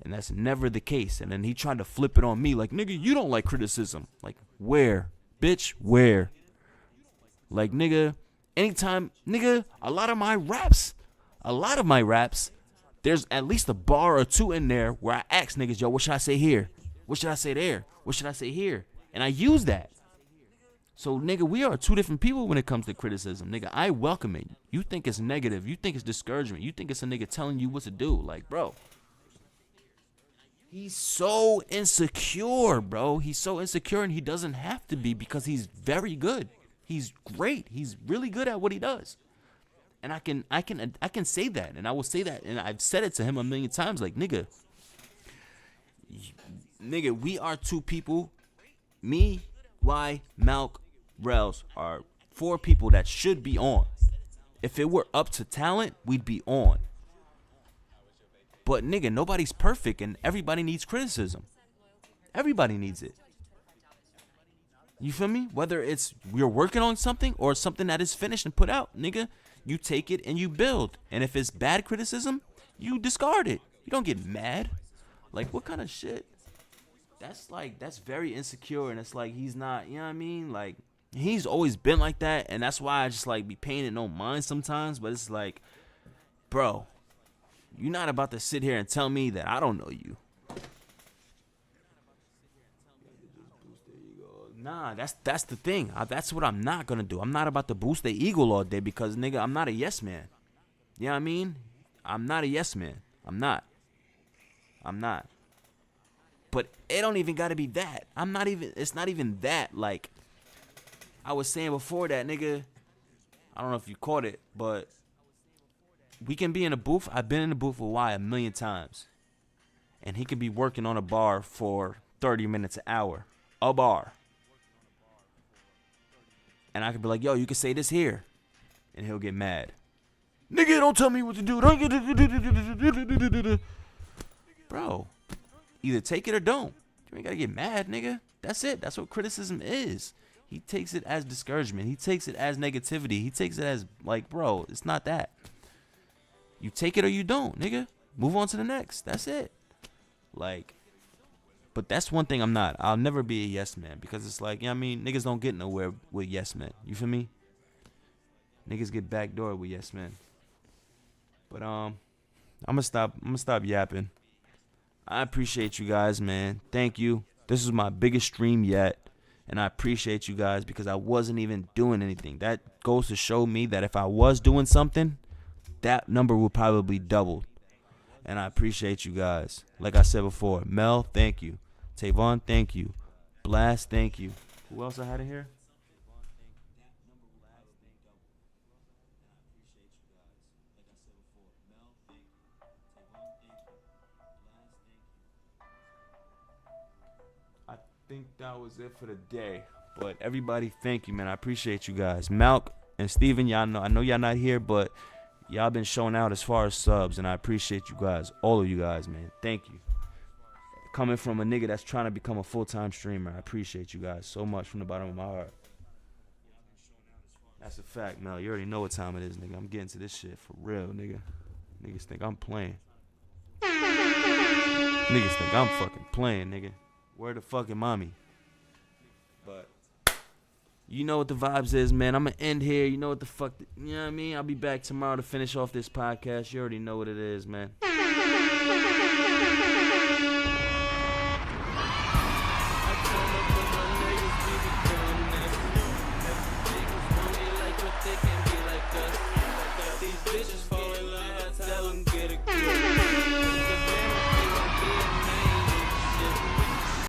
And that's never the case. And then he tried to flip it on me like, nigga, you don't like criticism. Like, where? Bitch, where? Like, nigga, anytime, nigga, a lot of my raps, there's at least a bar or two in there where I ask niggas, yo, what should I say here? What should I say there? What should I say here? And I use that. So, nigga, we are two different people when it comes to criticism. Nigga, I welcome it. You think it's negative. You think it's discouragement. You think it's a nigga telling you what to do. Like, bro, he's so insecure, bro. He's so insecure, and he doesn't have to be because he's very good. He's great. He's really good at what he does. And I can say that, and I will say that, and I've said it to him a million times. Like, nigga, we are two people. Me, Y, Malk, Rels are four people that should be on. If it were up to talent, we'd be on. But nigga, nobody's perfect, and everybody needs criticism. Everybody needs it. You feel me? Whether it's we're working on something or something that is finished and put out, nigga, you take it and you build. And if it's bad criticism, you discard it. You don't get mad. Like, what kind of shit? That's very insecure, and it's like he's not, you know what I mean? Like, he's always been like that, and that's why I just like be paying it no mind sometimes. But it's like, bro, you're not about to sit here and tell me that I don't know you. Nah, that's the thing. That's what I'm not gonna do. I'm not about to boost their ego all day because, nigga, I'm not a yes man. You know what I mean? I'm not a yes man. I'm not. But it don't even gotta be that. It's not even that. Like I was saying before that, nigga, I don't know if you caught it, but we can be in a booth. I've been in the booth with Y a million times. And he could be working on a bar for 30 minutes an hour. A bar. And I could be like, yo, you can say this here. And he'll get mad. Nigga, don't tell me what to do. Bro, either take it or don't. You ain't gotta get mad, nigga. That's it. That's what criticism is. He takes it as discouragement. He takes it as negativity. He takes it as, like, bro, it's not that. You take it or you don't, nigga. Move on to the next. That's it. Like, but that's one thing I'm not. I'll never be a yes man because it's like, you know what I mean? Niggas don't get nowhere with yes men. You feel me? Niggas get backdoored with yes men. But I'm gonna stop yapping. I appreciate you guys, man. Thank you. This is my biggest stream yet. And I appreciate you guys because I wasn't even doing anything. That goes to show me that if I was doing something, that number would probably double. And I appreciate you guys. Like I said before, Mel, thank you. Tavon, thank you. Blast, thank you. Who else I had in here? think that was it for the day. But everybody, thank you, man. I appreciate you guys. Malk and Steven, y'all know, I know y'all not here, but y'all been showing out as far as subs, and I appreciate you guys, all of you guys, man. Thank you. Coming from a nigga that's trying to become a full-time streamer, I appreciate you guys so much from the bottom of my heart. That's a fact, Mel. You already know what time it is, nigga. I'm getting to this shit for real, nigga. Niggas think I'm playing. Niggas think I'm fucking playing, nigga. Where the fucking mommy? But you know what the vibes is, man. I'm gonna end here. You know what the fuck, you know what I mean? I'll be back tomorrow to finish off this podcast. You already know what it is, man.